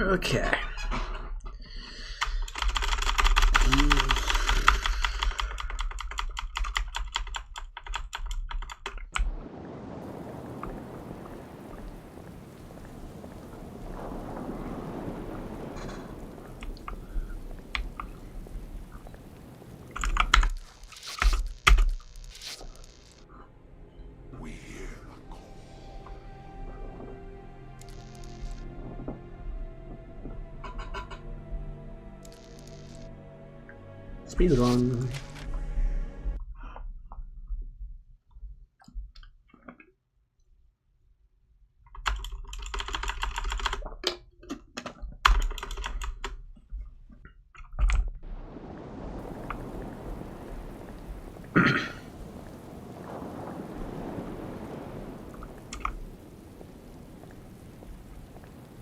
Okay. Speedrun.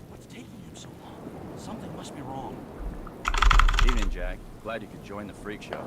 What's taking him so long? Something must be wrong. Evening, Jack. Glad you could join the freak show.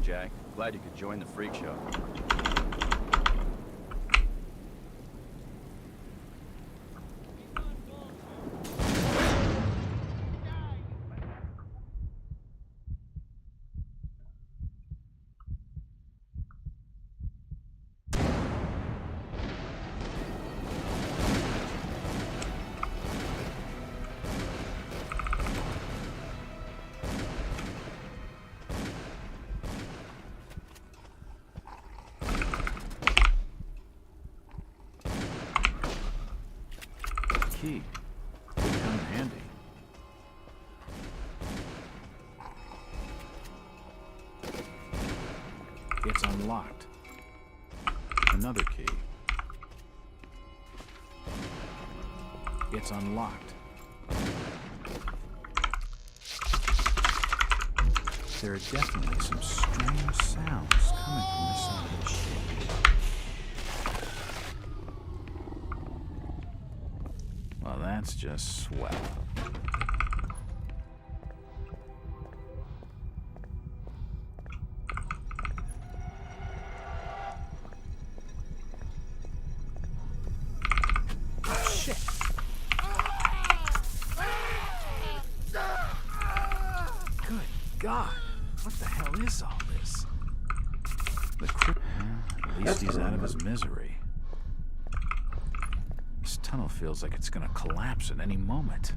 Jack. Glad you could join the freak show. Key. Could come in handy. It's unlocked. Another key. It's unlocked. There are definitely some strange sounds coming from this side of the ship. Well, that's just swell. Oh, shit. Good God. What the hell is all this? At least he's out of his misery. This tunnel feels like it's gonna collapse at any moment.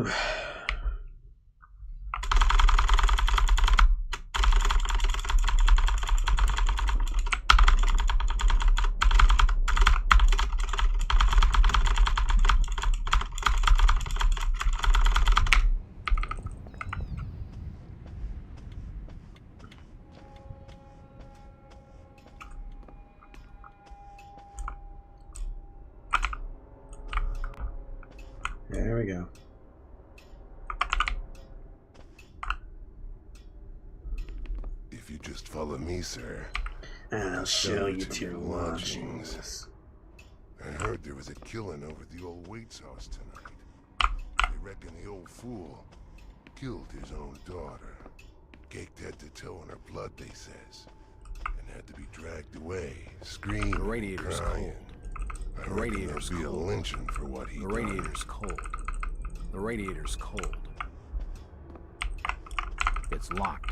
move. There we go. If you just follow me, sir, And I'll show you to to your your lodgings. lodgings. I heard there was a killing over at the old Waits house tonight. They reckon the old fool killed his own daughter. Caked head to toe in her blood, they says. And had to be dragged away, screaming, The radiator's crying. cold. I The reckon radiator's there'll be cold. a lynching for what he The done. radiator's cold. The radiator's cold. It's locked.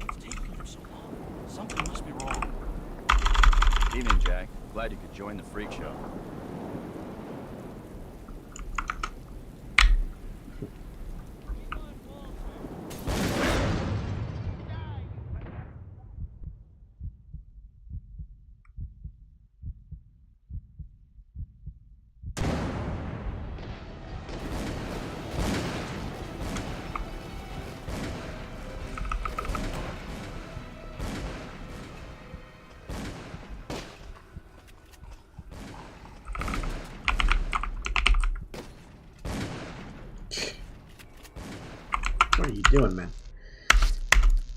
What's taking him so long? Something must be wrong. Evening, Jack. Glad you could join the freak show. What are you doing, man?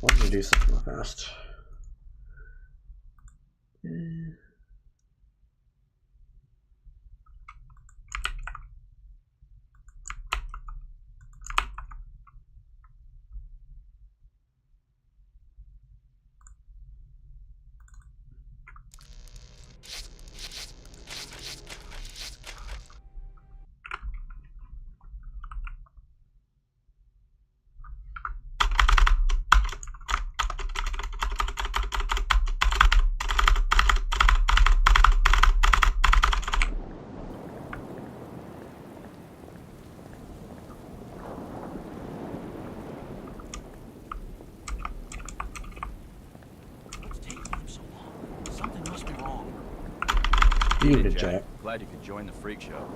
Why don't you do something real fast? What's taking him so long? Something must be wrong. Evening, Jack. Glad you could join the freak show.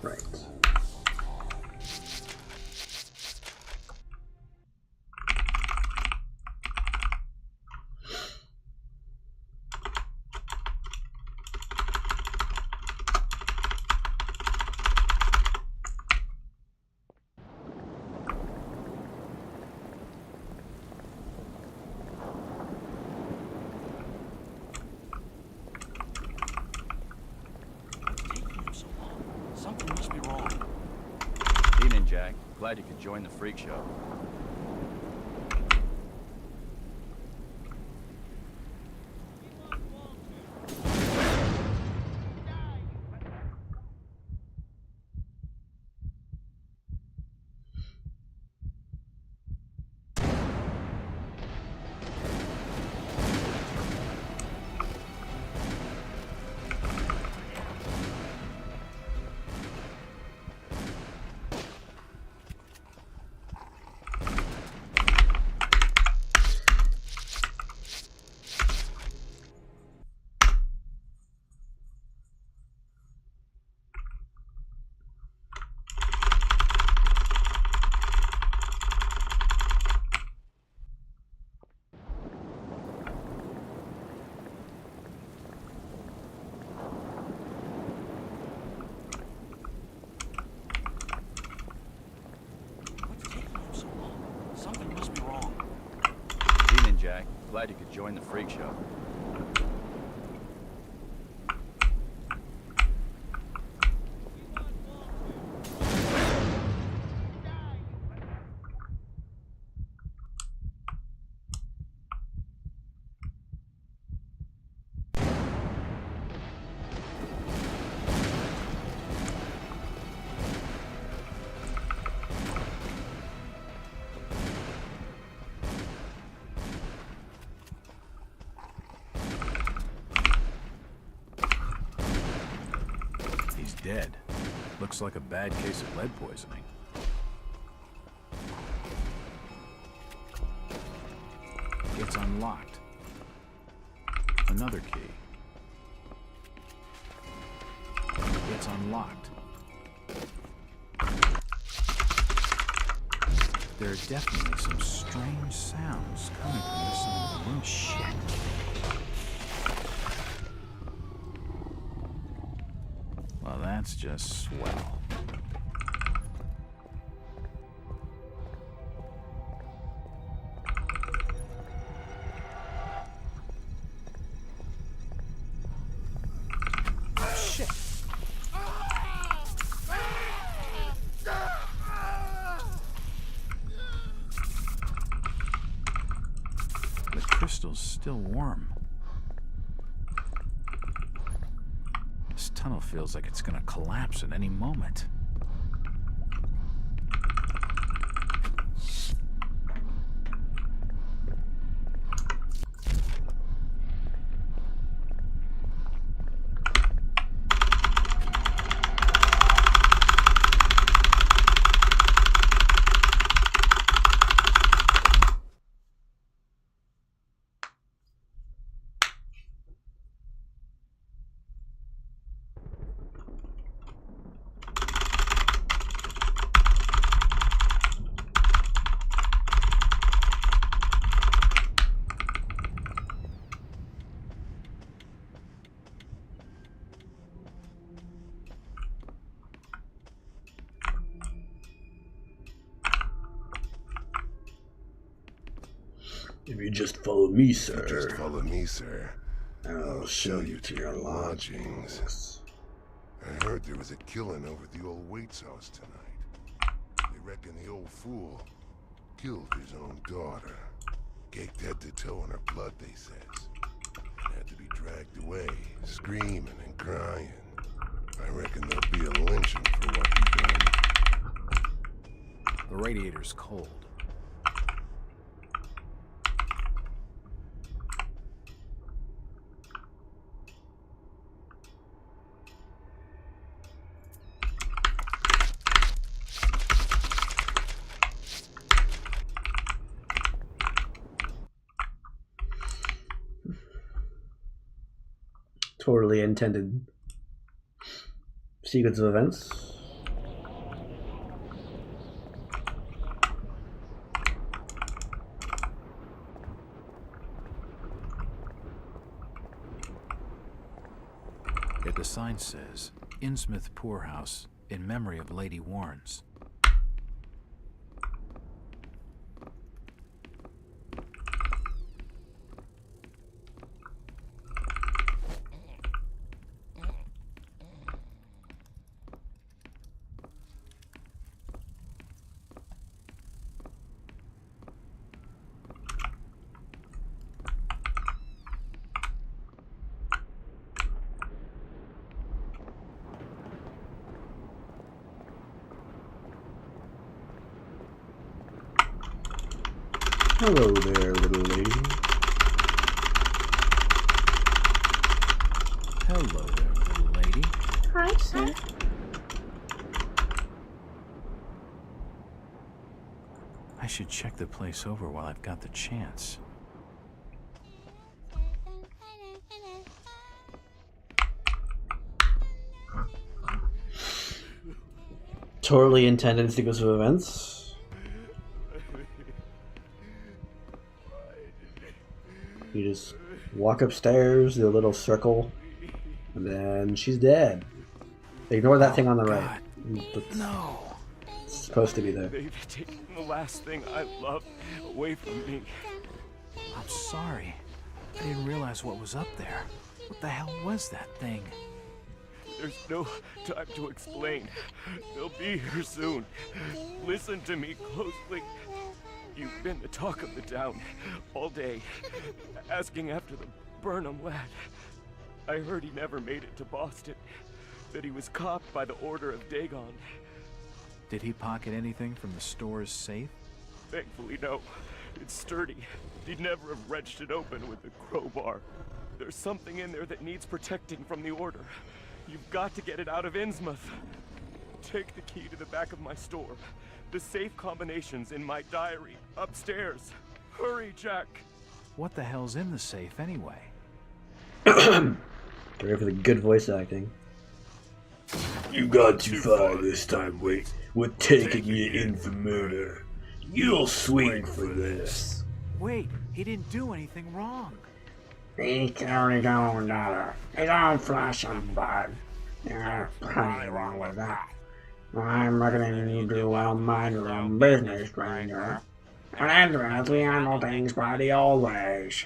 Right. What's taking him so long? Something must be wrong. Evening, Jack. Glad you could join the freak show. Jack. Glad you could join the freak show. Dead. Looks like a bad case of lead poisoning. It's unlocked. Another key. It's unlocked. There are definitely some strange sounds coming from this side of the room. Shit. Well, that's just swell. Oh, shit. The crystal's still warm. This tunnel feels like it's gonna collapse at any moment. If you just follow me, sir. Just follow me, sir. I'll show you to your lodgings. I heard there was a killing over at the old Waits house tonight. They reckon the old fool killed his own daughter. Gaked head to toe in her blood, they says. And had to be dragged away, screaming and crying. I reckon there'll be a lynching for what he done. The radiator's cold. Totally intended sequence of events. The sign says, Innsmouth Poorhouse, in memory of Lady Warrens. Hello there, little lady. Hello there, little lady. Hi, sir. I should check the place over while I've got the chance. Totally intended sequence of events. You just walk upstairs, do a little circle, and then she's dead. Ignore that thing on the right. No. It's supposed to be there. They've taken the last thing I love away from me. I'm I'm sorry. I didn't realize what was up there. What the hell was that thing? There's no time to explain. They'll be here soon. Listen to me closely. You've been the talk of the town all day, asking after the Burnham lad. I heard he never made it to Boston, that he was copped by the order of Dagon. Did he pocket anything from the store's safe? Thankfully, no. It's sturdy. He'd never have wrenched it open with a crowbar. There's something in there that needs protecting from the order. You've got to get it out of Innsmouth. Take the key to the back of my store. The safe combinations in my diary, upstairs. Hurry, Jack. What the hell's in the safe anyway? Get ready for the good voice acting. You got too far this time, Wait. We're taking you in for murder. You'll swing for this. Wait, he didn't do anything wrong. He carried his own daughter. His own flesh and blood. There's plenty wrong with that. I'm reckoning you do well mind your own business, stranger. And as we handle things by the old ways.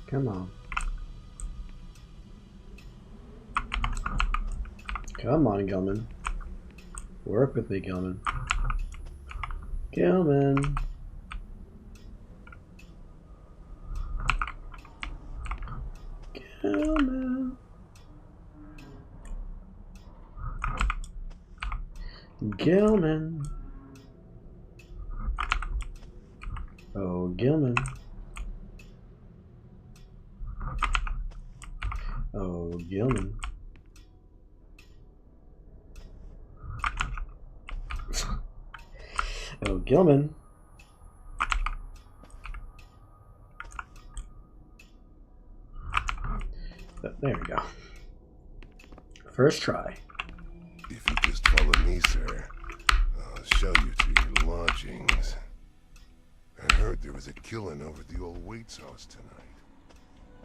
Come on. Come on, Gilman. Work with me, Gilman. Gilman. Gilman. Gilman. Oh, Gilman. Oh, Gilman. Oh, Gilman. There we go. First try. If you just follow me, sir, I'll show you to your lodgings. I heard there was a killing over at the old Waits house tonight.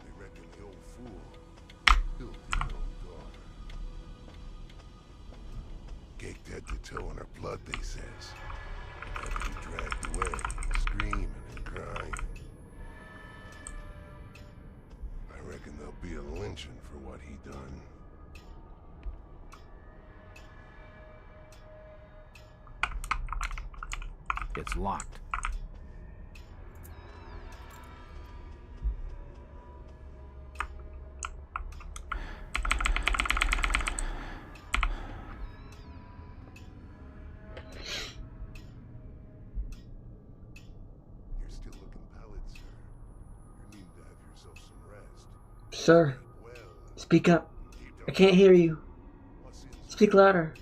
They reckon the old fool killed his own daughter. Caked head to toe in her blood, they says. Had to be dragged away, screaming and crying. I reckon there'll be a lynching for what he done. It's locked. You're still looking pallid, sir. You need to have yourself some rest. Sir, Well, speak up. I can't hear you. what's in Speak louder.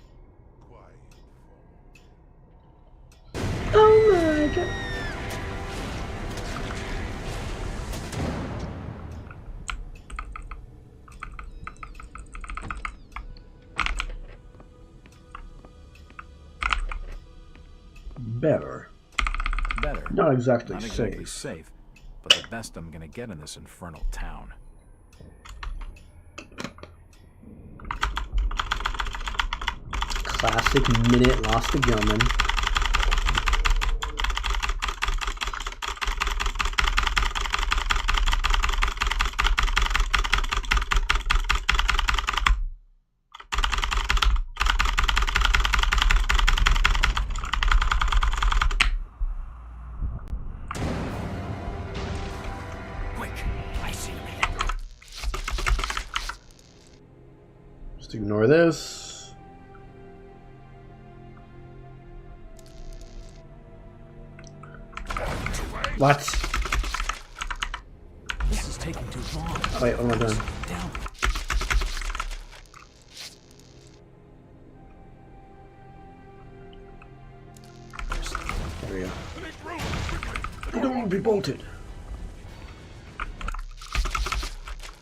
quiet? Oh my god. Better. Better. Not exactly Not safe. exactly safe, but the best I'm gonna get in this infernal town. Classic minute lost to Gilman. ignore this. What? This is taking too long. Oh, wait, what am I doing? Down. There we go. The door will be bolted.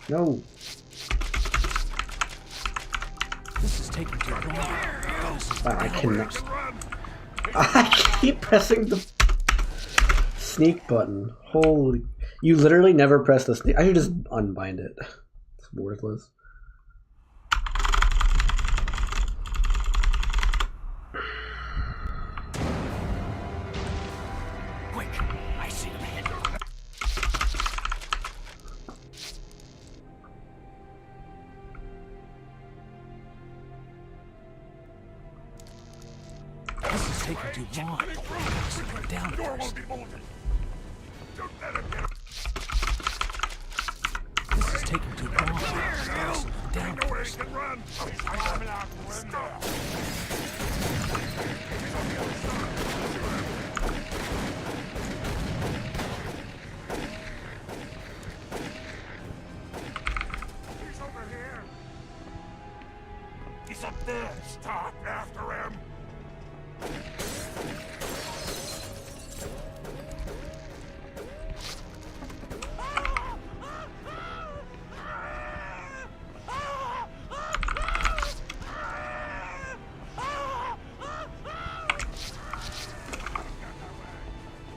No. This is taking too long. Wow, I cannot. I keep pressing the sneak button. Holy. You literally never press the sneak. I should just unbind it. It's worthless. Quick, I see the man. This is taking too long. Slow it down first. This is taking too long. Slow it down first. He's up there. Stop after him.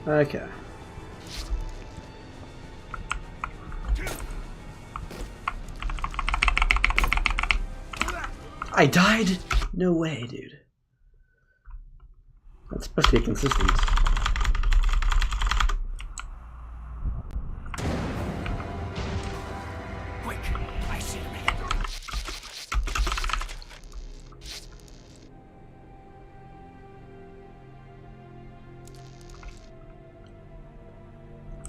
Okay. I died? No way, dude. That's supposed to be consistent. Quick, I see the man.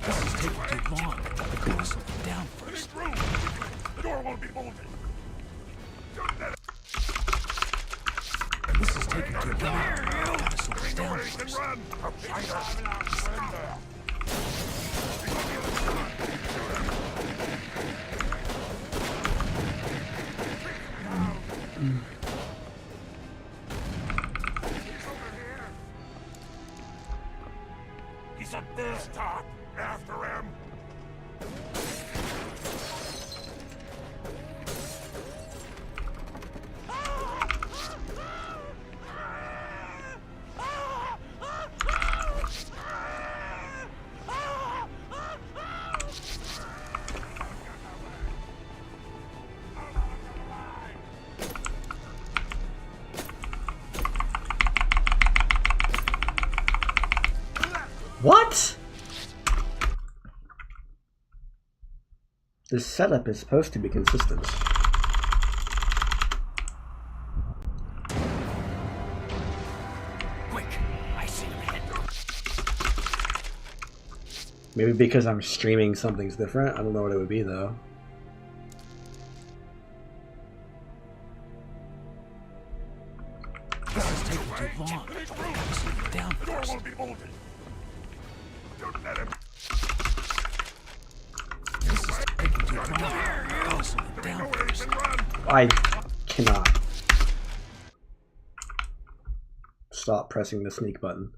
This is taking too long. Gotta slow it down first. The door won't be bolted. This is taking too long. Gotta slow it down first. Run! He's up there. Stop after him. What? This setup is supposed to be consistent. Quick, I see the man. Maybe because I'm streaming something's different. I don't know what it would be though. This is taking too long. Gotta slow it down first. Won't be bolted. Don't let him. This is taking too long. Gotta slow it down first. I cannot stop pressing the sneak button.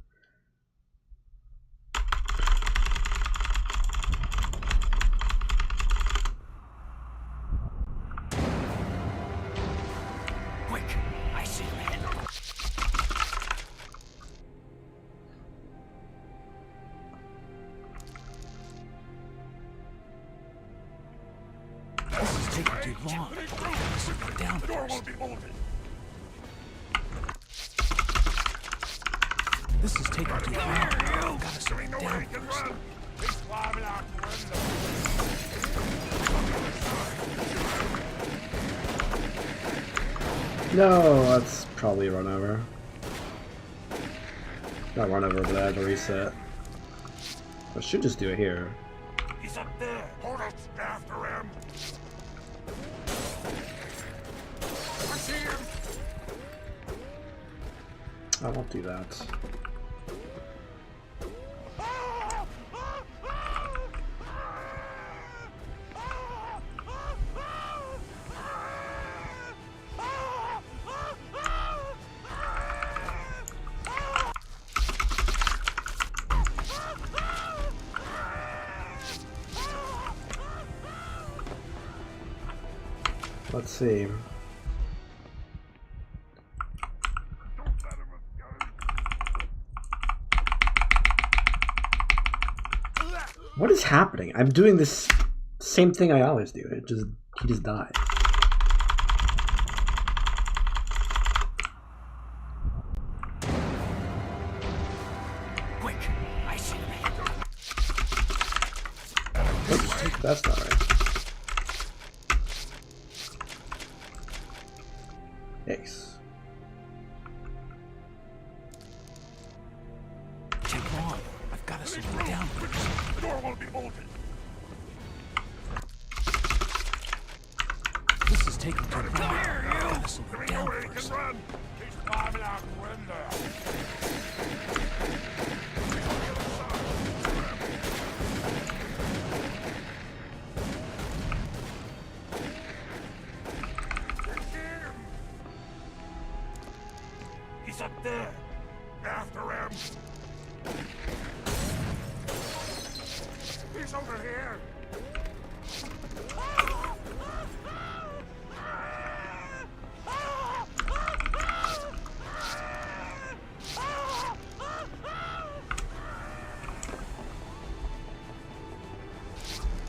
Quick, I see the man. This is taking too long. Gotta slow it down first. This is taking too long. Gotta slow it down first. No, that's probably a run over. Not run over, but I had to reset. I should just do it here. He's up there. Hold it after him. I won't do that. Let's see. What is happening? I'm doing this same thing I always do. He just died. Quick, I see him. Oops, that's not right. Yikes. Take long. I've got to slow it down. The door won't be bolted. This is taking too long. I've got to slow it down Where you can first. run. He's climbing out the window. He's up there. After him. He's over here.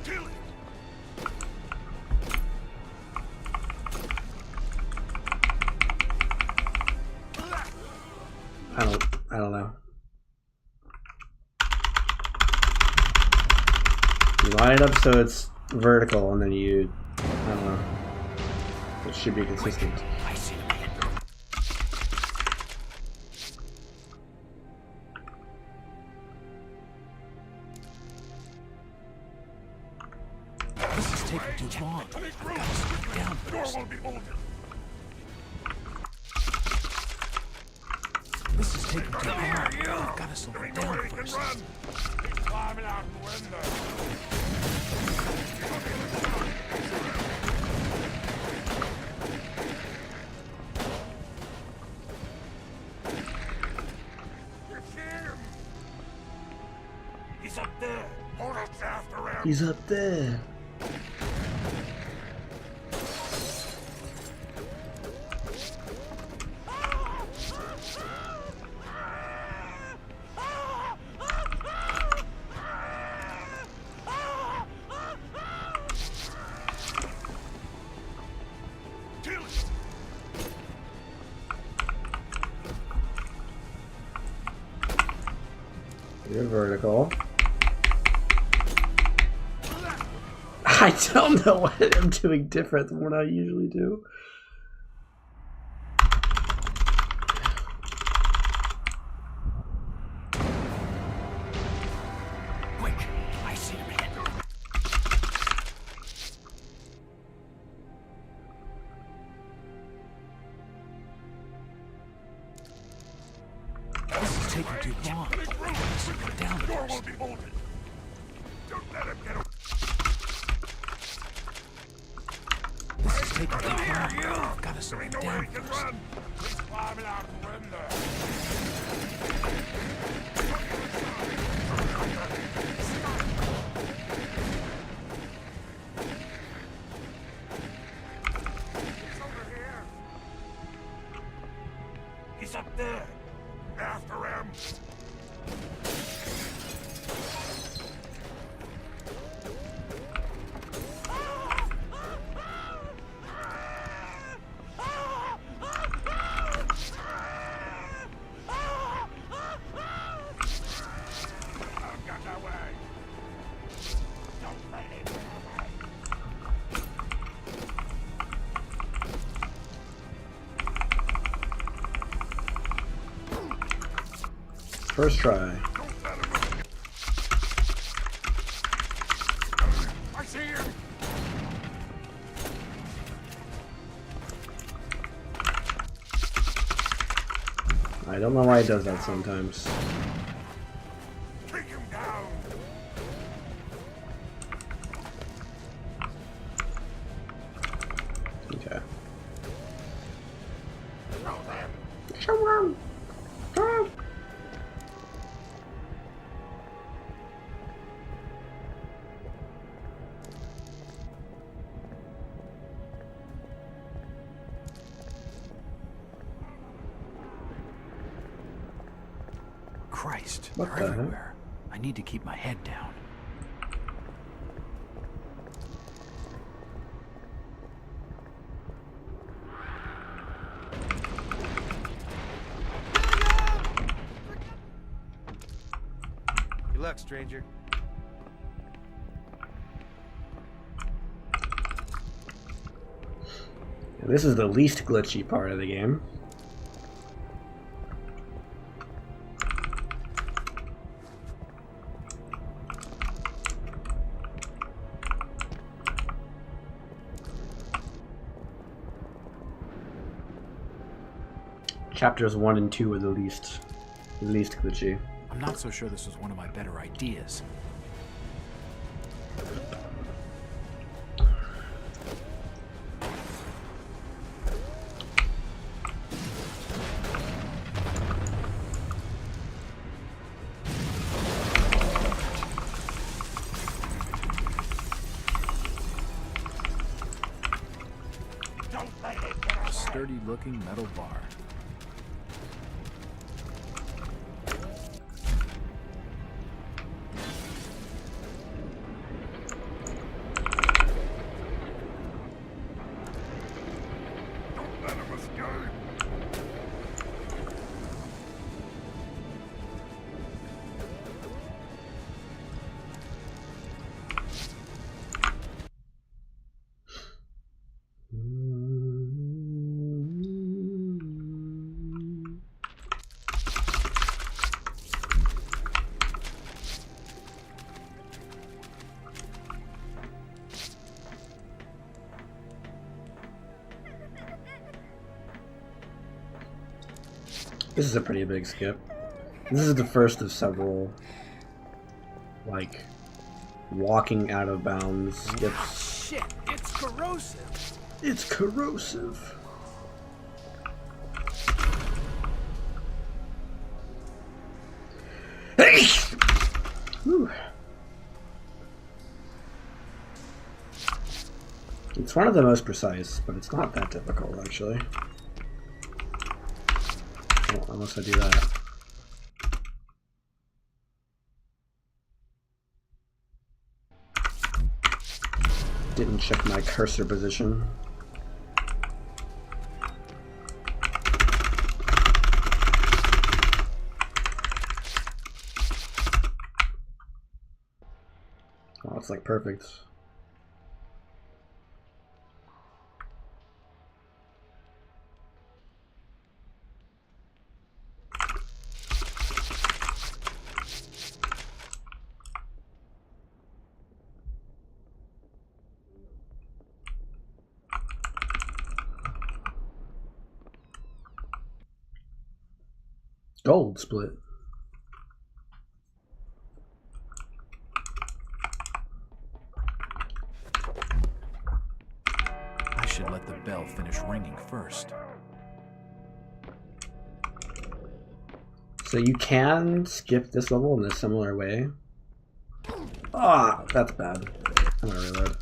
Kill it. I don't know. You line it up so it's vertical, and then you, I don't know. It should be consistent. I see him. This is taking too long. I've got to slow it down The door first. won't be bolted. This is taking too long. I've got to slow it down Where he can first. run. He's climbing out the window. You see him? He's up there. Hold us after him. He's up there. Kill it. You're vertical. I don't know what I'm doing different than what I usually do. Quick, I see him. This is taking too long. I've got to slow it down The door first. won't be bolted. Don't let him get away. This is taking too long. I've got to slow There it ain't nowhere down he can first. run. He's climbing out the window. He's over here. He's up there. After him. I've got that way. Don't let him get away. First try. Don't let him. I see him. I don't know why it does that sometimes. Take him down. Okay. Someone. Help. Christ, What they're the heck? everywhere. I need to keep my head down. Good luck, stranger. This is the least glitchy part of the game. Chapters 1 and 2 are the least glitchy. I'm not so sure this was one of my better ideas. A sturdy-looking metal bar. Let him escape. This is a pretty big skip. This is the first of several, like, walking out of bounds skips. Shit, it's corrosive. It's corrosive. Whew. It's one of the most precise, but it's not that difficult, actually. Well, unless I do that. Didn't check my cursor position. Oh, it's like perfect. Gold split. I should let the bell finish ringing first. So you can skip this level in a similar way. Ah, that's bad. I'm gonna reload.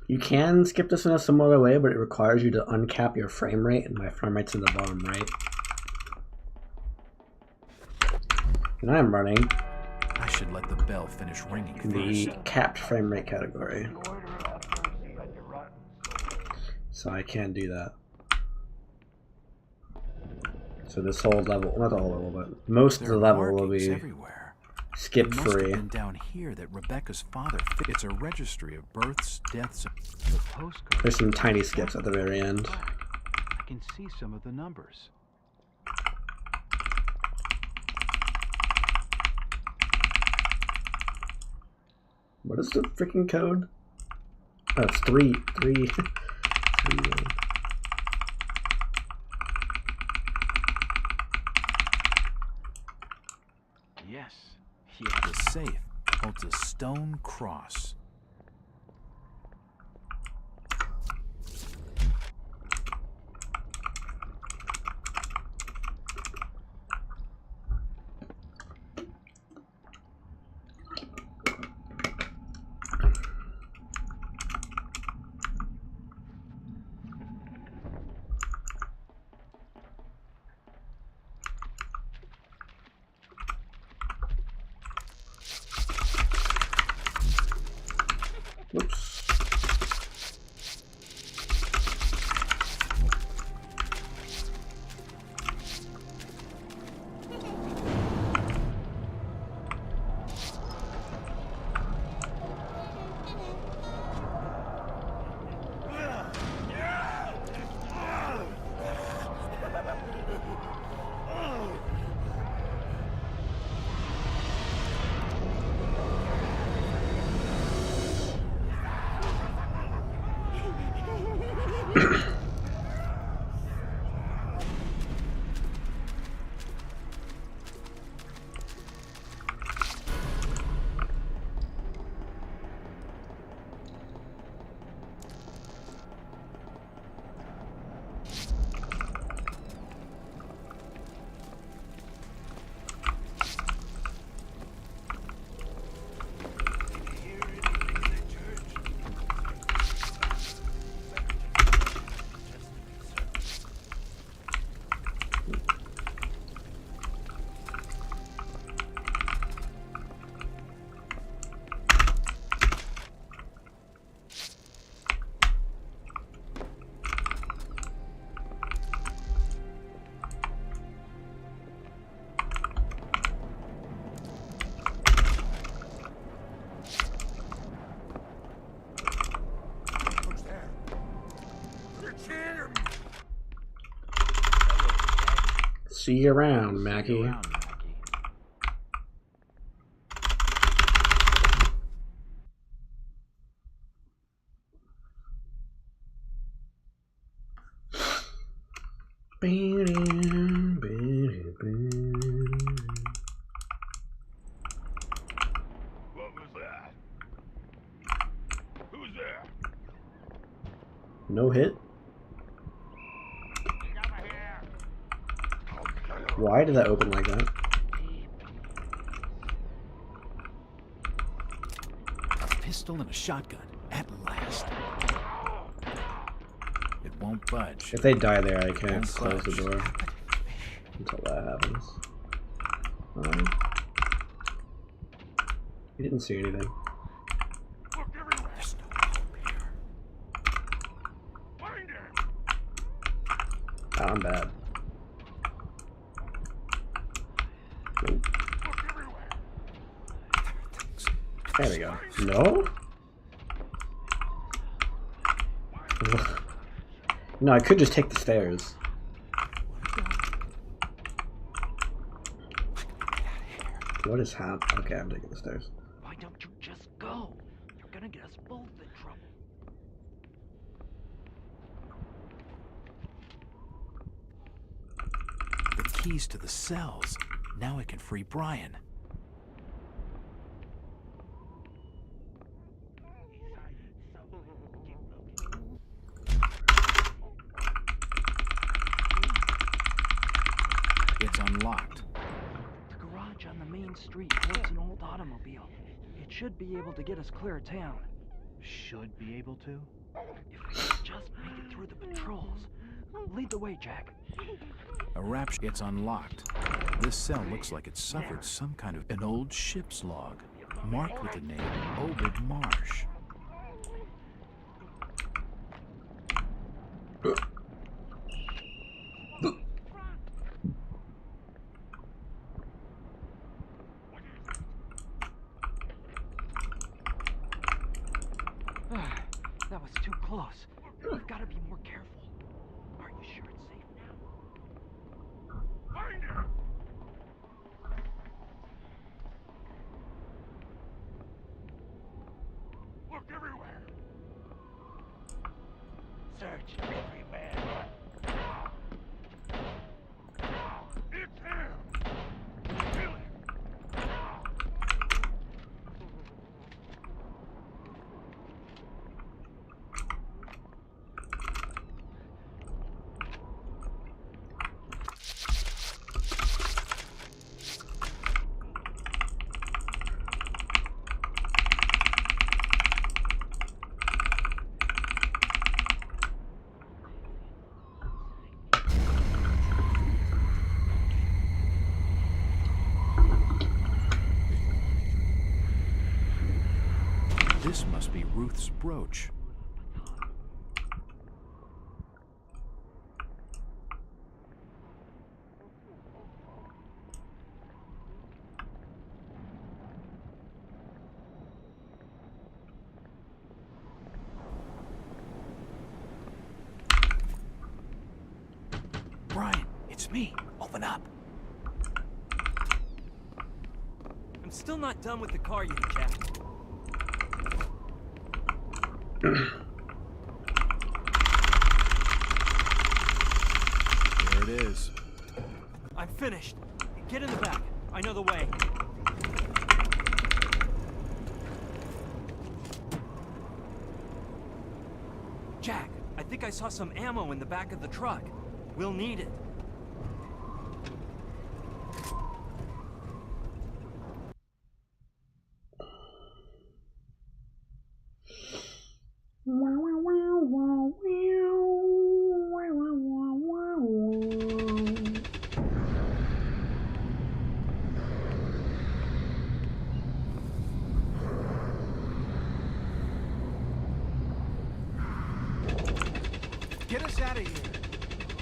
You can skip this in a similar way, but it requires you to uncap your frame rate, and my frame rate's in the bottom right. And I'm running I should let the bell finish ringing in the first. capped frame rate category. So I can't do that. So this whole level, not the whole level, but most of the level will be everywhere. skip It must have free. been down here that Rebecca's father. It's a registry of births, deaths. The postcard. There's some tiny skips at the very end. I can see some of the numbers. What is the freaking code? Oh, it's three. safe holds a stone cross. Whoops. See you around, Mackie. What was that? Who's there? No hit? Why did that open like that? A pistol and a shotgun, at last. It won't budge. If they die there, I can't Won't close the budge. door until that happens. He didn't see anything. Look everywhere. There's no hope here. Find him. Oh, I'm bad. Nope. Look everywhere. There we go. No? No, I could just take the stairs. What is happening? Okay, I'm taking the stairs. Why don't you just go? You're gonna get us both in trouble. The keys to the cells. Now I can free Brian. It's unlocked. The garage on the main street holds an old automobile. It should be able to get us clear of town. Should be able to. If we could just make it through the patrols. Lead the way, Jack. A rapture. It's unlocked. This cell looks like it suffered some kind of an old ship's log, marked with the name Obed Marsh. That was too close. We've got to be more careful. Are you sure it's safe now? Find him. Look everywhere. Search everywhere. It's him. Kill him. Ruth's brooch. Brian, it's me. Open up. I'm still not done with the car yet, Jack. There it is. I'm finished. Get in the back. I know the way. Jack, I think I saw some ammo in the back of the truck. We'll need it. Get us out of here.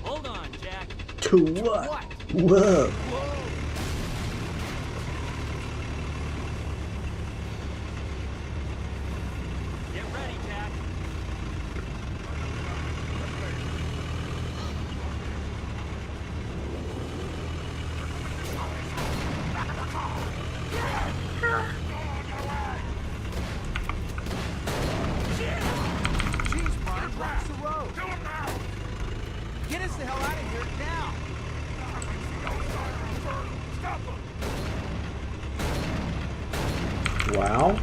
Hold on, Jack. To what? Whoa. Get ready, Jack. Jeez, Brian, blocks the road. Get us the hell out of here now. Wow.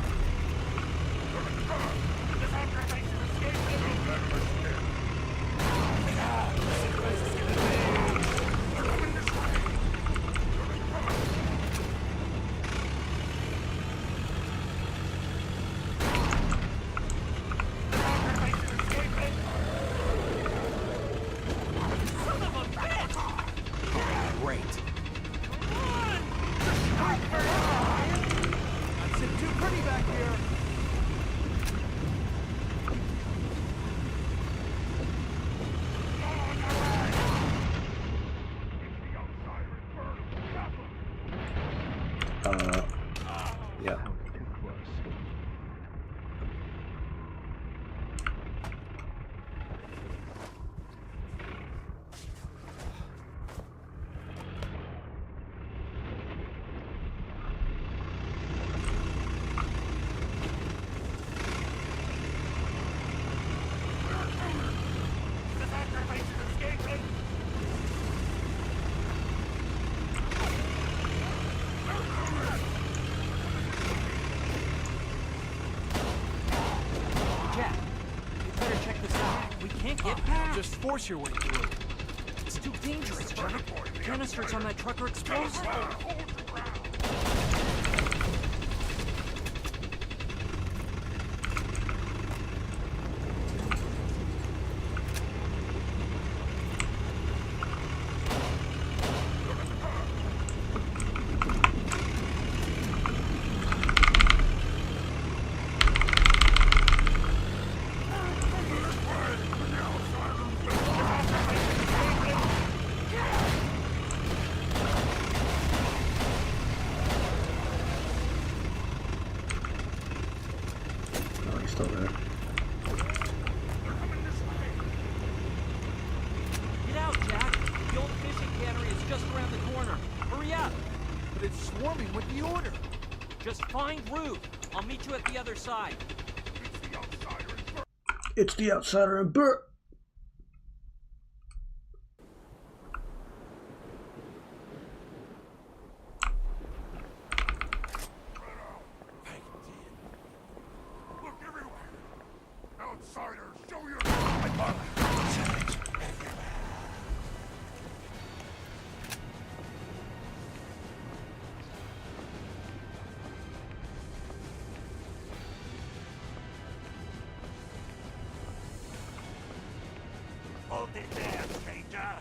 Great. I'm sitting too pretty back here. Yeah. Jack, you better check this out. We can't get past. Just force your way through. It's too dangerous, Jack. Canisters on that truck are explosive. Oh, he's still there. Get out, Jack. The old fishing cannery is just around the corner. Hurry up. But it's swarming with the order. Just find Ruth. I'll meet you at the other side. It's the outsider and Bert. Look everywhere! Outsiders, show your... Hold it there, stranger!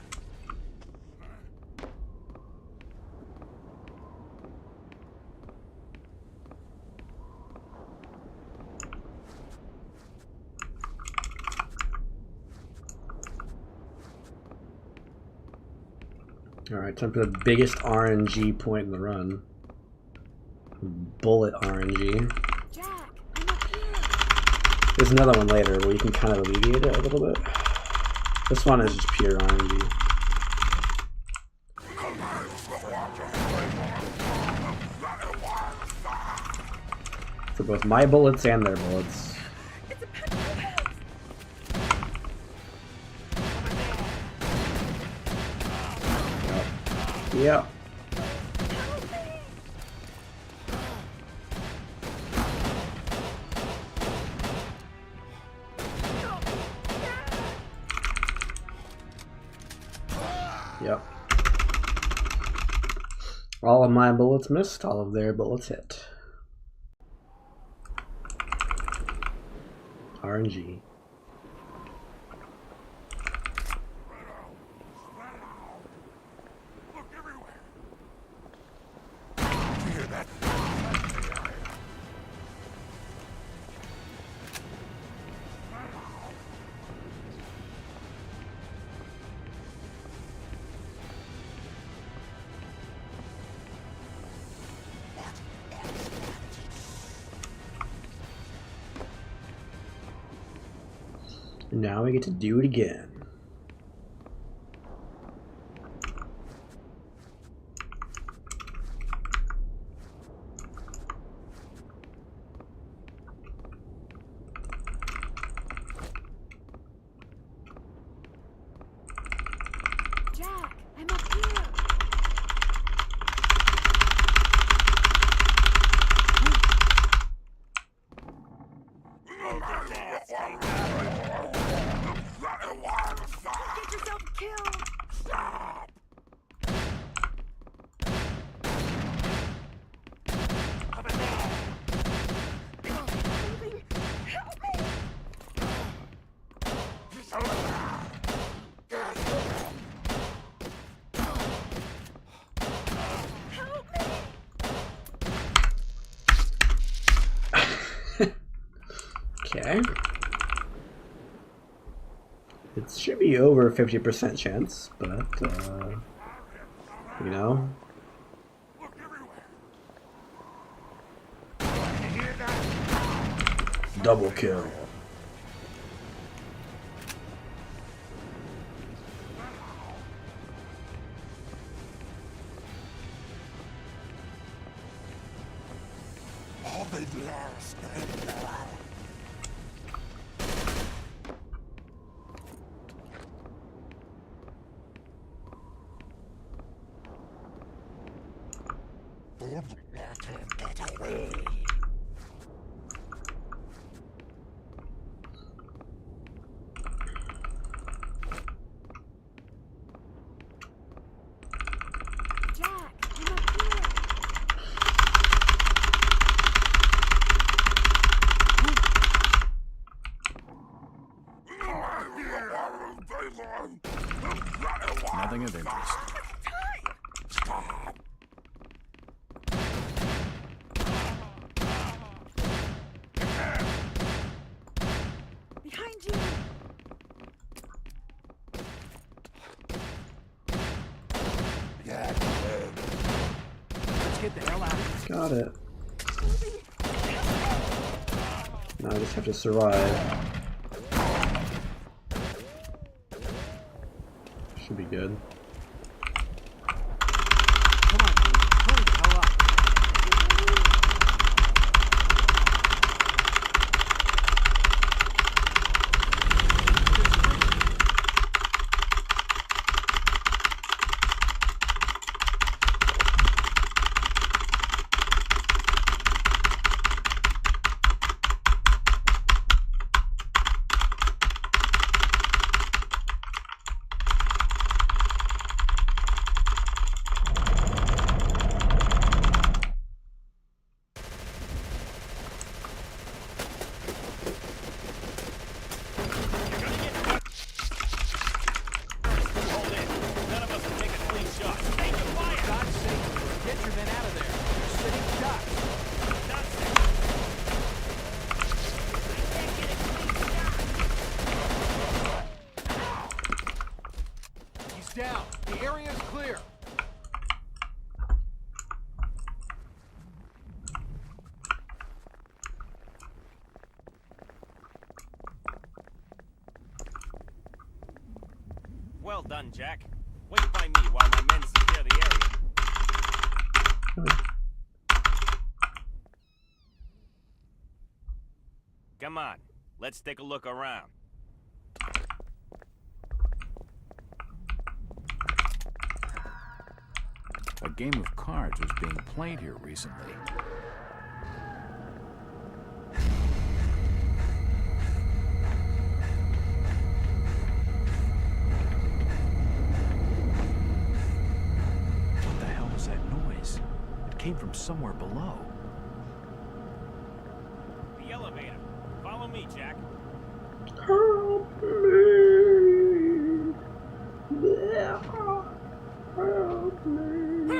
Alright, time for the biggest RNG point in the run. Bullet RNG. Jack, I'm up here. There's another one later where you can kind of alleviate it a little bit. This one is just pure RNG. For both my bullets and their bullets. Yep. Yep. All of my bullets missed, all of their bullets hit. RNG. Now we get to do it again. Jack, I'm up here. Get yourself killed. Stop. Help me. Okay. It should be over 50% chance, but, you know. Double kill. Jack, I'm up here. Nothing of interest. Behind you. Let's get the hell out of here. Got it. Now I just have to survive. Should be good. Come on, dude. Hurry the hell up. Well done, Jack. Wait by me while my men secure the area. Come on, let's take a look around. A game of cards was being played here recently. What the hell was that noise? It came from somewhere below. The elevator. Follow me, Jack. Help me. Help me.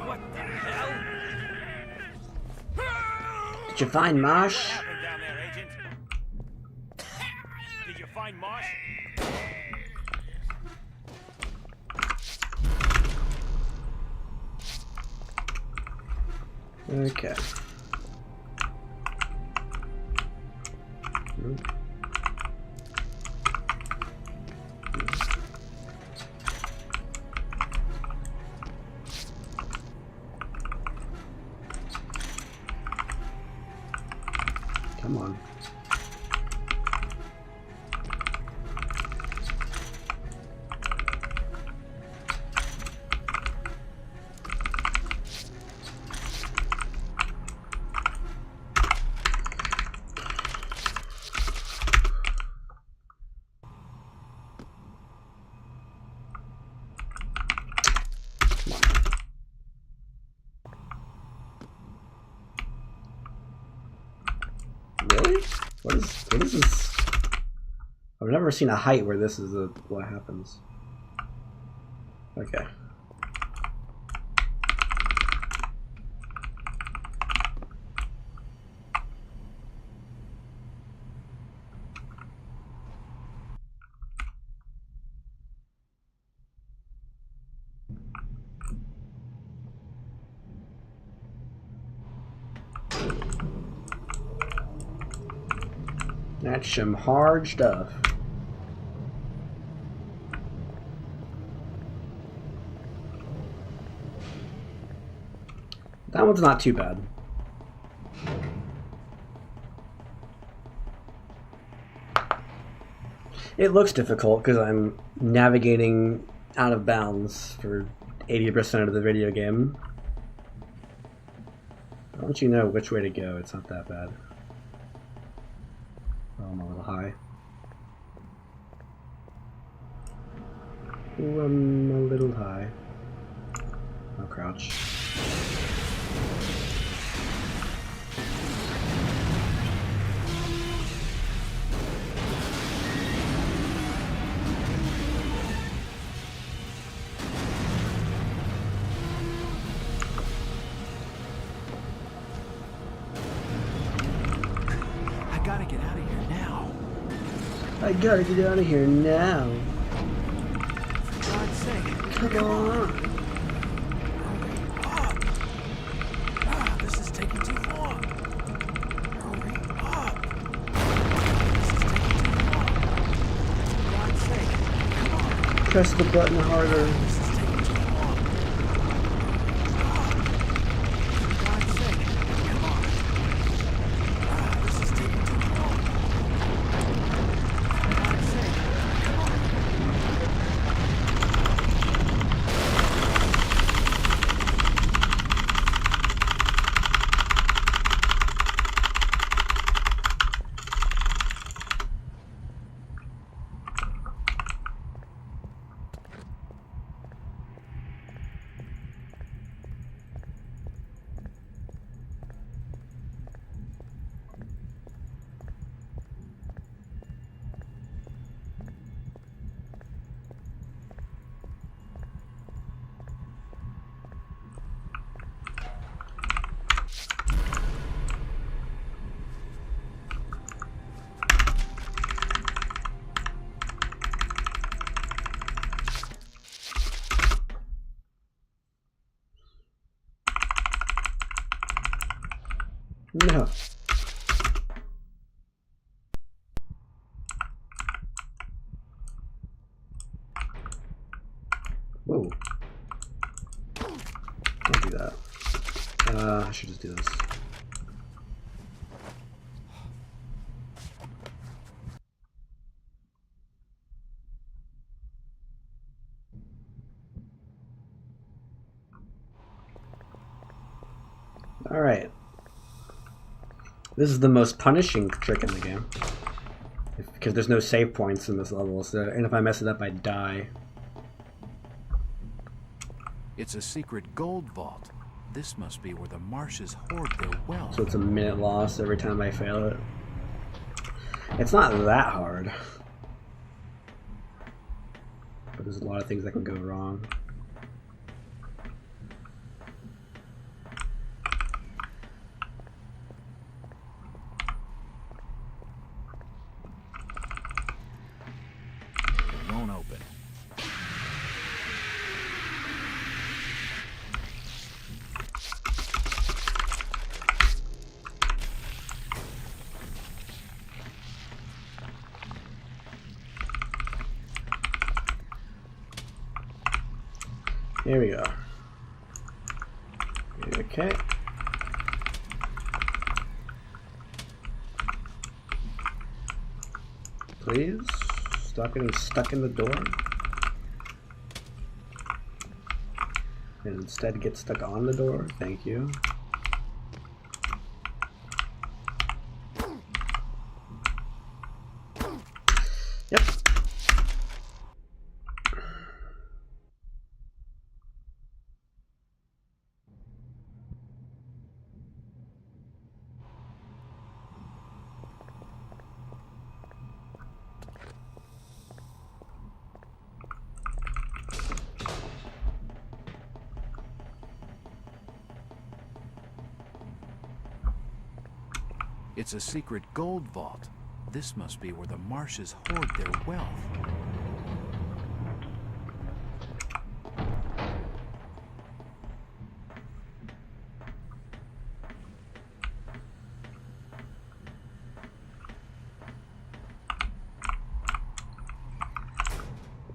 What the hell? Did you find Marsh? What happened down there, Agent? Did you find Marsh? Okay. Come on. Really? What is this? I've never seen a height where this is what happens. Okay. That's some hard stuff. That one's not too bad. It looks difficult because I'm navigating out of bounds for 80% of the video game. Once you know which way to go, it's not that bad. Oh, I'm a little high. Ooh, I'm a little high. I'll crouch. I gotta get out of here now. I gotta get out of here now. For God's sake. Come on. This is taking too long. Hurry up. This is taking too long. For God's sake. Come on. Press the button harder. This is taking too long. For God's sake. Come on. This is taking too long. For God's sake. Come on. Whoa. Don't do that. I should just do this. Alright. This is the most punishing trick in the game. Because there's no save points in this level, so, and if I mess it up, I die. It's a secret gold vault. This must be where the marshes hoard their wealth. So it's a minute loss every time I fail it. It's not that hard. But there's a lot of things that can go wrong. It won't open. Here we go. Okay. Please stop getting stuck in the door. And instead get stuck on the door. Thank you. Yep. It's a secret gold vault. This must be where the marshes hoard their wealth.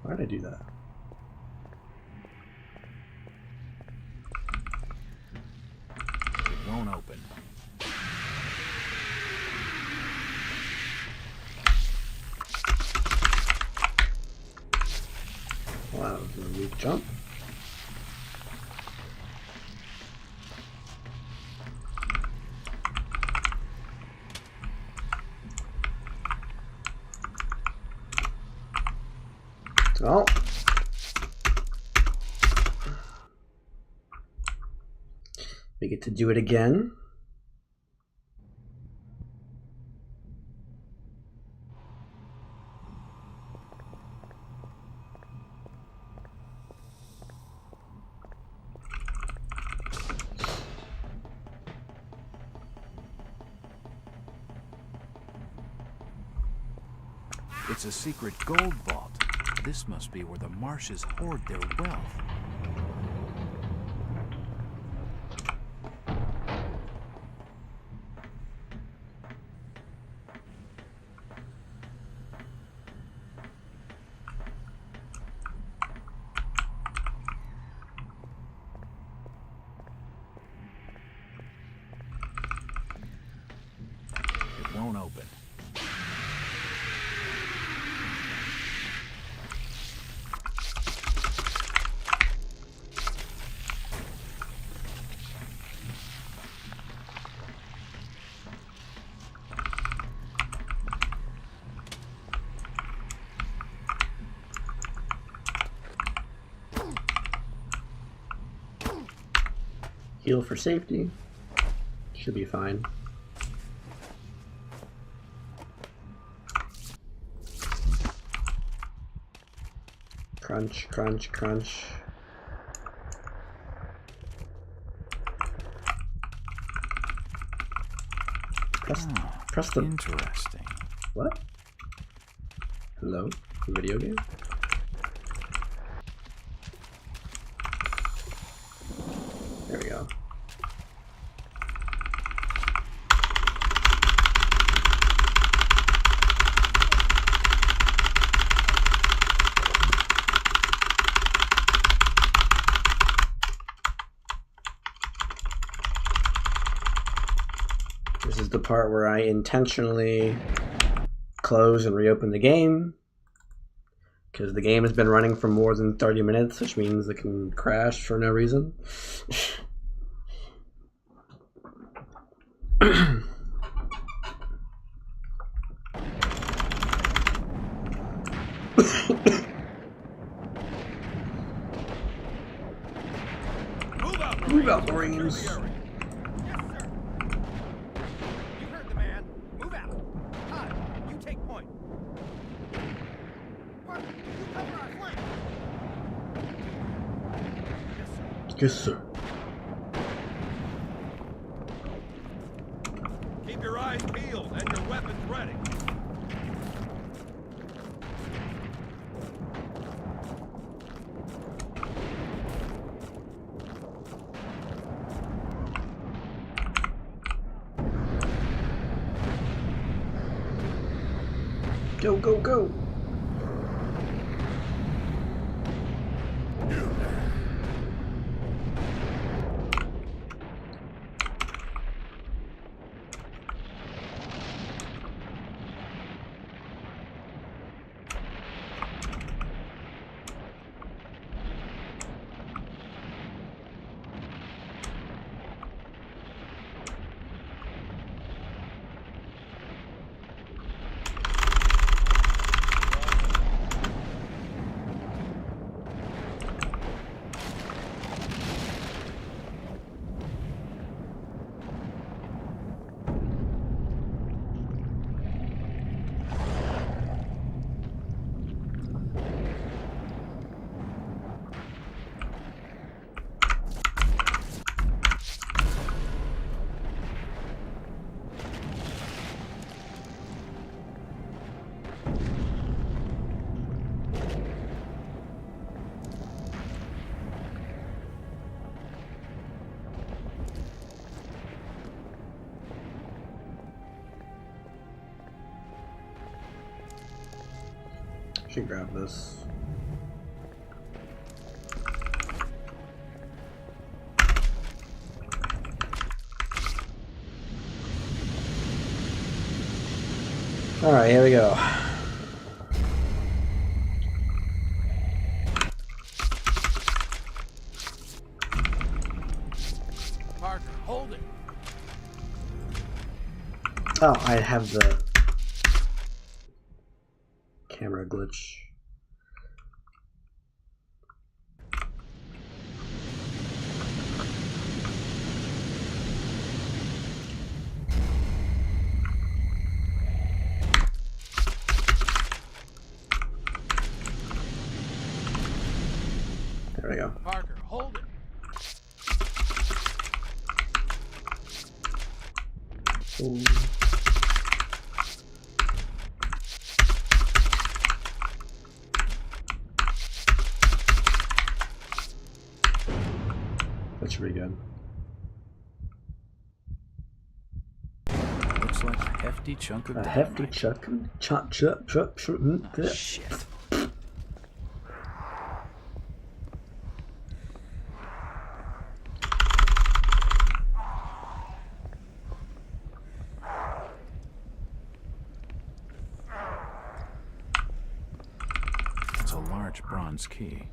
Why did I do that? It won't open. Wow, that was a weak jump. Oh. We get to do it again. It's a secret gold vault. This must be where the marshes hoard their wealth. It won't open. Heal for safety. Should be fine. Crunch, crunch, crunch. Press the... Interesting. What? Hello? Video game? There we go. is the part where I intentionally close and reopen the game, because the game has been running for more than 30 minutes, which means it can crash for no reason. Move out, Marines. Yes, sir. You heard the man. Move out. Todd, you take point. Parker, you cover our flank. Yes, sir. Yes, sir. Keep your eyes peeled and your weapons ready. Go, go, go. Should grab this. All right, here we go. Parker, hold it. Oh, I have the camera glitch. There we go. Parker, hold it. Ooh. That should be good. Looks like a hefty chunk of A dynamite. hefty chunk. Shit. It's a large bronze key.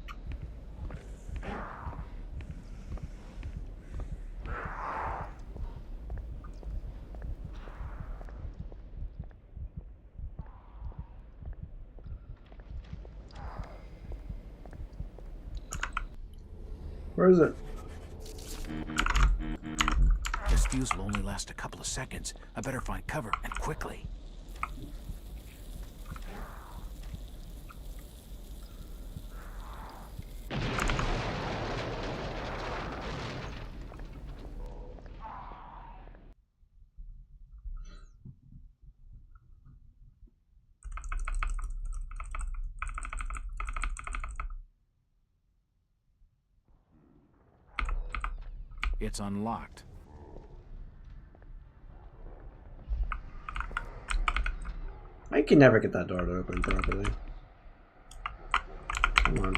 Where is it? This fuse will only last a couple of seconds. I better find cover, and quickly. It's unlocked. I can never get that door to open properly. Come on.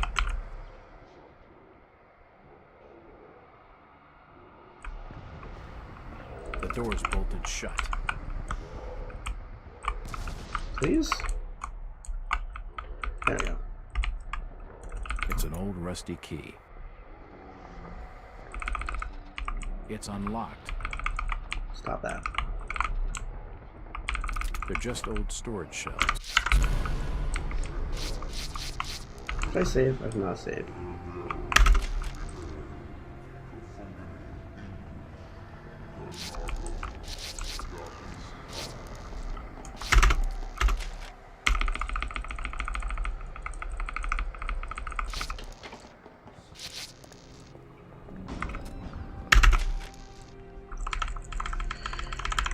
The door is bolted shut. Please? There we go. It's an old rusty key. It's unlocked. Stop that. They're just old storage shelves. Did I save? I did not save.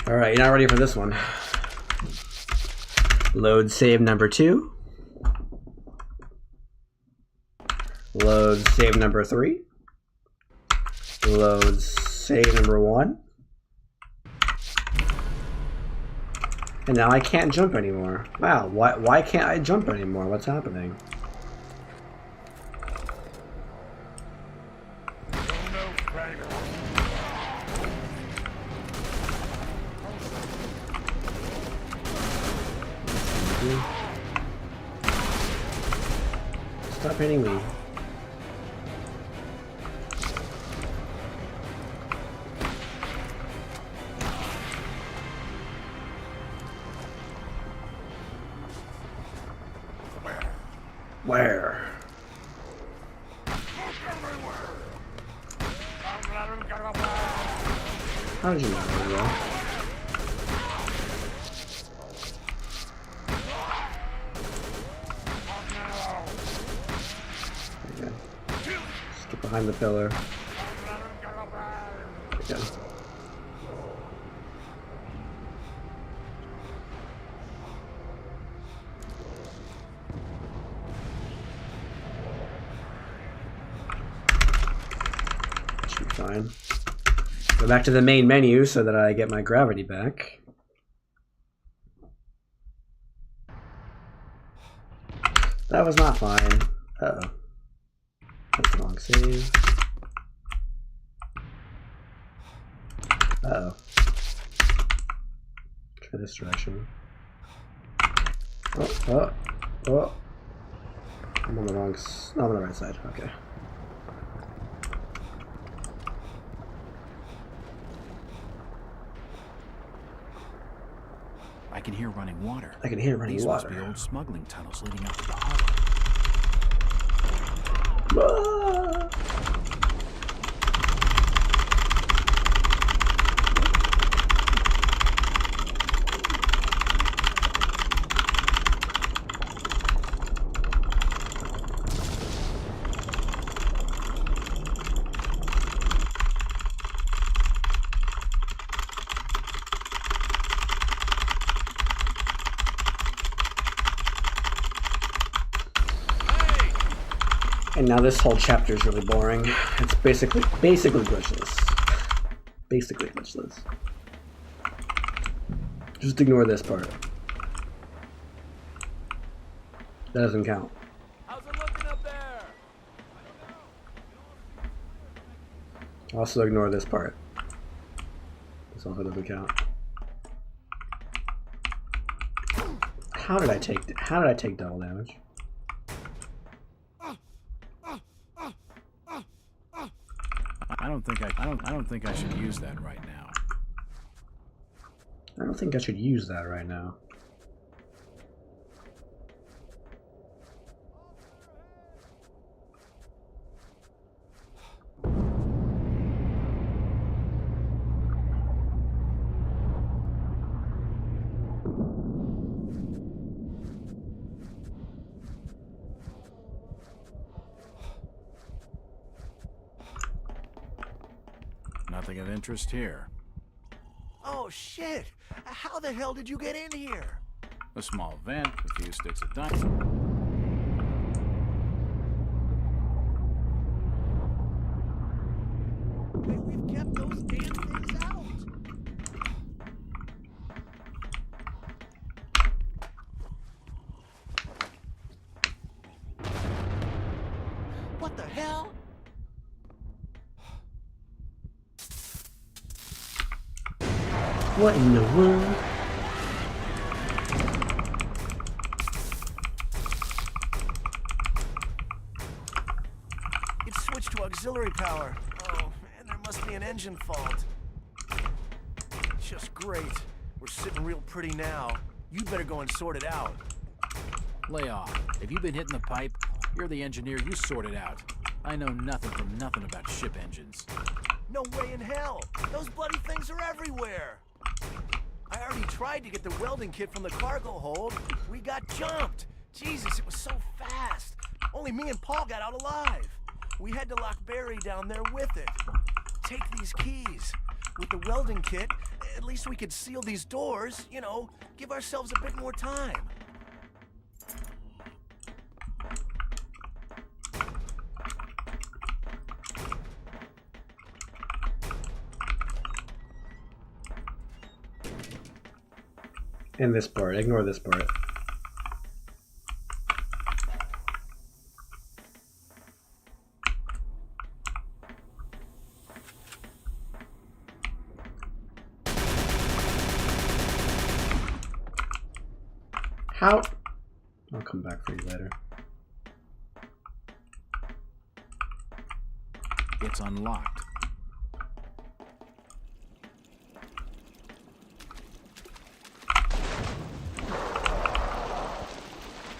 Alright, you're not ready for this one. Load save number 2. Load save number 3. Load save number 1. And now I can't jump anymore. Wow, why can't I jump anymore? What's happening? Stop hitting me. Where? How did you know where to go? Get behind the pillar. There we go. Should be fine. Go back to the main menu so that I get my gravity back. That was not fine. Uh-oh. That's the wrong save. Uh-oh. Try this direction. Oh. I'm on the wrong no, I'm on the right side. Okay. I can hear running water. I can hear running These water. must be old smuggling tunnels leading up to the harbor. Ah! And now this whole chapter is really boring. It's basically glitchless. Basically glitchless. Just ignore this part. That doesn't count. How's it looking up there? Also ignore this part. This also doesn't count. How did I take double damage? I don't think I should use that right now. I don't think I should use that right now. Nothing of interest here. Oh shit! How the hell did you get in here? A small vent, a few sticks of dynamite. Hey, we've kept those damn things out. What the hell? What in the world? switched to auxiliary power. Oh, man, there must be an engine fault. Just great. We're sitting real pretty now. You better go and sort it out. Lay off. If you've been hitting the pipe, you're the engineer, you sort it out. I know nothing from nothing about ship engines. No way in hell. Those bloody things are everywhere. I already tried to get the welding kit from the cargo hold. We got jumped. Jesus, it was so fast. Only me and Paul got out alive. We had to lock Barry down there with it. Take these keys. With the welding kit, at least we could seal these doors, you know, give ourselves a bit more time. And this part, ignore this part. How? I'll come back for you later. It's unlocked.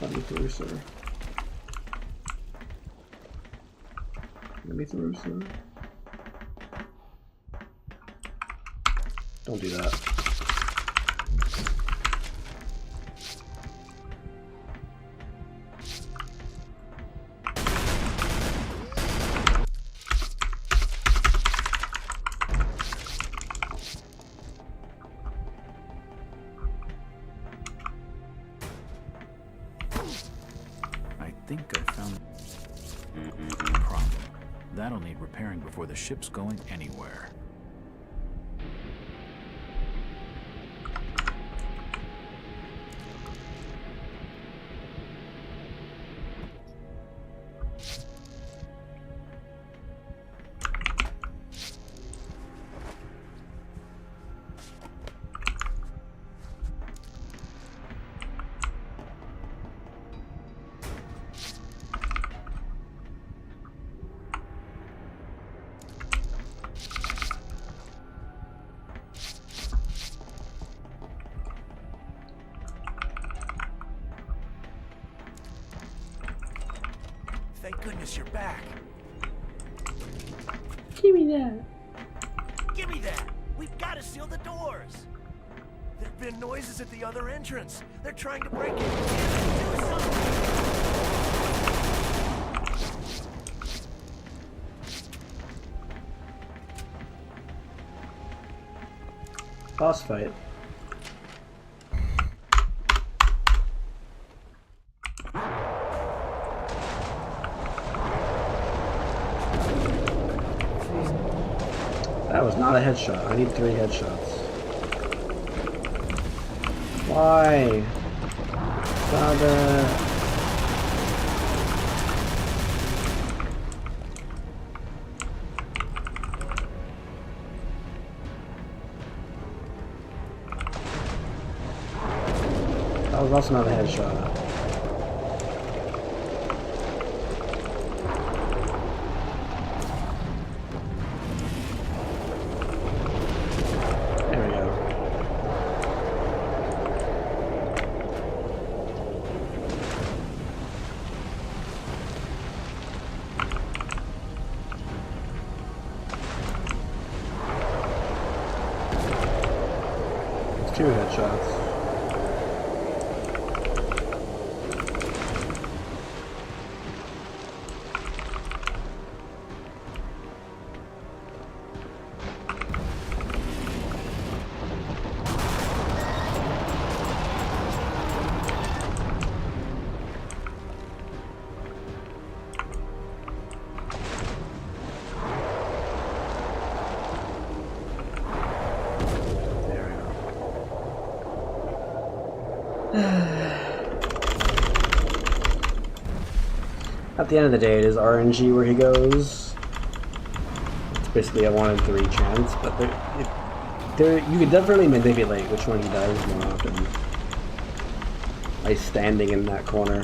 Let me through, sir. Let me through, sir. Don't do that. I think I found the problem. That'll need repairing before the ship's going anywhere. Thank goodness you're back. Give me that. Give me that! We've got to seal the doors! There've been noises at the other entrance. They're trying to break in. Do something! Boss fight. That was not a headshot. I need 3 headshots. Why? Stop it. That was also not a headshot. There we go. It's 2 headshots. At the end of the day, it is RNG where he goes. It's basically a 1 in 3 chance, but you can definitely manipulate which one he does more often by standing in that corner.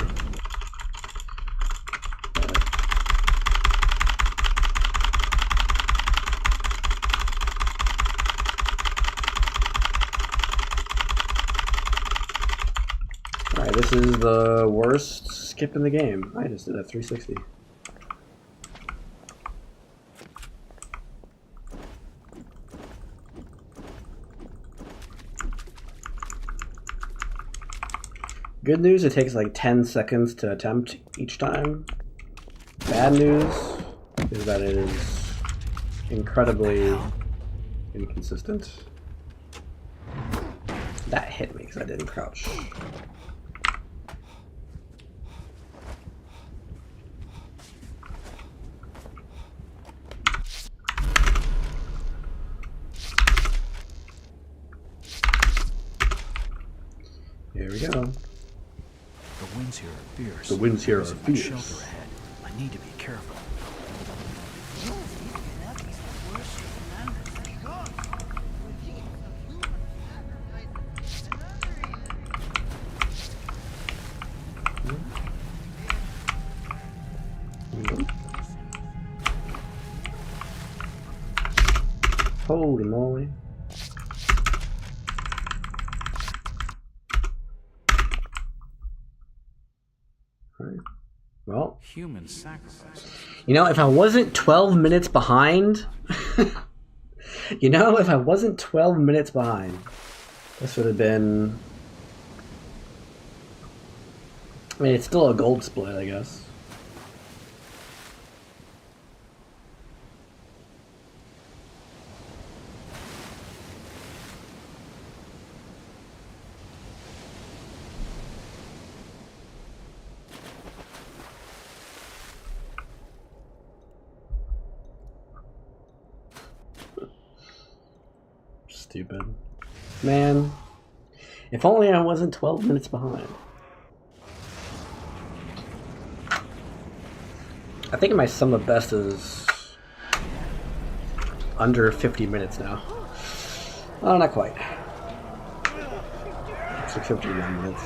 This is the worst skip in the game. I just did a 360. Good news, it takes like 10 seconds to attempt each time. Bad news is that it is incredibly inconsistent. That hit me because I didn't crouch. Here we go. The winds here are fierce. The winds here are There's a fierce. shelter ahead. I need to be careful. Holy moly. Alright. Well, Human sacrifices. you know, if I wasn't 12 minutes behind, you know, if I wasn't 12 minutes behind, this would have been, I mean, it's still a gold split, I guess. Stupid. Man, if only I wasn't 12 minutes behind. I think my sum of best is under 50 minutes now. Oh, not quite. It's like 51 minutes.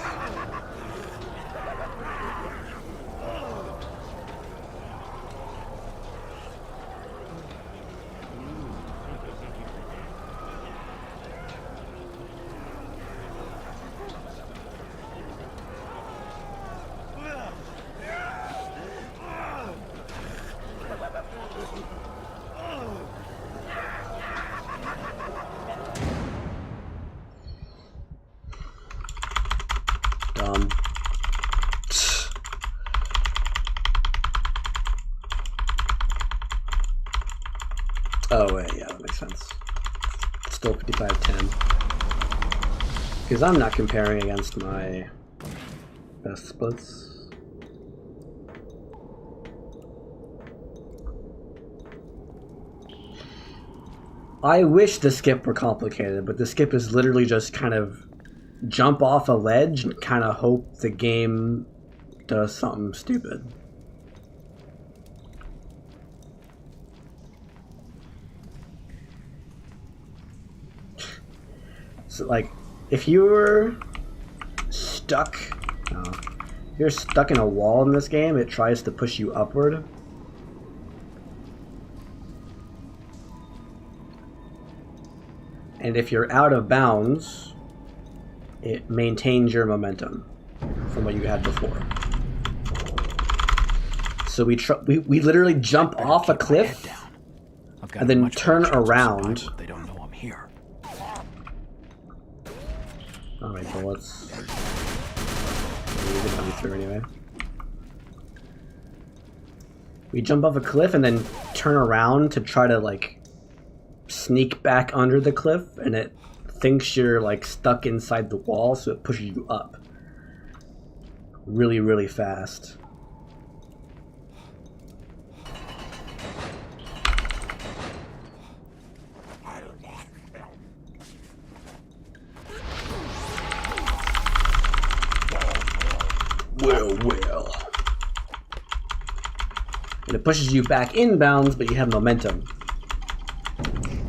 Oh wait, yeah, that makes sense. Still 55-10. Because I'm not comparing against my best splits. I wish the skip were complicated, but the skip is literally just kind of jump off a ledge and kind of hope the game does something stupid. So, like, if you were stuck, if you're stuck in a wall in this game, it tries to push you upward. And if you're out of bounds, it maintains your momentum from what you had before. So we literally jump off a cliff and then turn around. They don't know I'm here. Alright, bullets. We're gonna be through anyway. We jump off a cliff and then turn around to try to, like, sneak back under the cliff, and it thinks you're, like, stuck inside the wall, so it pushes you up. Really, really fast. Well. And it pushes you back in bounds, but you have momentum.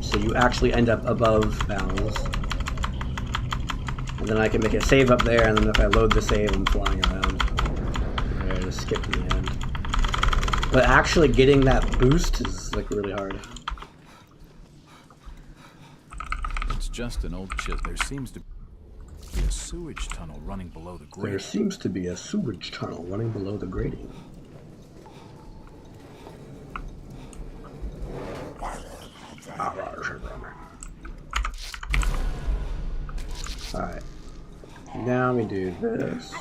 So you actually end up above bounds. And then I can make a save up there, and then if I load the save, I'm flying around. I just skip to the end. But actually getting that boost is, like, really hard. It's just an old chip. There seems to be a sewage tunnel running below the There grating. seems to be a sewage tunnel running below the grating. Alright. Now we do this.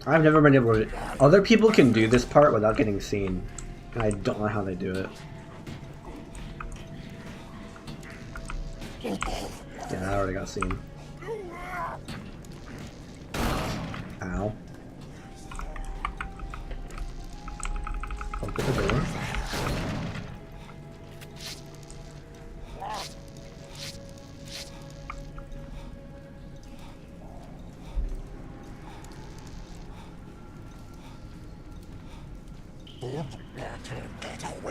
I've never been able to... Other people can do this part without getting seen. And I don't know how they do it. Yeah, I already got seen. Ow. Open the door.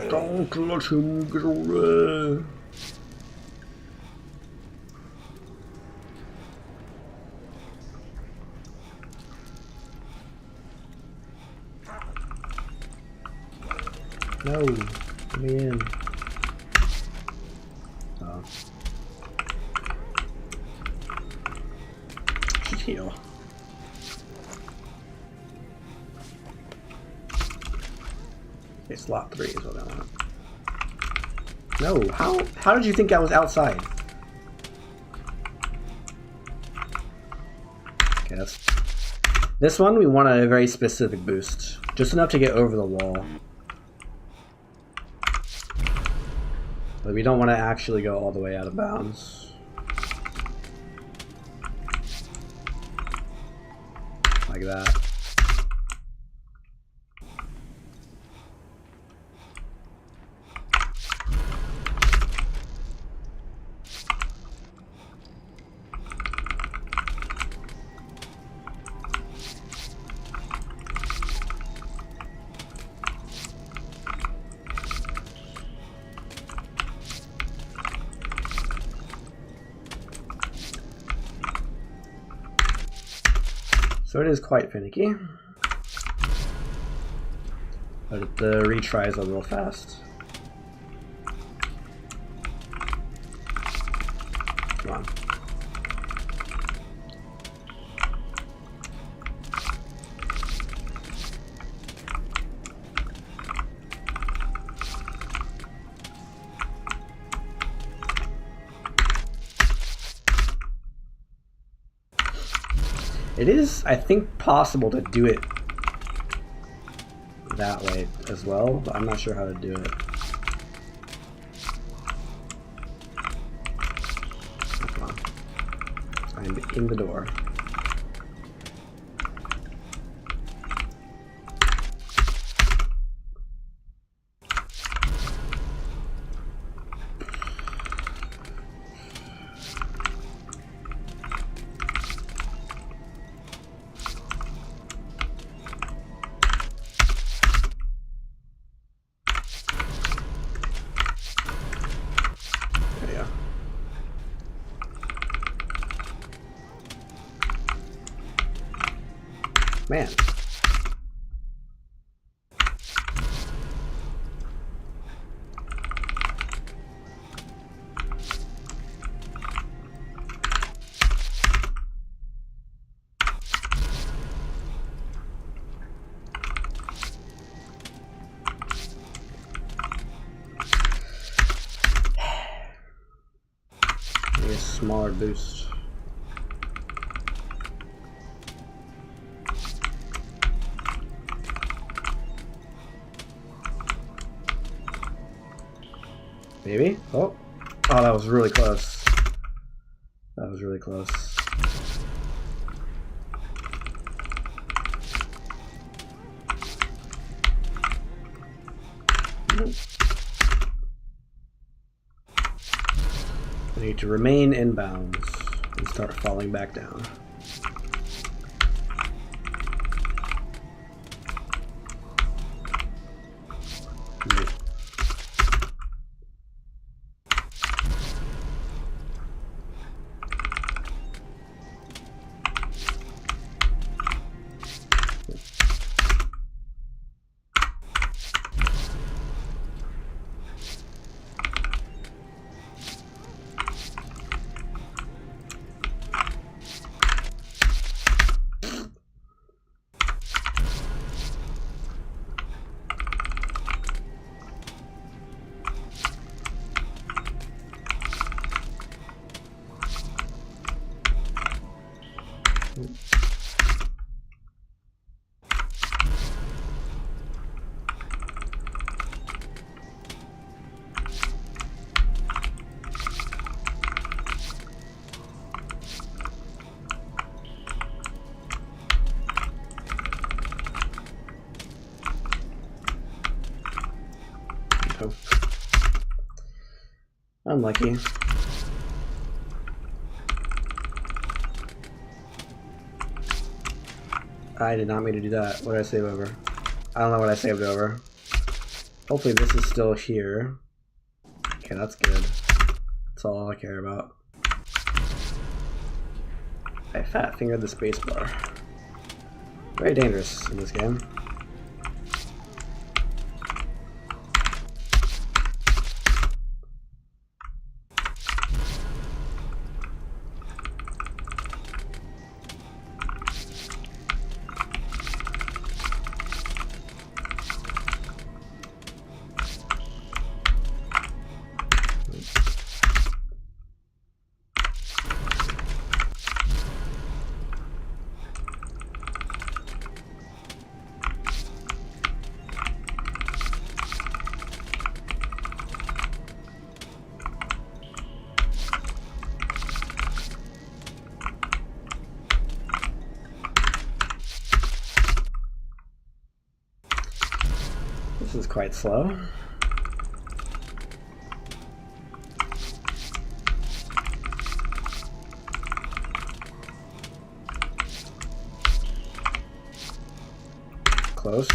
Don't let him get away. No, let me in. Oh. Heal. Okay, slot 3 is what I want. No, how did you think I was outside? Okay, this one we want a very specific boost. Just enough to get over the wall. But we don't want to actually go all the way out of bounds. Like that. So it is quite finicky, but the retries are real fast. Come on. It is, I think, possible to do it that way as well, but I'm not sure how to do it. Oh, come on. I'm in the door. Man. Maybe a smaller boost. Maybe? Oh. Oh, that was really close. That was really close. I need to remain in bounds and start falling back down. Oh. Unlucky. I did not mean to do that. What did I save over? I don't know what I saved over. Hopefully this is still here. Okay, that's good. That's all I care about. I fat fingered the spacebar. Very dangerous in this game. This is quite slow. Close.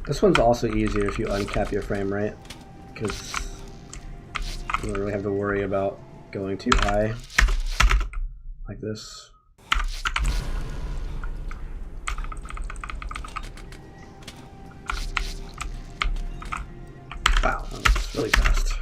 This one's also easier if you uncap your frame rate, because you don't really have to worry about going too high like this. Wow, that's really fast.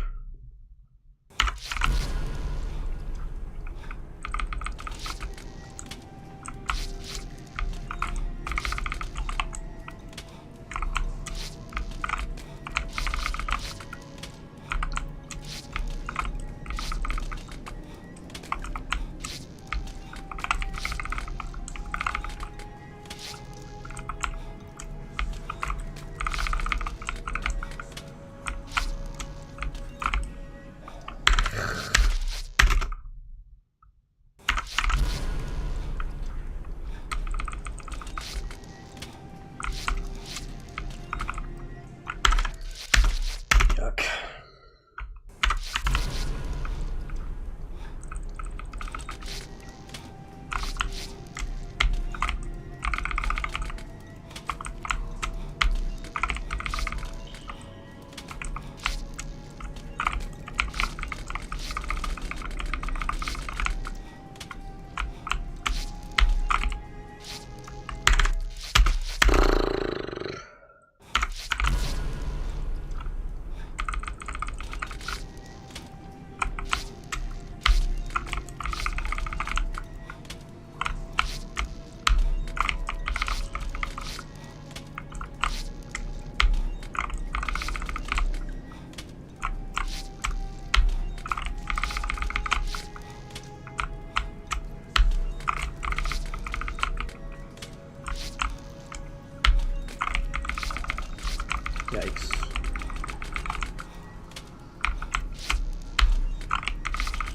Yikes.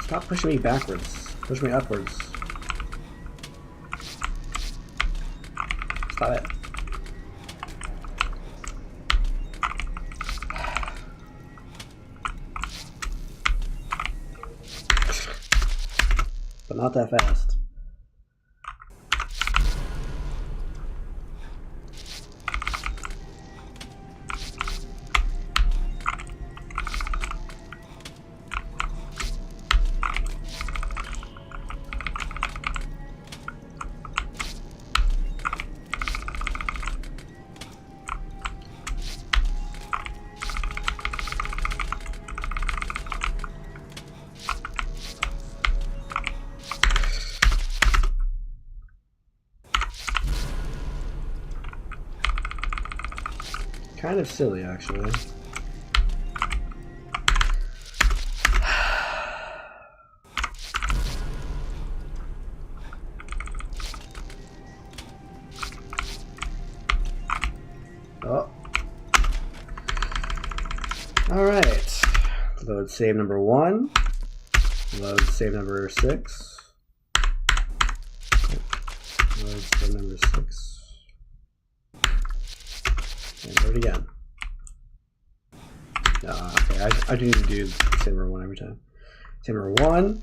Stop pushing me backwards. Push me upwards. Stop it. But not that fast. kind of silly, actually. Oh. Alright. Load save number 1. Load save number 6. Load save number 6. And load again. Okay, I do need to do save number 1 every time. Save number 1.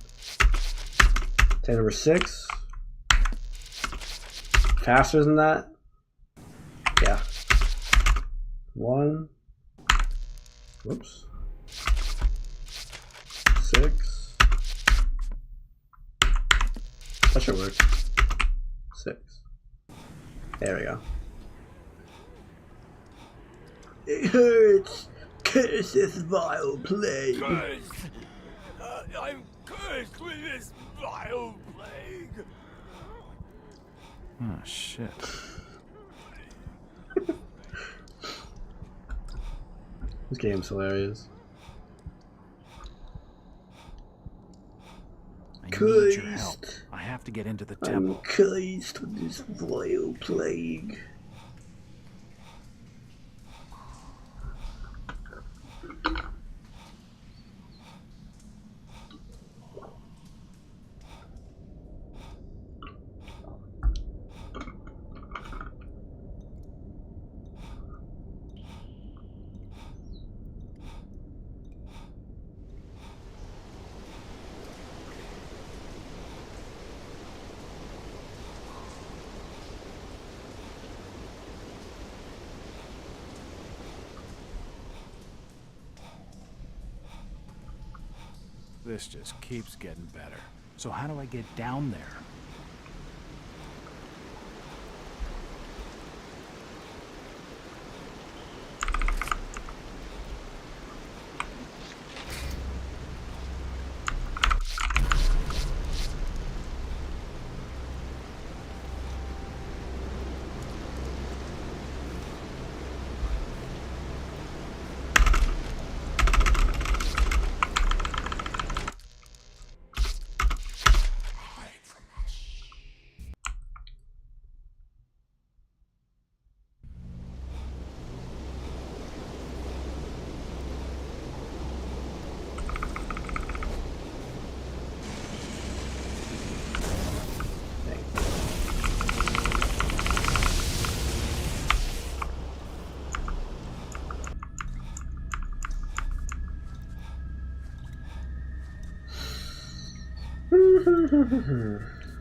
Save number 6. Faster than that? Yeah. 1. Whoops. 6. That should work. 6. There we go. It hurts. Curse this vile plague. Cursed! I'm cursed with this vile plague. Oh, shit. This game's hilarious. I need your help. I have to get into the temple. I'm cursed with this vile plague. This just keeps getting better. So how do I get down there?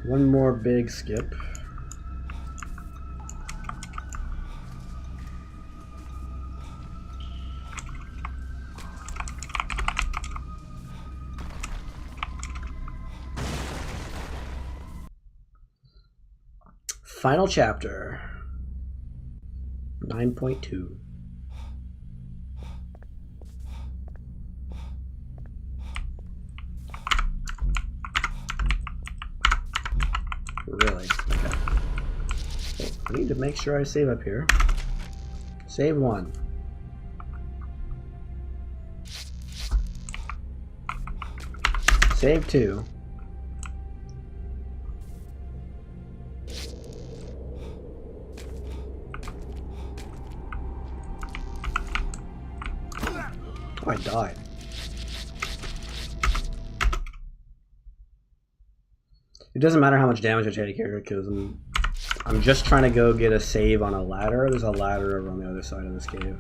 One more big skip. Final chapter 9.2. Really? Okay. So I need to make sure I save up here. Save 1. Save 2. Oh, I died. It doesn't matter how much damage I take here because I'm just trying to go get a save on a ladder. There's a ladder over on the other side of this cave.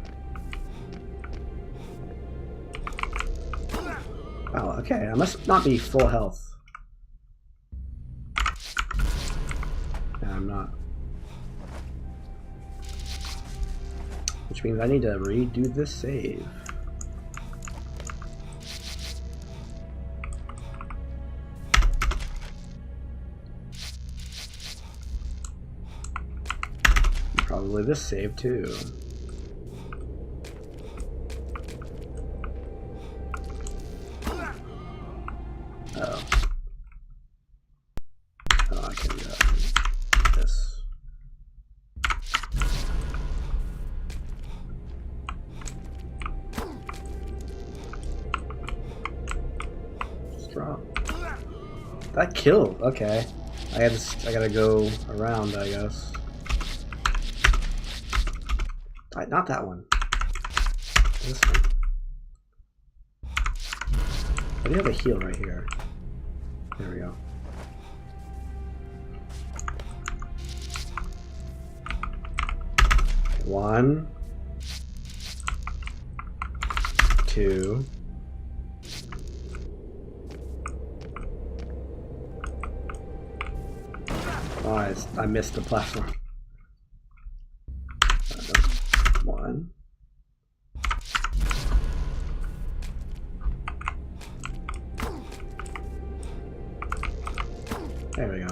Oh, okay. I must not be full health. No, I'm not. Which means I need to redo this save. Probably this save too. Oh. Oh, I can do that. This. bro. That killed. Okay. I gotta go around, I guess. Not that one. This one. I do have a heal right here. There we go. One. Two. Oh, I missed the platform. One. There we go.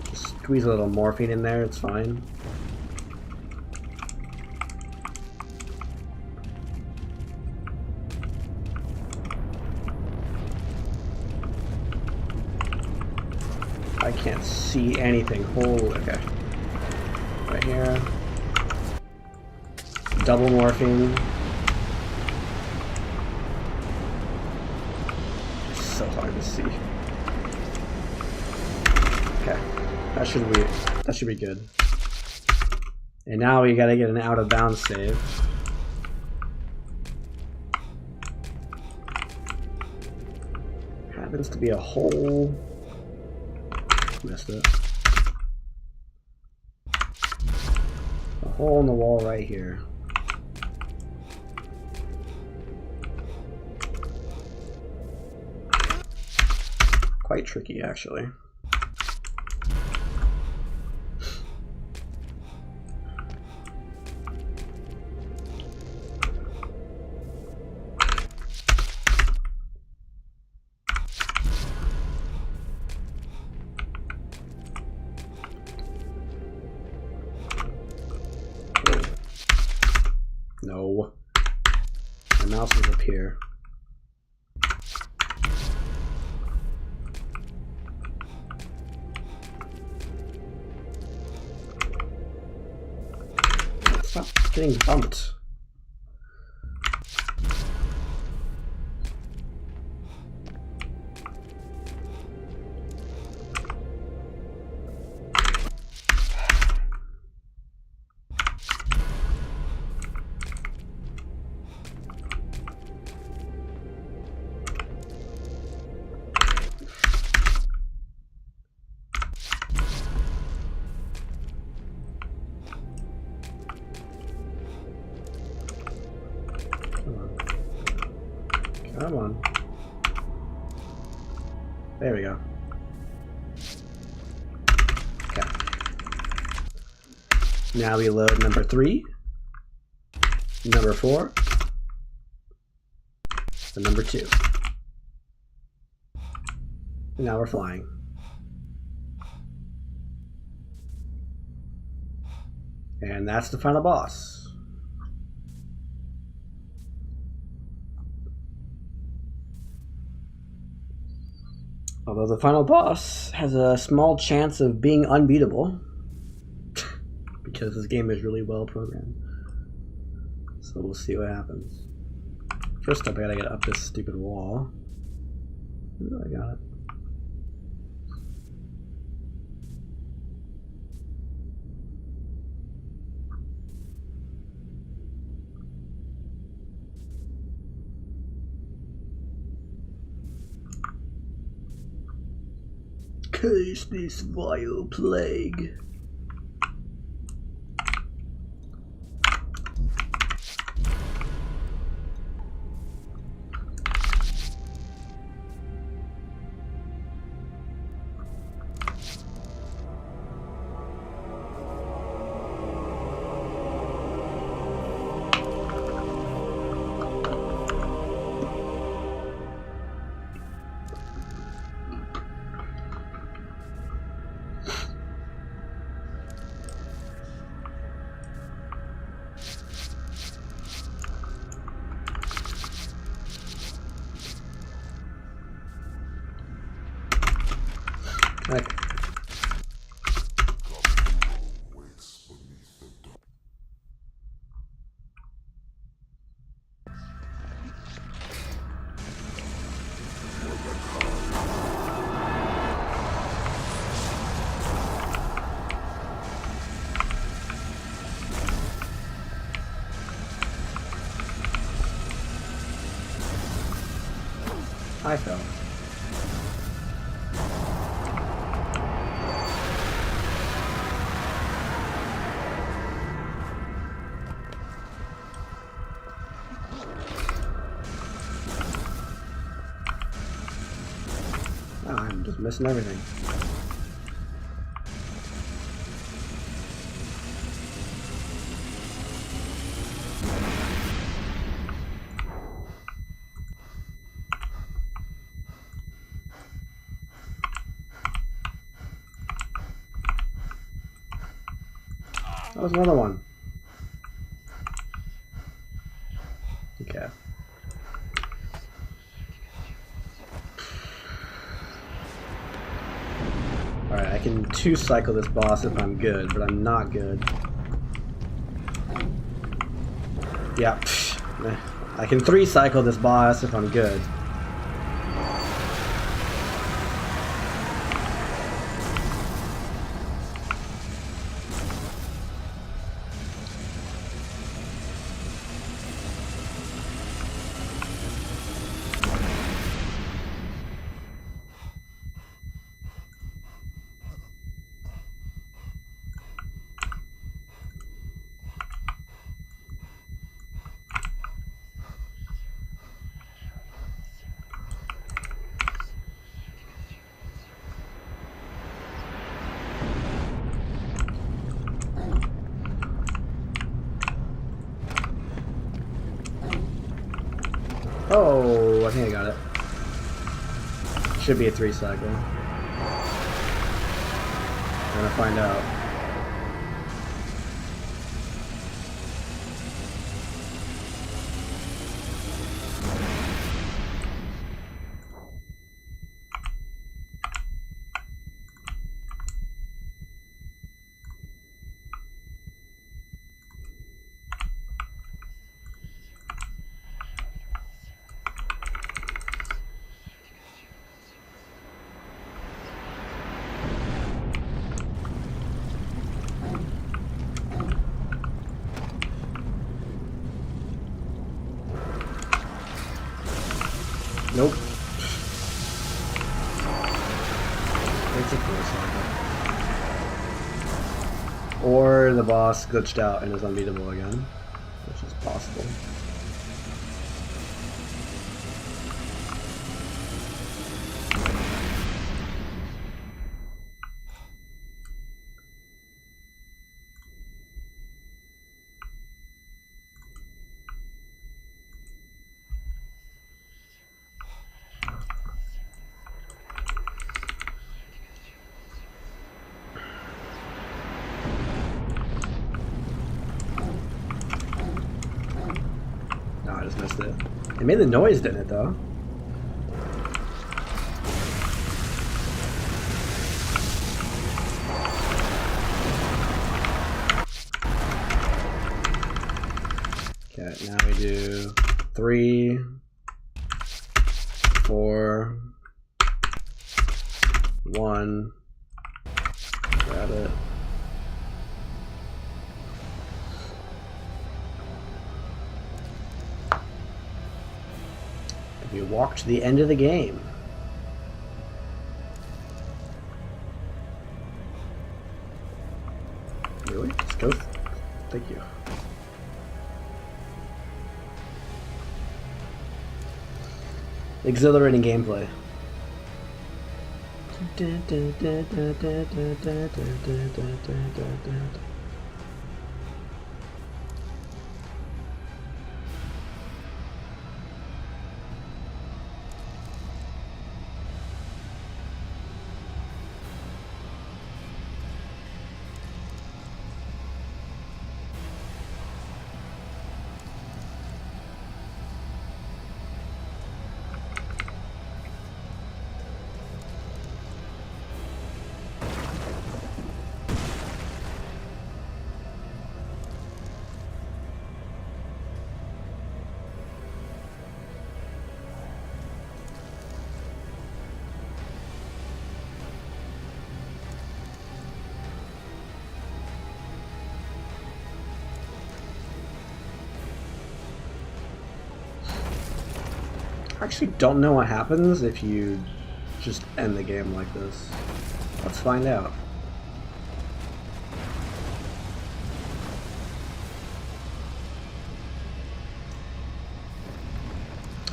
Just squeeze a little morphine in there, it's fine. I can't see anything. Holy, okay. Right here. Double morphine. It's so hard to see. Okay. That should be good. And now we gotta get an out of bounds save. Happens to be a hole. Missed it. A hole in the wall right here. Quite tricky, actually. No. My mouse is up here. Stop getting bumped. Come on. There we go. Okay. Now we load number 3, number 4, and number 2. And now we're flying. And that's the final boss. Although the final boss has a small chance of being unbeatable because this game is really well programmed. So we'll see what happens. First up, I gotta get up this stupid wall. Ooh, I got it. Curse this vile plague. Okay. I fell. Oh, I'm just missing everything. That was another one. Okay. Alright, I can 2-cycle this boss if I'm good, but I'm not good. Yeah, I can 3-cycle this boss if I'm good. Oh, I think I got it. Should be a 3-cycle. I'm gonna find out. Nope. It's a 4-cycle. Or the boss glitched out and is unbeatable again, which is possible. No, I just missed it. It made the noise, didn't it, though? Okay, now we do 3, 4, 1. Grab it. We walked to the end of the game. Really? Let's go. Thank you. Exhilarating gameplay. I actually don't know what happens if you just end the game like this. Let's find out.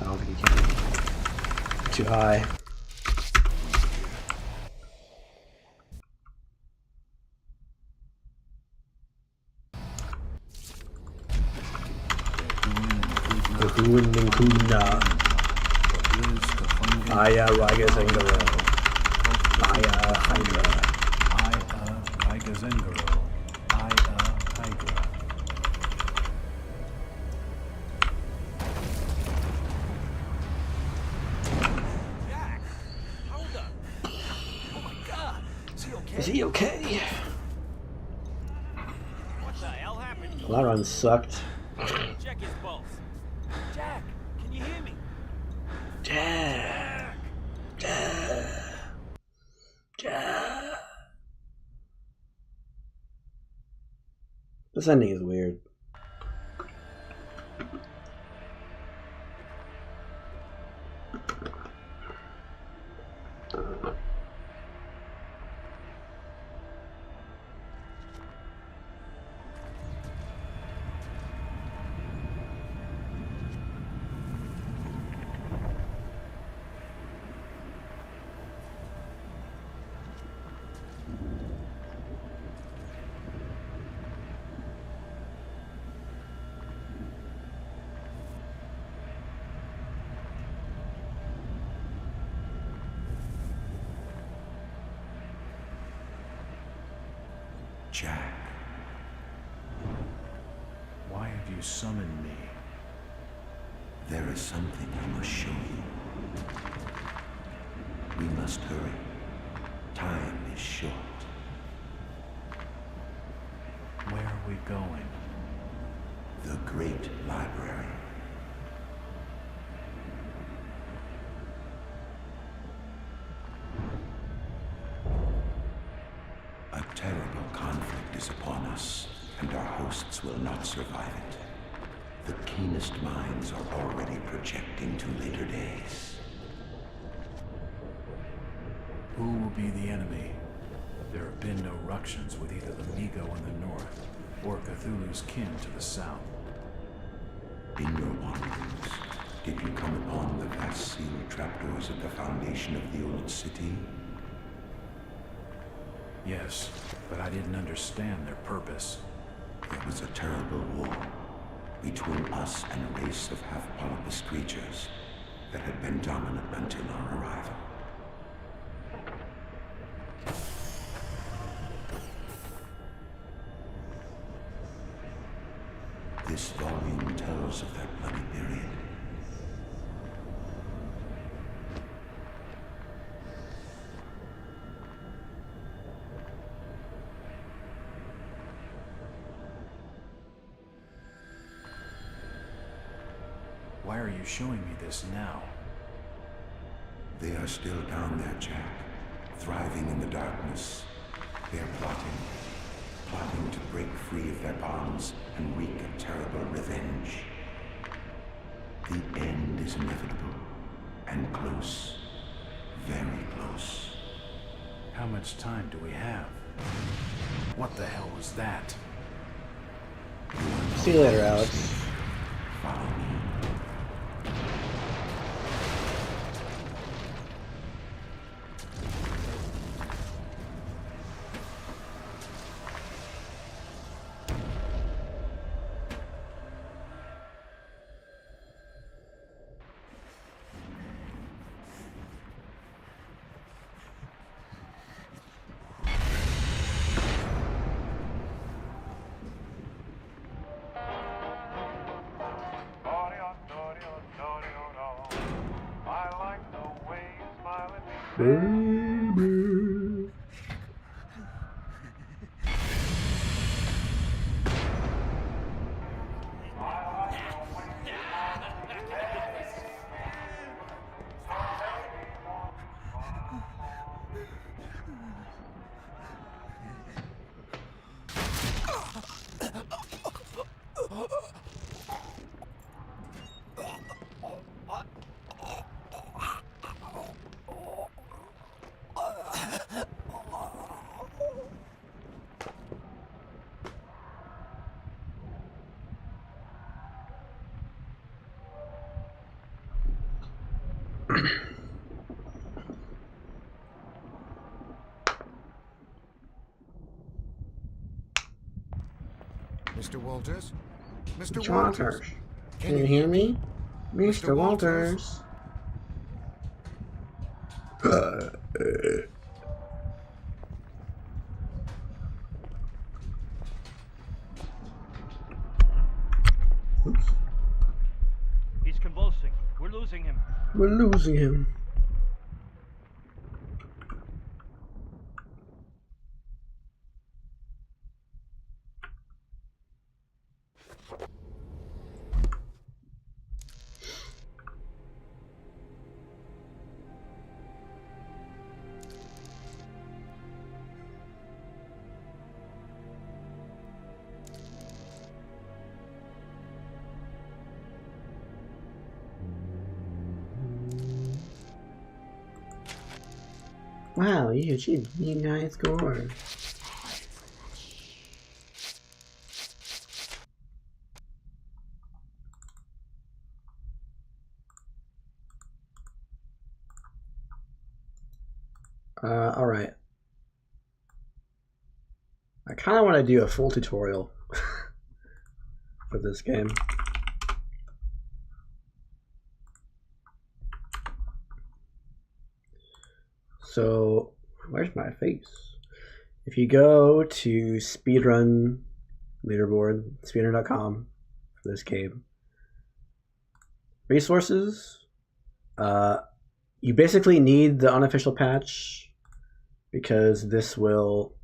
I don't think you can. Too high. Aya Ragazengaro. Aya Hydra. Ragazengaro. Hydra. Jack! Hold up! Oh my god! Is he okay? Is he okay? What the hell happened? Well, that run sucked. Check his pulse. Jack, can you hear me? Jack. This ending is weird. Jack. Why have you summoned me? There is something I must show you. We must hurry. Time is short. Where are we going? The Great Library. A terrible conflict is upon us, and our hosts will not survive it. The keenest minds are already projecting to later days. Who will be the enemy? There have been no ructions with either the Migo in the north, or Cthulhu's kin to the south. In your wanderings, did you come upon the vast sealed trapdoors at the foundation of the old city? Yes, but I didn't understand their purpose. There was a terrible war between us and a race of half-polypus creatures that had been dominant until our arrival. This volume tells of that bloody period. Why are you showing me this now? They are still down there, Jack, thriving in the darkness. They are plotting to break free of their bonds and wreak a terrible revenge. The end is inevitable, and close, very close. How much time do we have? What the hell was that? See you later, Alex. Follow me. Baby. Mr. Walters? Mr. Mr. Walters? Walters. Can you hear me? Mr. Walters. Oops. He's convulsing. We're losing him. We're losing him. Wow, you achieved a nice score. Alright. I kind of want to do a full tutorial for this game. So, where's my face? If you go to Speedrun leaderboard, speedrun.com for this game, resources, you basically need the unofficial patch because this will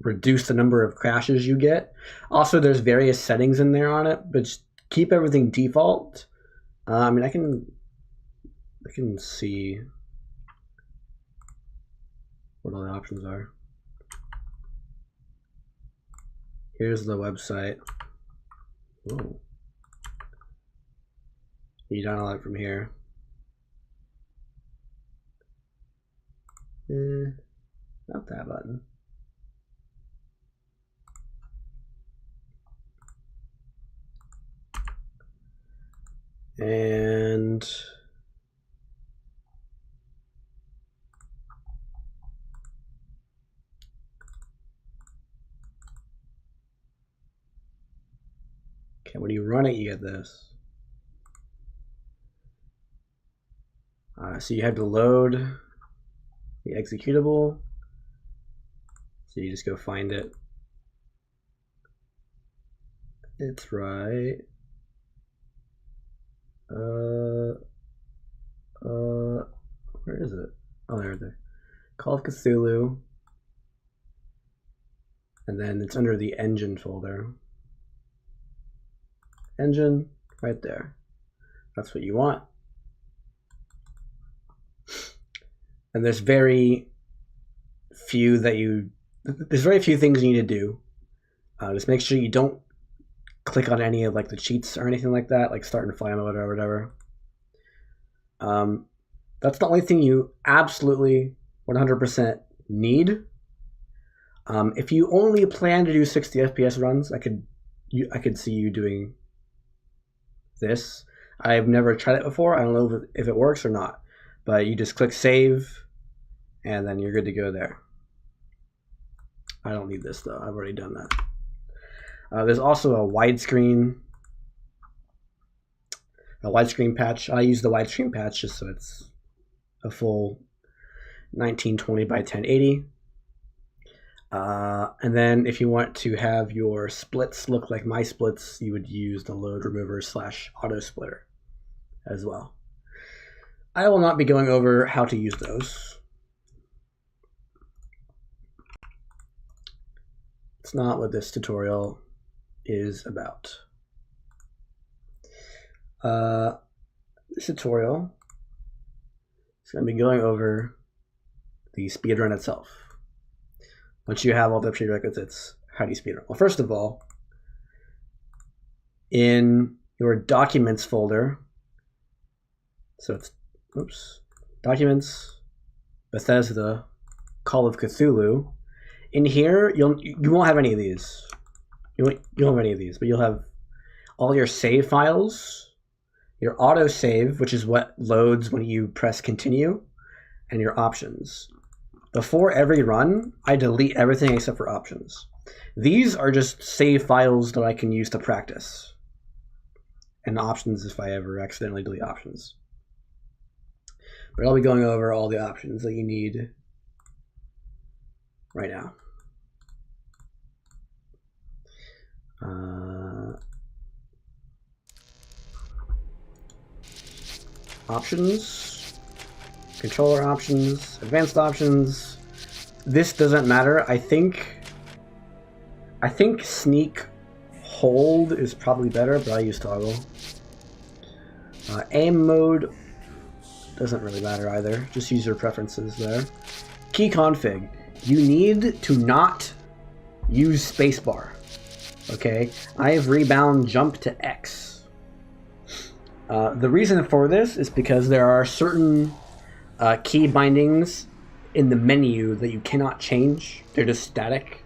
reduce the number of crashes you get. Also, there's various settings in there on it, but just keep everything default. I mean, I can see what all the options are. Here's the website. Oh. You download it from here. Not that button. And okay, when you run it, you get this. So you have to load the executable. So you just go find it. It's right. Where is it? Oh, there. Call of Cthulhu. And then it's under the engine folder. Engine, right there. That's what you want. And there's very few things you need to do. Just make sure you don't click on any of like the cheats or anything like that, like start and fly mode or whatever. That's the only thing you absolutely 100% need. If you only plan to do 60 FPS runs, I could see you doing this. I've never tried it before. I don't know if it works or not, but you just click save and then you're good to go there. I don't need this though. I've already done that. There's also a widescreen patch. I use the widescreen patch just so it's a full 1920 by 1080. And then if you want to have your splits look like my splits, you would use the load remover / auto splitter as well. I will not be going over how to use those. It's not what this tutorial is about. This tutorial is going to be going over the speedrun itself. Once you have all the prerequisites, how do you speedrun? Well, first of all, in your documents folder, so it's documents, Bethesda, Call of Cthulhu. In here, you won't have any of these. You won't have any of these, but you'll have all your save files, your autosave, which is what loads when you press continue, and your options. Before every run, I delete everything except for options. These are just save files that I can use to practice. And options if I ever accidentally delete options. But I'll be going over all the options that you need right now. Options, controller options, advanced options. This doesn't matter. I think sneak hold is probably better, but I use toggle. Aim mode doesn't really matter either. Just use your preferences there. Key config. You need to not use spacebar. Okay, I have rebound jump to X. The reason for this is because there are certain key bindings in the menu that you cannot change. They're just static.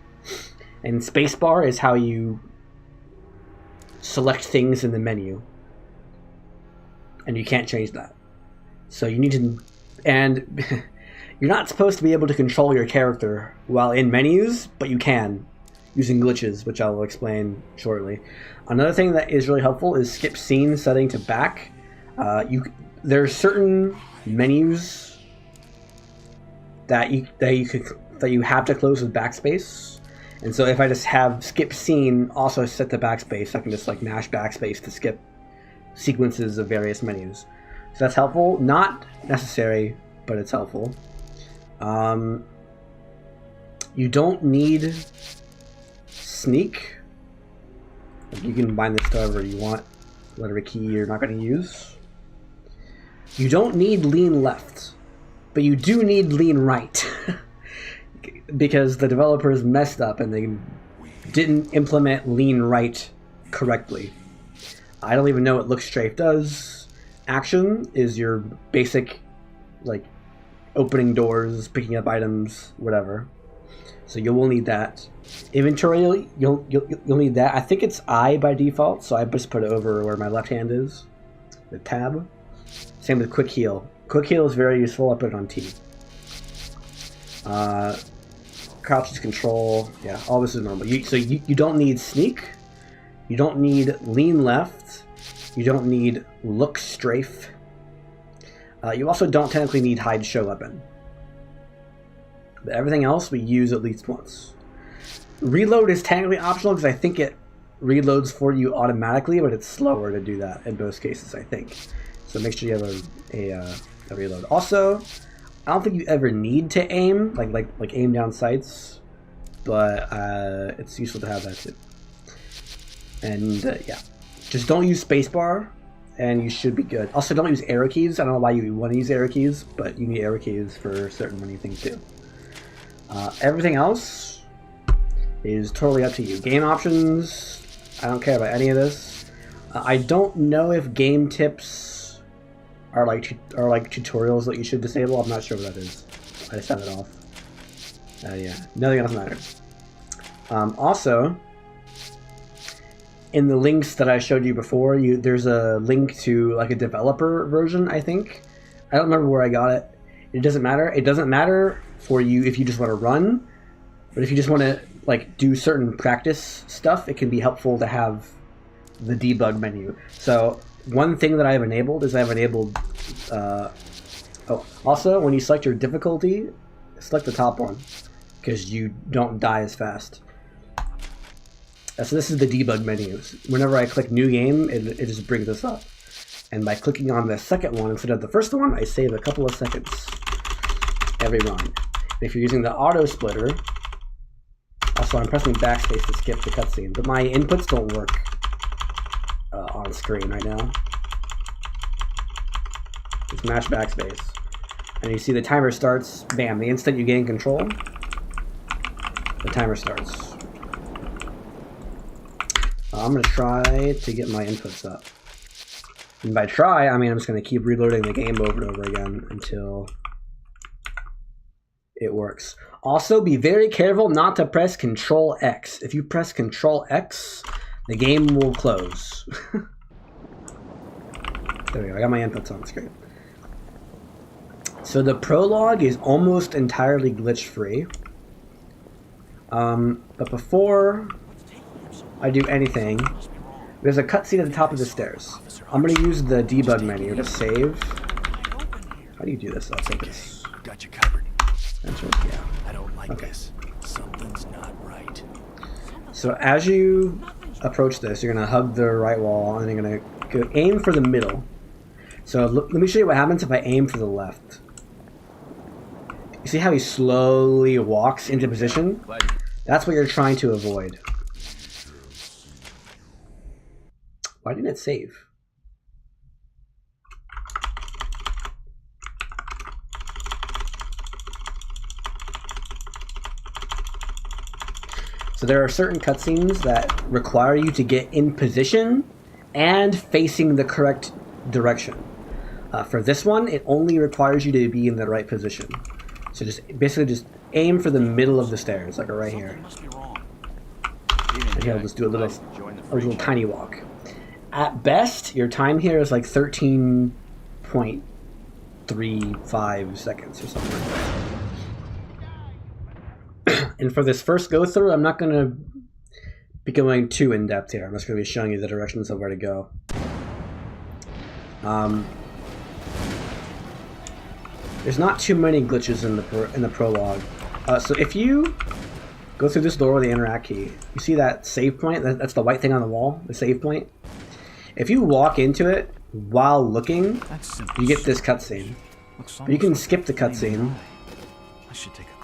And spacebar is how you select things in the menu. And you can't change that. So you need to... And you're not supposed to be able to control your character while in menus, but you can, using glitches, which I will explain shortly. Another thing that is really helpful is skip scene setting to back. There are certain menus that you have to close with backspace, and so if I just have skip scene also set to backspace, I can just like mash backspace to skip sequences of various menus. So that's helpful. Not necessary, but it's helpful. You don't need sneak. You can bind this to whatever you want, whatever key you're not going to use. You don't need lean left, but you do need lean right. Because the developers messed up and they didn't implement lean right correctly. I don't even know what look strafe does. Action is your basic, like, opening doors, picking up items, whatever. So you will need that. Inventory, you'll need that. I think it's I by default, so I just put it over where my left hand is. The tab. Same with quick heal. Quick heal is very useful. I put it on T. Crouch is control. Yeah, all this is normal. So you don't need sneak. You don't need lean left. You don't need look strafe. You also don't technically need hide show weapon. But everything else we use at least once. Reload is technically optional because I think it reloads for you automatically, but it's slower to do that in most cases, I think. So make sure you have a reload. Also, I don't think you ever need to aim, like aim down sights, but it's useful to have that too. And yeah, just don't use spacebar, and you should be good. Also, don't use arrow keys. I don't know why you want to use arrow keys, but you need arrow keys for certain many things too. Everything else is totally up to you. Game options, I don't care about any of this. I don't know if game tips are like tutorials that you should disable. I'm not sure what that is. I just have it off. Yeah, nothing else matters. Also, in the links that I showed you before, there's a link to like a developer version, I think. I don't remember where I got it. It doesn't matter. It doesn't matter for you if you just want to run, but if you just want to like do certain practice stuff, it can be helpful to have the debug menu. So one thing that I have enabled is also when you select your difficulty, select the top one because you don't die as fast. So this is the debug menu. Whenever I click new game, it just brings this up. And by clicking on the second one instead of the first one, I save a couple of seconds every run. And if you're using the auto splitter, also I'm pressing backspace to skip the cutscene, but my inputs don't work on screen right now. Just mash backspace. And you see the timer starts, bam, the instant you gain control, the timer starts. I'm going to try to get my inputs up. And by try, I mean I'm just going to keep reloading the game over and over again until it works. Also, be very careful not to press Control X. If you press Control X, the game will close. There we go. I got my inputs on the screen. So the prologue is almost entirely glitch-free. But before I do anything, there's a cutscene at the top of the stairs. I'm going to use the debug menu to save. How do you do this? I'll take this. Got you covered. Enter, yeah. I don't like Okay. this. Something's not right. So as you approach this, you're going to hug the right wall, and you're going to go aim for the middle. So let me show you what happens if I aim for the left. You see how he slowly walks into position? That's what you're trying to avoid. Why didn't it save? So there are certain cutscenes that require you to get in position and facing the correct direction. For this one, it only requires you to be in the right position. So basically just aim for the middle of the stairs, like right here. And here I'll just do a little tiny walk. At best, your time here is like 13.35 seconds or something like that. And for this first go through, I'm not going to be going too in depth here. I'm just going to be showing you the directions of where to go. There's not too many glitches in the prologue. So if you go through this door with the interact key, you see that save point? That's the white thing on the wall, the save point. If you walk into it while looking, you get this cutscene. But you can skip the cutscene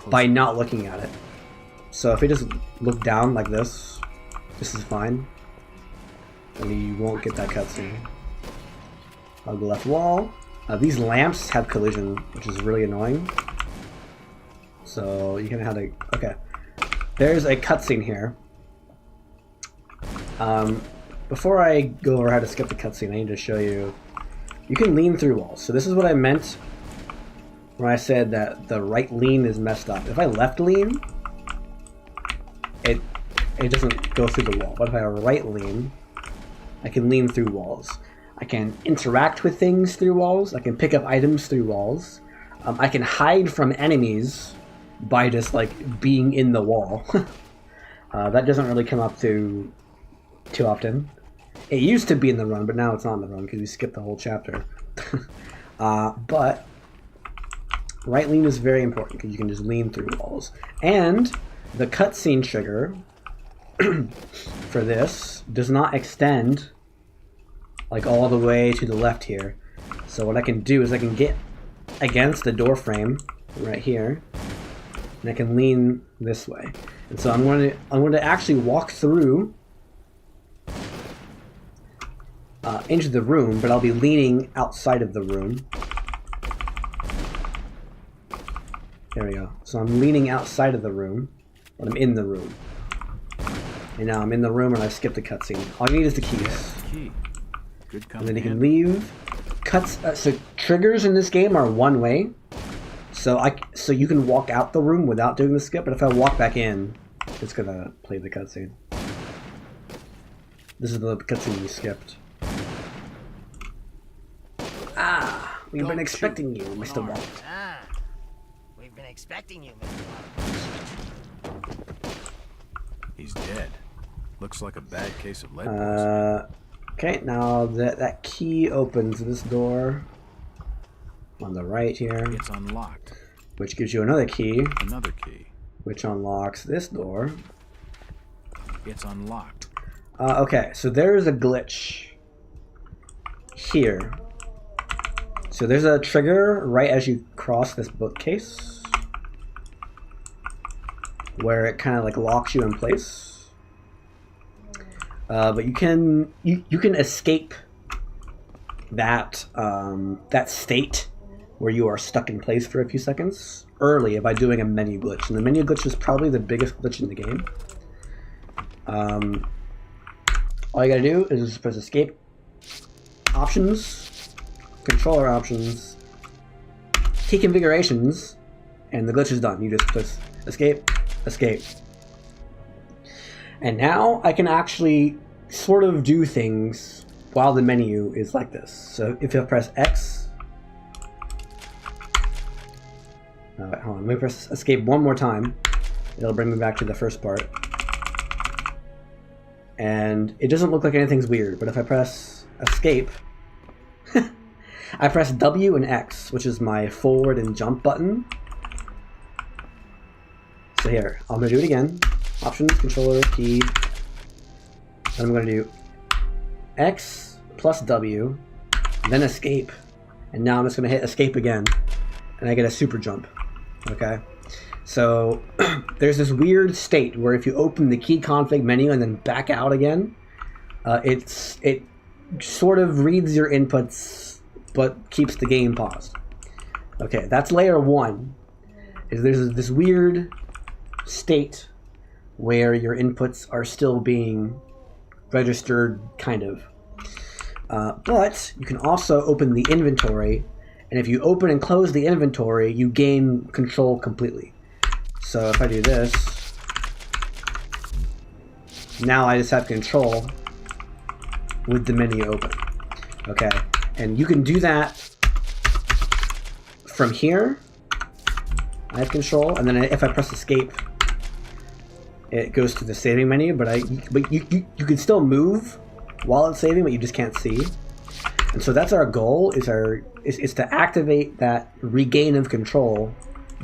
by not looking at it. So if you just look down like this is fine. And you won't get that cutscene. Hug the left wall. These lamps have collision, which is really annoying. So you're gonna have to. Okay, there's a cutscene here. Before I go over how to skip the cutscene, I need to show you. You can lean through walls. So this is what I meant when I said that the right lean is messed up. If I left lean, it doesn't go through the wall. But if I right lean, I can lean through walls. I can interact with things through walls. I can pick up items through walls. I can hide from enemies by just like being in the wall. That doesn't really come up too often. It used to be in the run, but now it's not in the run because we skipped the whole chapter. But right lean is very important because you can just lean through walls. And the cutscene trigger for this does not extend like all the way to the left here. So what I can do is I can get against the door frame right here, and I can lean this way. And so I'm going to actually walk through into the room, but I'll be leaning outside of the room. There we go. So I'm leaning outside of the room, but I'm in the room. And now I'm in the room and I've skipped the cutscene. All you need is the keys. And then you can leave. So triggers in this game are one way. So you can walk out the room without doing the skip, but if I walk back in, it's gonna play the cutscene. This is the cutscene we skipped. Ah, we've been expecting you, Mr. Walt. Ah, we've been expecting you, Mr. Walt. He's dead. Looks like a bad case of lead poisoning. Okay, now that key opens this door on the right here. It's unlocked. Which gives you another key. Another key. Which unlocks this door. It's unlocked. Okay, so there is a glitch here. So there's a trigger right as you cross this bookcase where it kind of like locks you in place. But you can escape that that state where you are stuck in place for a few seconds early by doing a menu glitch. And the menu glitch is probably the biggest glitch in the game. All you gotta do is just press escape, options, controller options, key configurations, and the glitch is done. You just press escape, escape. And now I can actually sort of do things while the menu is like this. So if you press X, hold on, let me press escape one more time. It'll bring me back to the first part. And it doesn't look like anything's weird, but if I press escape, I press W and X, which is my forward and jump button. So here, I'm gonna do it again. Options, controller, key. Then I'm gonna do X plus W, then escape. And now I'm just gonna hit escape again, and I get a super jump. Okay? So there's this weird state where if you open the key config menu and then back out again, it sort of reads your inputs but keeps the game paused. Okay, that's layer 1. There's this weird state where your inputs are still being registered, kind of. But you can also open the inventory, and if you open and close the inventory, you gain control completely. So if I do this, now I just have control with the menu open. Okay, and you can do that from here. I have control, and then if I press escape, it goes to the saving menu. But you can still move while it's saving, but you just can't see. And so that's our goal: is to activate that regain of control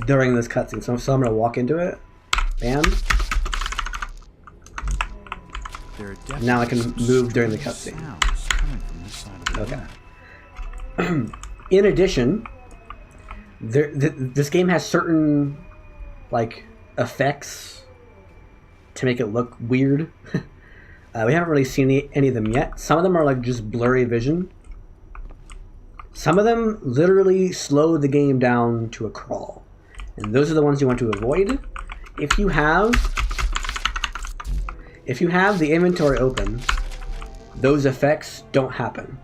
during this cutscene. So I'm gonna walk into it. Bam. Now I can move during the cutscene. Okay. In addition, this game has certain like effects to make it look weird. We haven't really seen any of them yet. Some of them are like just blurry vision. Some of them literally slow the game down to a crawl. And those are the ones you want to avoid. If you have the inventory open, those effects don't happen.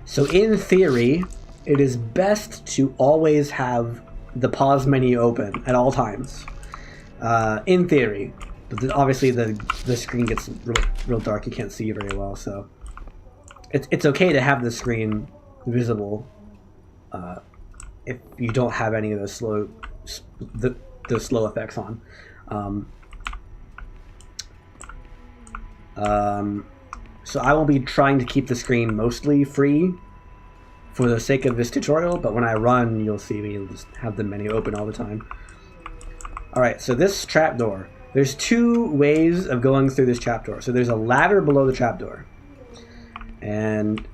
So in theory, it is best to always have the pause menu open at all times. In theory. But obviously the screen gets real dark, you can't see very well, so it's okay to have the screen visible if you don't have any of those slow effects on. So I will be trying to keep the screen mostly free for the sake of this tutorial, but when I run, you'll see me just have the menu open all the time. Alright, so this trapdoor. There's two ways of going through this trapdoor. So there's a ladder below the trapdoor. And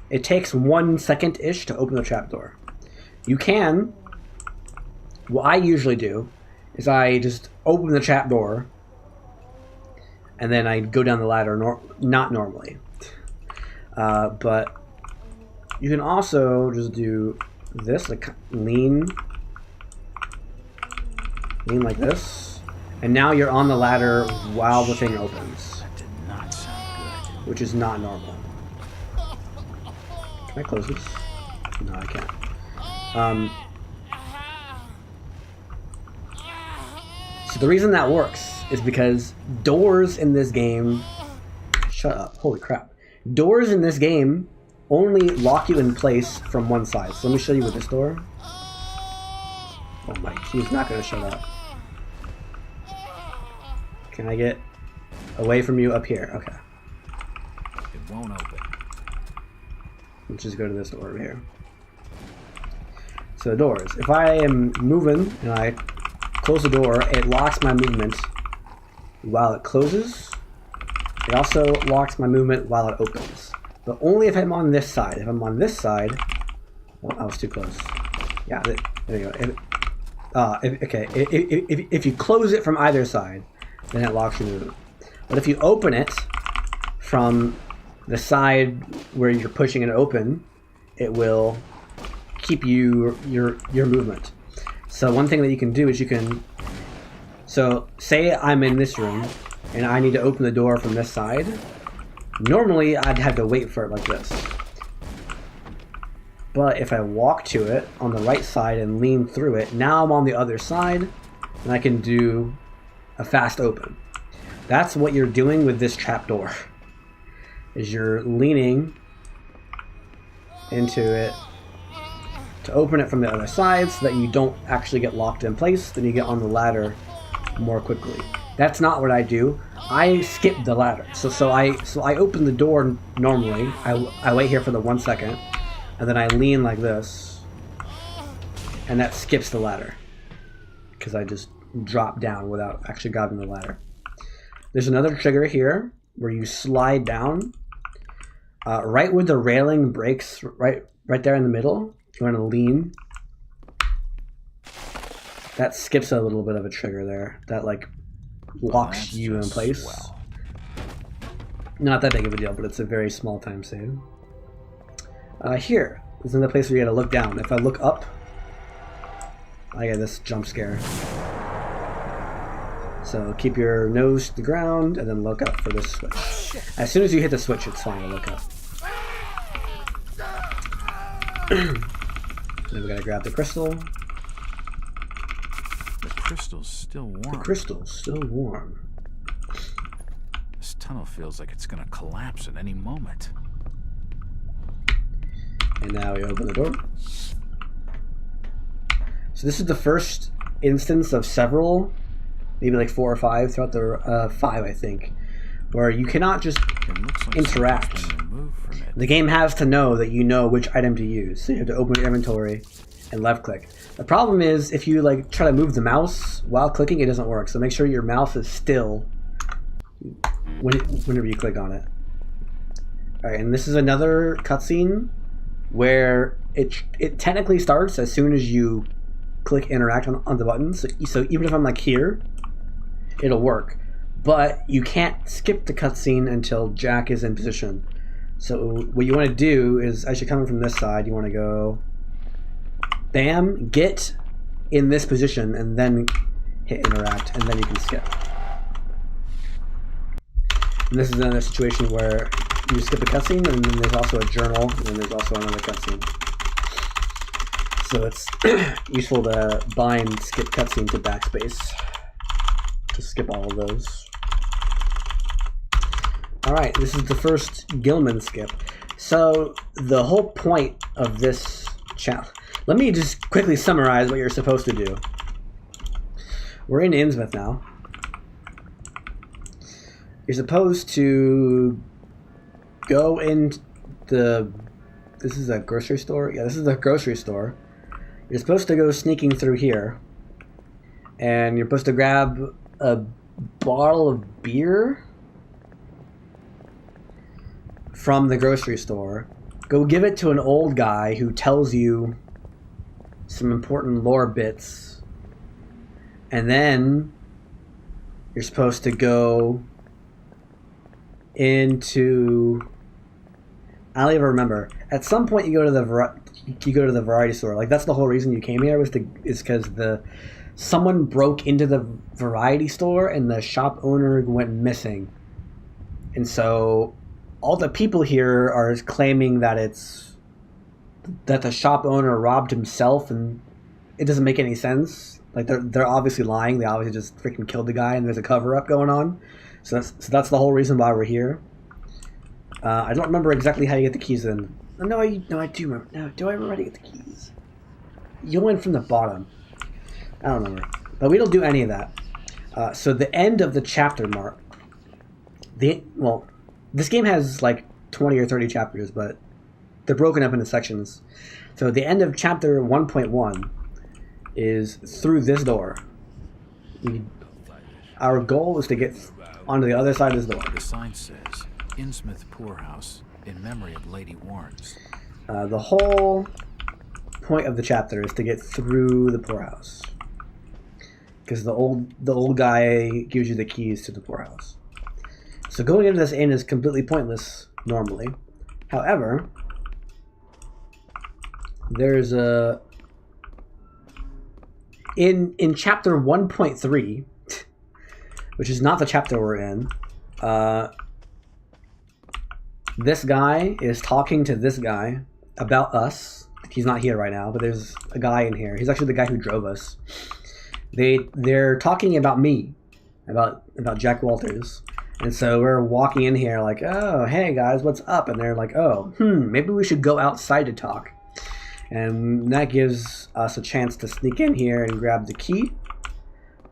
it takes 1 second-ish to open the trapdoor. You can, what I usually do, is I just open the trapdoor and then I go down the ladder, not normally. But you can also just do this, like lean like this, and now you're on the ladder while the thing opens. That did not sound good. Which is not normal. Can I close this? No, I can't. So the reason that works is because doors in this game... Shut up. Holy crap. Doors in this game only lock you in place from one side. So let me show you with this door. Oh my, he's not going to shut up. Can I get away from you up here? Okay. It won't open. Let's just go to this door over here. So doors. If I am moving and I close the door, it locks my movement while it closes. It also locks my movement while it opens. But only if I'm on this side. If I'm on this side... Well, I was too close. Yeah, there you go. If you close it from either side, then it locks your movement. But if you open it from the side where you're pushing it open, it will keep your movement. So one thing that you can do is you can... So say I'm in this room and I need to open the door from this side. Normally I'd have to wait for it like this. But if I walk to it on the right side and lean through it, now I'm on the other side and I can do a fast open. That's what you're doing with this trapdoor. is you're leaning into it to open it from the other side so that you don't actually get locked in place, then you get on the ladder more quickly. That's not what I do. I skip the ladder. So I open the door normally. I wait here for the 1 second, and then I lean like this, and that skips the ladder because I just drop down without actually grabbing the ladder. There's another trigger here where you slide down right where the railing breaks, right there in the middle. You want to lean. That skips a little bit of a trigger there. That like locks you in place. Swell. Not that big of a deal, but it's a very small time save. Here is another place where you gotta look down. If I look up, I get this jump scare. So keep your nose to the ground and then look up for this switch. As soon as you hit the switch, it's fine to look up. Then we gotta grab the crystal. The crystal's still warm. The crystal's still warm. This tunnel feels like it's gonna collapse at any moment. And now we open the door. So this is the first instance of several, maybe like 4 or 5 throughout the 5, I think, where you cannot just Like interact. The game has to know that you know which item to use, so you have to open your inventory and left click. The problem is if you like try to move the mouse while clicking, it doesn't work. So make sure your mouse is still whenever you click on it. All right, and this is another cutscene where it technically starts as soon as you click interact on the button. So even if I'm like here, it'll work. But you can't skip the cutscene until Jack is in position. So what you want to do is, as you're coming from this side, you want to go, bam, get in this position, and then hit interact, and then you can skip. And this is another situation where you skip a cutscene, and then there's also a journal, and then there's also another cutscene. So it's useful to bind skip cutscene to backspace to skip all of those. Alright, this is the first Gilman skip. So the whole point of this challenge... Let me just quickly summarize what you're supposed to do. We're in Innsmouth now. You're supposed to go in the... This is a grocery store? Yeah, this is the grocery store. You're supposed to go sneaking through here. And you're supposed to grab a bottle of beer from the grocery store. Go give it to an old guy who tells you some important lore bits. And then you're supposed to go into... I don't even remember. At some point you go to the variety store. Like that's the whole reason you came here is because someone broke into the variety store and the shop owner went missing. And so all the people here are claiming that the shop owner robbed himself, and it doesn't make any sense. Like they're obviously lying. They obviously just freaking killed the guy, and there's a cover up going on. So that's the whole reason why we're here. I don't remember exactly how you get the keys in. No, I do remember. No, do I remember how to get the keys? You went from the bottom. I don't remember, but we don't do any of that. So the end of the chapter mark. This game has like 20 or 30 chapters, but they're broken up into sections. So the end of chapter 1.1 is through this door. Our goal is to get onto the other side of this door. The sign says, Innsmouth Poorhouse, in memory of Lady Warnes. The whole point of the chapter is to get through the poorhouse. Because the old guy gives you the keys to the poorhouse. So going into this inn is completely pointless normally. However, there's in chapter 1.3, which is not the chapter we're in, this guy is talking to this guy about us. He's not here right now, but there's a guy in here. He's actually the guy who drove us. They're talking about me, about Jack Walters. And so we're walking in here like, oh, hey guys, what's up? And they're like, oh, maybe we should go outside to talk. And that gives us a chance to sneak in here and grab the key.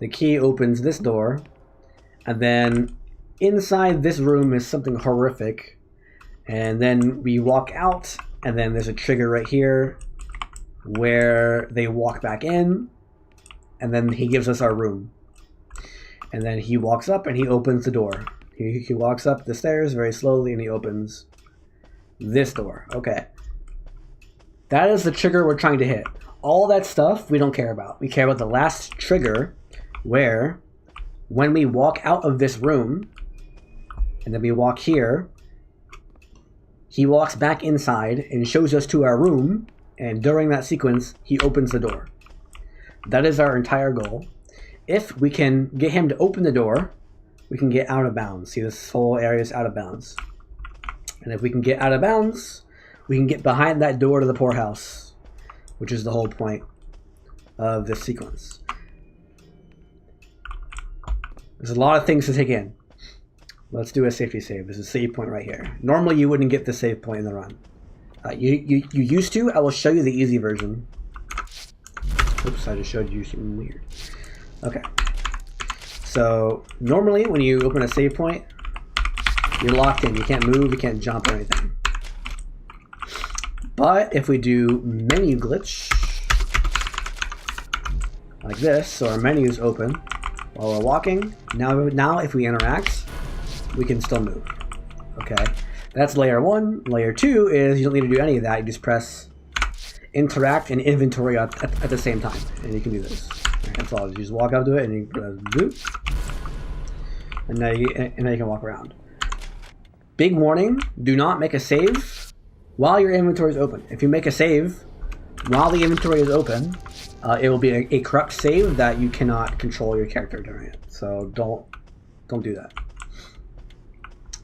The key opens this door. And then inside this room is something horrific. And then we walk out, and then there's a trigger right here where they walk back in. And then he gives us our room. And then he walks up and he opens the door. He walks up the stairs very slowly and he opens this door. Okay. That is the trigger we're trying to hit. All that stuff we don't care about. We care about the last trigger where when we walk out of this room and then we walk here, he walks back inside and shows us to our room, and during that sequence he opens the door. That is our entire goal. If we can get him to open the door, we can get out of bounds. See, this whole area is out of bounds. And if we can get out of bounds, we can get behind that door to the poorhouse, which is the whole point of this sequence. There's a lot of things to take in. Let's do a safety save. There's a save point right here. Normally you wouldn't get the save point in the run. You used to. I will show you the easy version. Oops, I just showed you something weird. Okay. So, normally when you open a save point, you're locked in. You can't move, you can't jump or anything. But if we do menu glitch, like this, so our menu is open while we're walking, now if we interact, we can still move. Okay. That's layer 1. Layer 2 is you don't need to do any of that. You just press interact and inventory at the same time, and you can do this. That's all. You just walk up to it and you press boop, and now you can walk around. Big warning: do not make a save while your inventory is open. If you make a save while the inventory is open, it will be a corrupt save that you cannot control your character during it. So don't do that.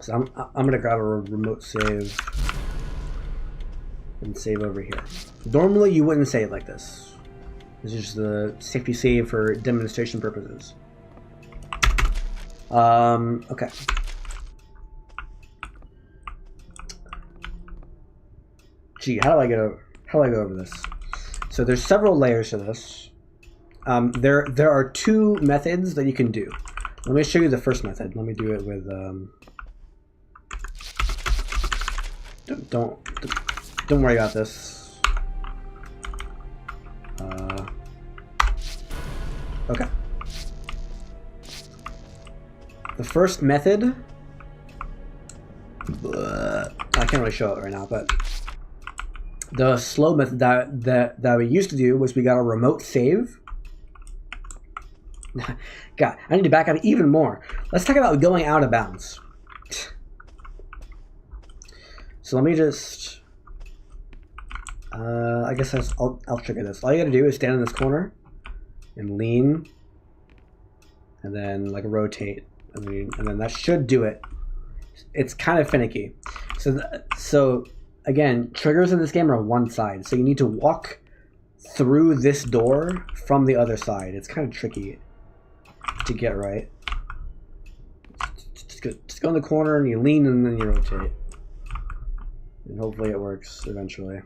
So I'm gonna grab a remote save and save over here. Normally you wouldn't save like this. This is just the safety save for demonstration purposes. Okay. Gee, how do I go over this? So there's several layers to this. There are 2 methods that you can do. Let me show you the first method. Let me do it with don't worry about this. Okay. The first method, I can't really show it right now, but the slow method that we used to do was we got a remote save. God, I need to back up even more. Let's talk about going out of bounds. So let me just, I guess I'll trigger this. All you gotta do is stand in this corner and lean, and then like rotate, and then that should do it. It's kind of finicky. So again, triggers in this game are one side, so you need to walk through this door from the other side. It's kind of tricky to get right. Just go in the corner and you lean and then you rotate. And hopefully it works eventually.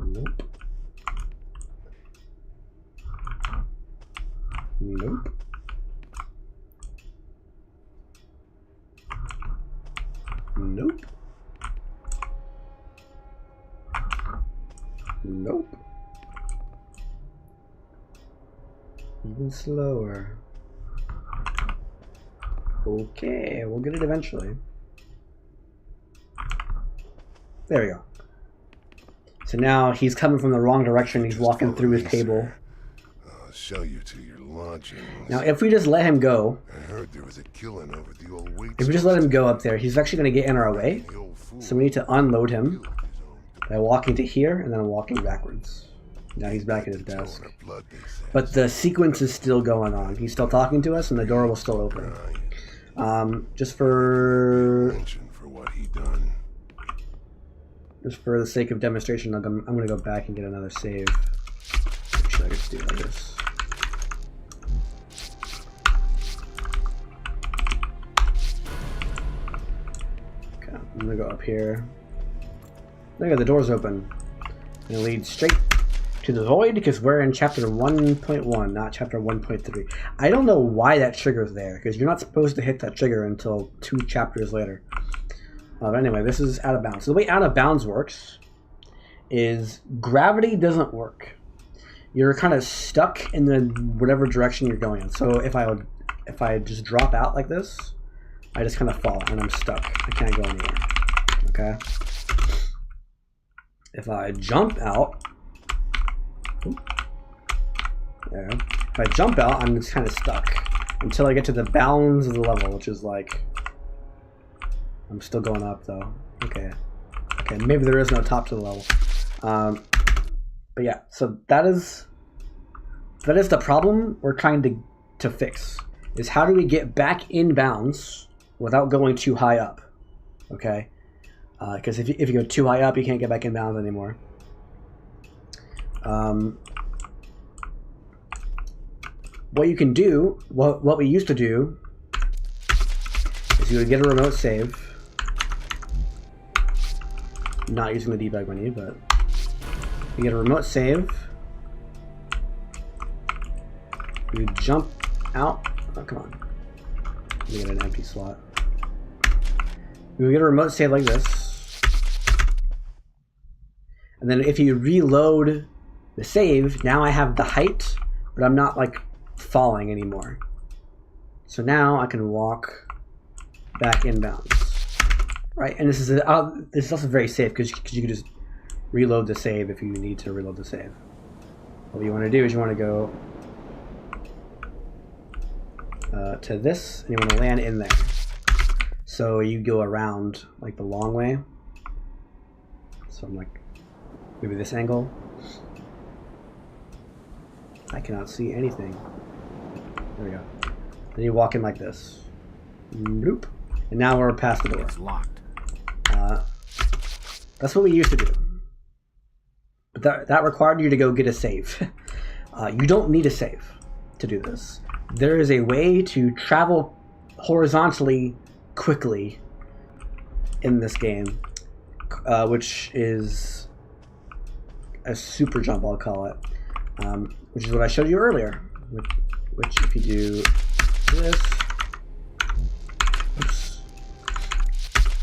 Nope. Nope. Nope. Nope. Even slower. Okay, we'll get it eventually. There we go. So now he's coming from the wrong direction. He's walking through his table. I'll show you to your lodging. Now, if we just let him go, I heard there was a killing over the old weight. if we just let him go up there, he's actually going to get in our way. So we need to unload him by walking to here and then walking backwards. Now he's back at his desk. But the sequence is still going on. He's still talking to us and the door will still open. Just for the sake of demonstration, I'm going to go back and get another save. Actually, let's do like this. Okay, I'm gonna go up here. Look at the door's open. And it leads straight to the void because we're in chapter 1.1, not chapter 1.3. I don't know why that trigger's there because you're not supposed to hit that trigger until 2 chapters later. But anyway, this is out of bounds. So the way out of bounds works is gravity doesn't work. You're kind of stuck in the whatever direction you're going in. So if I just drop out like this, I just kind of fall and I'm stuck. I can't go anywhere. Okay. If I jump out, there. If I jump out, I'm just kind of stuck until I get to the bounds of the level, which is like, I'm still going up though. Okay. Okay, maybe there is no top to the level. But yeah, so that is the problem we're trying to fix. Is how do we get back in bounds without going too high up? Okay, because if you go too high up, you can't get back in bounds anymore. What you can do, what we used to do, is you would get a remote save. Not using the debug menu, but you get a remote save. You jump out. Oh, come on. You get an empty slot. You get a remote save like this. And then if you reload the save, now I have the height, but I'm not like falling anymore. So now I can walk back in bounds. Right, and this is also very safe because you can just reload the save if you need to reload the save. What you want to do is you want to go to this, and you want to land in there. So you go around like the long way. So I'm like maybe this angle. I cannot see anything. There we go. Then you walk in like this. Nope. And now we're past the door. It's locked. That's what we used to do. But that required you to go get a save. You don't need a save to do this. There is a way to travel horizontally quickly in this game, which is a super jump, I'll call it, which is what I showed you earlier. Which if you do this, oops,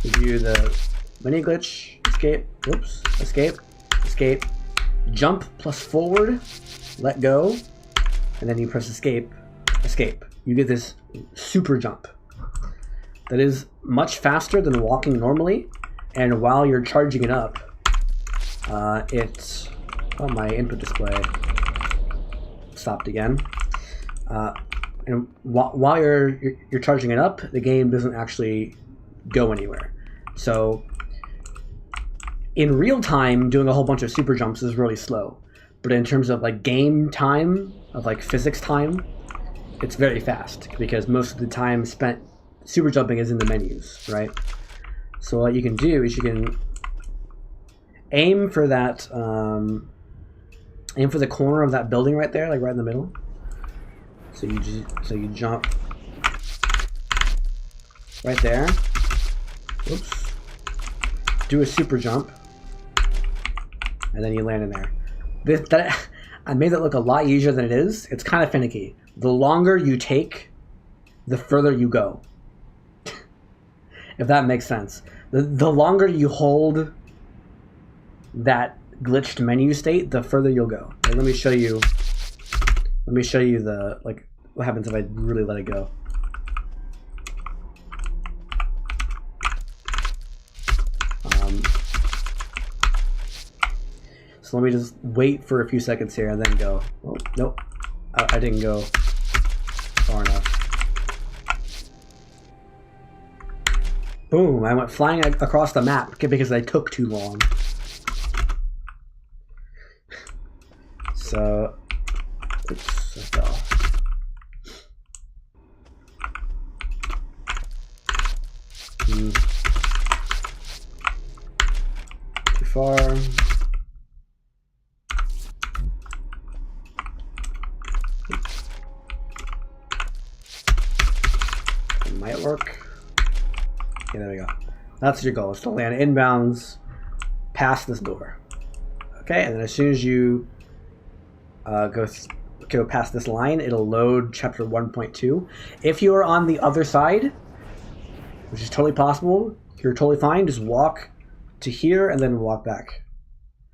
you do the mini glitch, escape, whoops, escape, escape, jump plus forward, let go, and then you press escape, escape. You get this super jump that is much faster than walking normally, and while you're charging it up, it's, oh, my input display stopped again. And while you're charging it up, the game doesn't actually go anywhere. So in real time, doing a whole bunch of super jumps is really slow. But in terms of like game time, of like physics time, it's very fast because most of the time spent super jumping is in the menus, right? So what you can do is you can aim for that, aim for the corner of that building right there, like right in the middle. So you jump right there. Whoops. Do a super jump, and then you land in there. I made that look a lot easier than it is. It's kind of finicky. The longer you take, the further you go. If that makes sense. The longer you hold that glitched menu state, the further you'll go. Right, let me show you the, like, what happens if I really let it go. So let me just wait for a few seconds here and then go. Oh, nope, I didn't go far enough. Boom, I went flying across the map because I took too long. So, oops, I fell. Too far. Yeah, there we go. That's your goal, is to land inbounds past this door. Okay, and then as soon as you go past this line, it'll load chapter 1.2. If you are on the other side, which is totally possible, you're totally fine. Just walk to here and then walk back.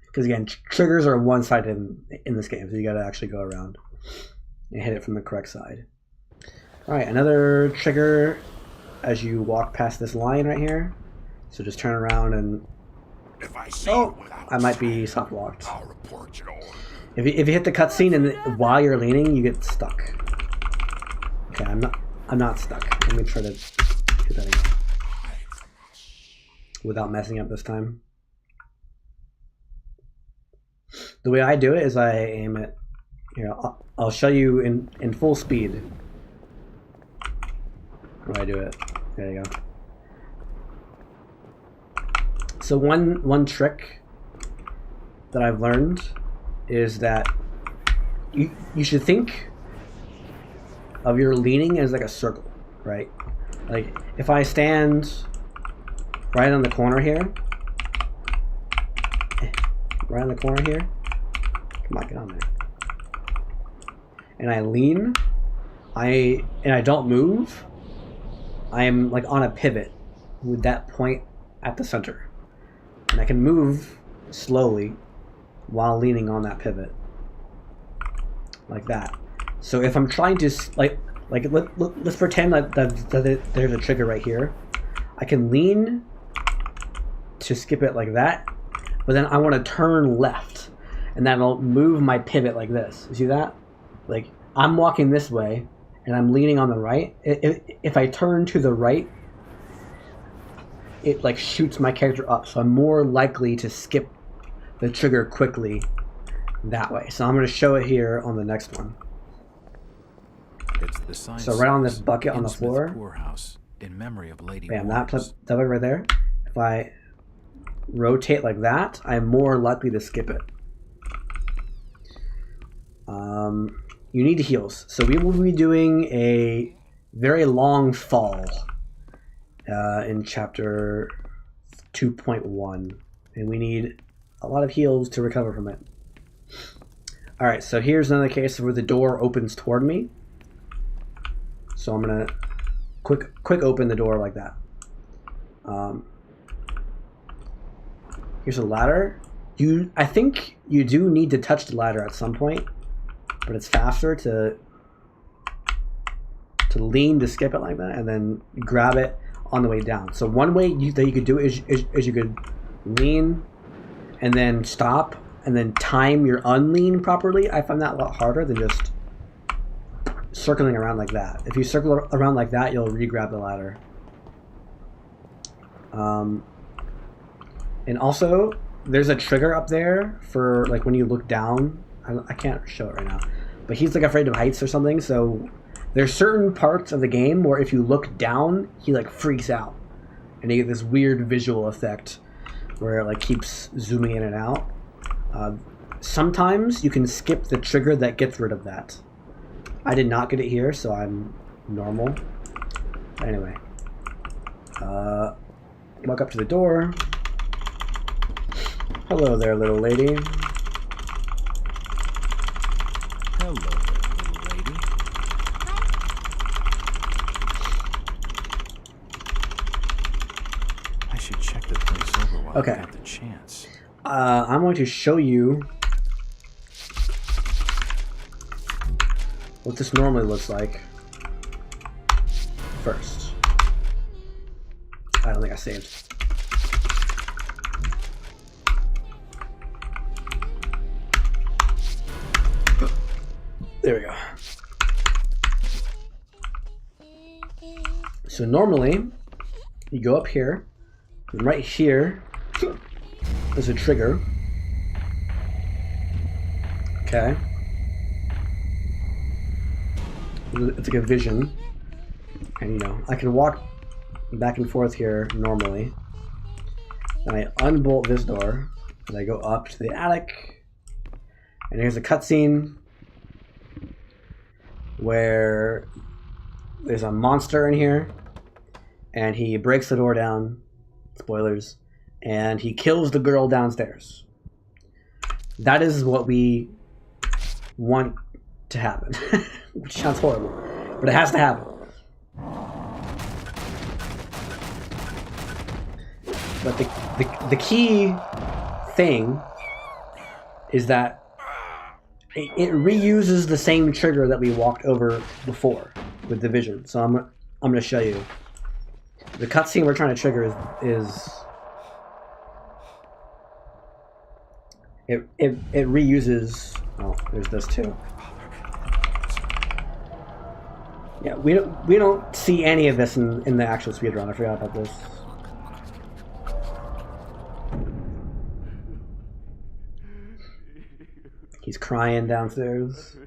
Because again, triggers are one-sided in this game, so you gotta actually go around and hit it from the correct side. Alright, another trigger as you walk past this line right here. So just turn around and... I might be soft locked. If you hit the cutscene and while you're leaning, you get stuck. Okay, I'm not stuck. Let me try to hit that again without messing up this time. The way I do it is I aim at, I'll show you in full speed how I do it. There you go. So one trick that I've learned is that you should think of your leaning as like a circle, right? Like if I stand right on the corner here, come on, get on there, and I lean, I don't move, I am like on a pivot with that point at the center, and I can move slowly while leaning on that pivot, like that. So if I'm trying to let's pretend that there's a trigger right here, I can lean to skip it like that, but then I want to turn left, and that'll move my pivot like this. You see that? Like I'm walking this way, and I'm leaning on the right. If I turn to the right, it like shoots my character up, so I'm more likely to skip the trigger quickly that way. So I'm going to show it here on the next one. It's the sign so right on this bucket on the floor, poorhouse, in memory of Lady bam, that right there. If I rotate like that, I'm more likely to skip it. You need heals. So we will be doing a very long fall in chapter 2.1, and we need a lot of heals to recover from it. Alright, so here's another case where the door opens toward me. So I'm gonna quick open the door like that. Here's a ladder. I think you do need to touch the ladder at some point, but it's faster to lean to skip it like that, and then grab it on the way down. So one way that you could do it is you could lean and then stop and then time your unlean properly. I find that a lot harder than just circling around like that. If you circle around like that, you'll re-grab the ladder. And also, there's a trigger up there for like when you look down. I can't show it right now, but he's like afraid of heights or something. So there's certain parts of the game where if you look down, he like freaks out, and you get this weird visual effect where it like keeps zooming in and out. Sometimes you can skip the trigger that gets rid of that. I did not get it here, so I'm normal. Anyway, walk up to the door. Hello there, little lady. Hello there, little lady. I should check the place over while I got the chance. I'm going to show you what this normally looks like first. I don't think I saved. There we go. So normally, you go up here, and right here, there's a trigger. Okay. It's like a vision. And I can walk back and forth here normally. Then I unbolt this door, and I go up to the attic. And here's a cutscene where there's a monster in here. and he breaks the door down. Spoilers. And he kills the girl downstairs. That is what we want to happen. Which sounds horrible, but it has to happen. But the key thing is that it reuses the same trigger that we walked over before with the vision. So I'm going to show you. The cutscene we're trying to trigger is it reuses. Oh, there's this too. Yeah, we don't see any of this in the actual speedrun. I forgot about this. He's crying downstairs.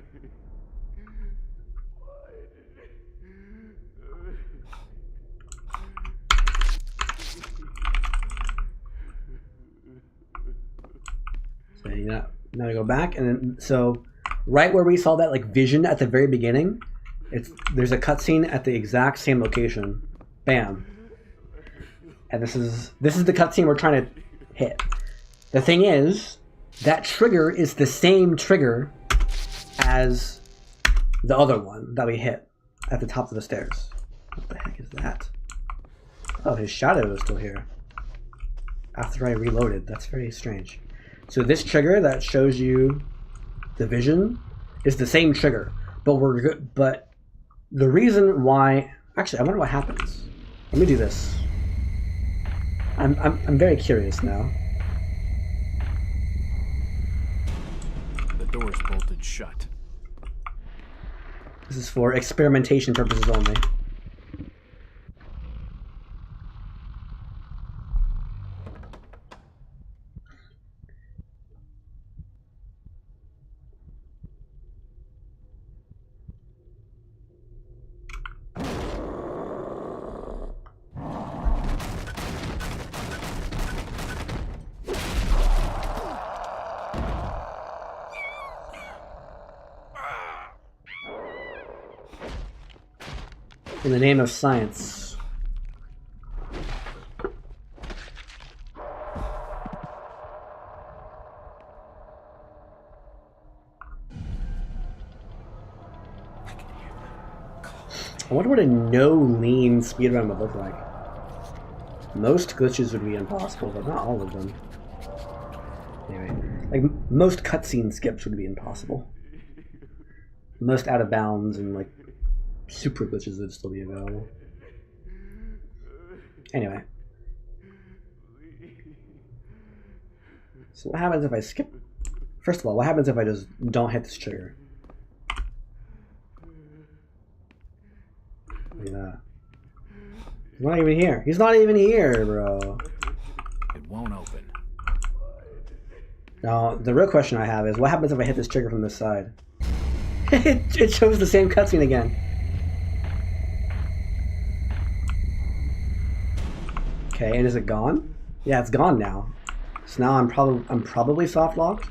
So now we go back, and then so right where we saw that like vision at the very beginning, there's a cutscene at the exact same location. Bam. And this is the cutscene we're trying to hit. The thing is, that trigger is the same trigger as the other one that we hit at the top of the stairs. What the heck is that? Oh, his shadow is still here. After I reloaded. That's very strange. So this trigger that shows you the vision is the same trigger, but the reason why... Actually, I wonder what happens. Let me do this. I'm very curious now. The door's bolted shut. This is for experimentation purposes only. In the name of science. I wonder what a no-lean speedrun would look like. Most glitches would be impossible, but not all of them. Anyway, like most cutscene skips would be impossible. Most out of bounds and like super glitches would still be available. Anyway. So what happens if I skip? First of all, what happens if I just don't hit this trigger? Look at that. He's not even here. He's not even here, bro. It won't open. Now, the real question I have is, what happens if I hit this trigger from this side? It shows the same cutscene again. Okay, and is it gone? Yeah, it's gone now. So now I'm probably soft locked.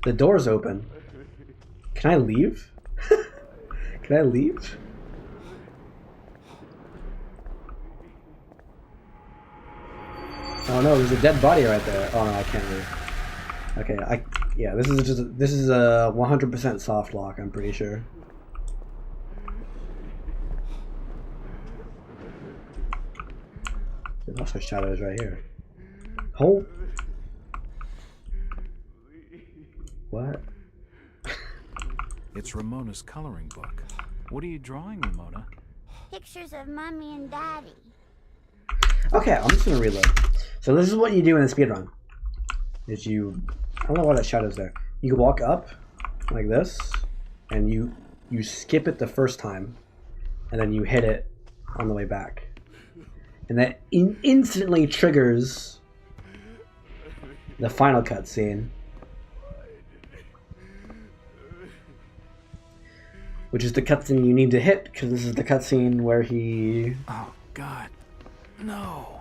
The door's open. Can I leave? Can I leave? Oh no, there's a dead body right there. Oh no, I can't leave. Okay, yeah, this is a 100% soft lock, I'm pretty sure. There's also shadows right here. Oh! What? It's Ramona's coloring book. What are you drawing, Ramona? Pictures of Mommy and Daddy. Okay, I'm just gonna reload. So this is what you do in a speedrun. Is I don't know why that shadow's there. You walk up like this, and you skip it the first time, and then you hit it on the way back. And that instantly triggers the final cutscene, which is the cutscene you need to hit, because this is the cutscene where he... Oh, God. No.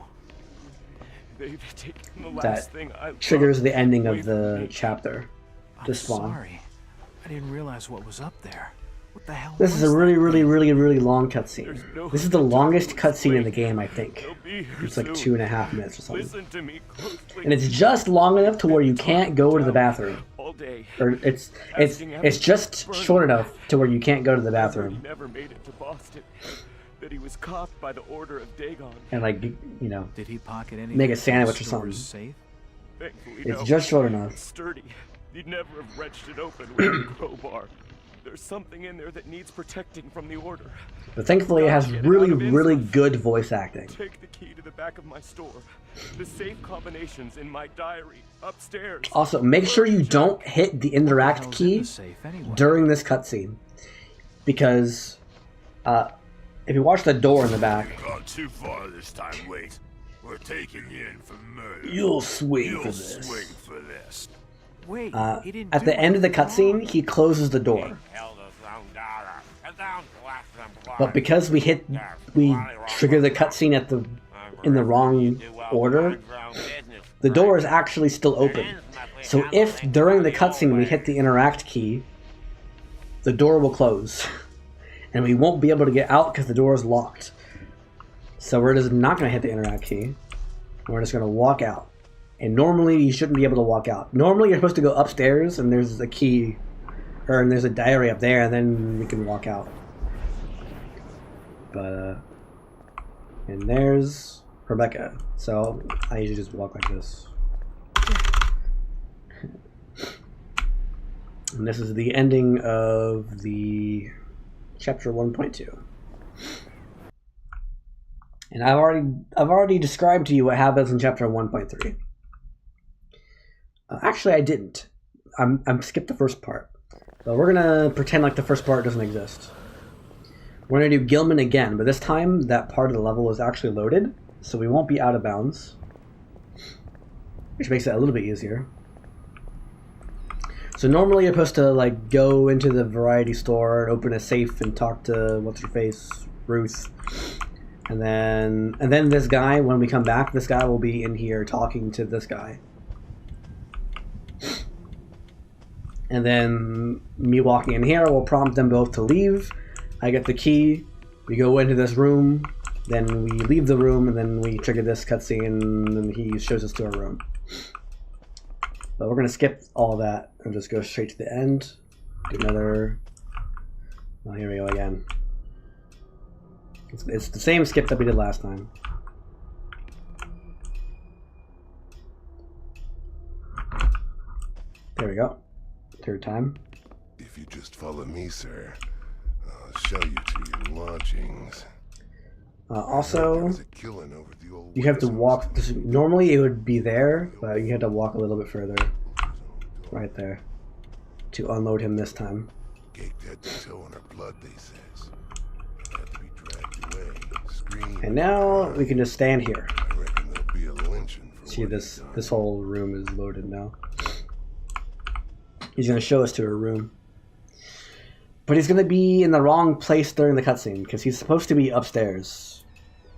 They've taken the last That thing I triggers the ending away of from the me. chapter. I'm To spawn. sorry. I didn't realize what was up there. What the hell? This is a really, really, really, really long cutscene. There's no This is the longest time to cutscene in the explain. game, I think. They'll be here It's like soon. 2.5 minutes or something. Listen to me closely. And it's just long enough to where you can't go to the bathroom. All day. Or it's just short enough to where you can't go to the bathroom. He never made it to Boston. That he was caught by the order of Dagon. And like, you know, Did he pocket any make a sandwich or something. safe? Thankfully, It's no. just short enough. It's sturdy. He'd never have wrenched it open with a crowbar. There's something in there that needs protecting from the order. But thankfully it has really, really good voice acting. Take the key to the back of my store. The safe combinations in my diary upstairs. Also, make sure you don't hit the interact key during this cutscene. Because if you watch the door in the back, Gone too far this time, wait. We're taking you in for murder. You'll swing for You'll this. swing for this. Wait, he didn't at do the end of the anything cutscene, wrong. he closes the door. But because we trigger the cutscene in the wrong order, the door is actually still open. So if during the cutscene we hit the interact key, the door will close. And we won't be able to get out because the door is locked. So we're just not going to hit the interact key. We're just going to walk out. And normally you shouldn't be able to walk out. Normally you're supposed to go upstairs and there's a key, and there's a diary up there, and then you can walk out. But, and there's Rebecca. So I usually just walk like this. And this is the ending of the chapter 1.2. And I've already described to you what happens in chapter 1.3. Actually, I didn't. I'm skipped the first part. But we're gonna pretend like the first part doesn't exist. We're gonna do Gilman again, but this time that part of the level is actually loaded, so we won't be out of bounds, which makes it a little bit easier. So normally you're supposed to like go into the variety store, open a safe, and talk to what's her face, Ruth, and then this guy. When we come back, this guy will be in here talking to this guy. And then me walking in here will prompt them both to leave. I get the key, we go into this room, then we leave the room, and then we trigger this cutscene, and he shows us to our room. But we're going to skip all that and just go straight to the end. Do another... Oh, here we go again. It's the same skip that we did last time. There we go. Third time. If you just follow me, sir, I'll show you to your lodgings. Also, you have to walk. Normally it would be there, but you had to walk a little bit further. Right there. To unload him this time. Gaked head to toe in her blood, they says. Had to be dragged away, screamed. And now we can just stand here. I reckon there'll be a lynching for See, what this he's done. this whole room is loaded now. He's going to show us to a room. But he's going to be in the wrong place during the cutscene, because he's supposed to be upstairs.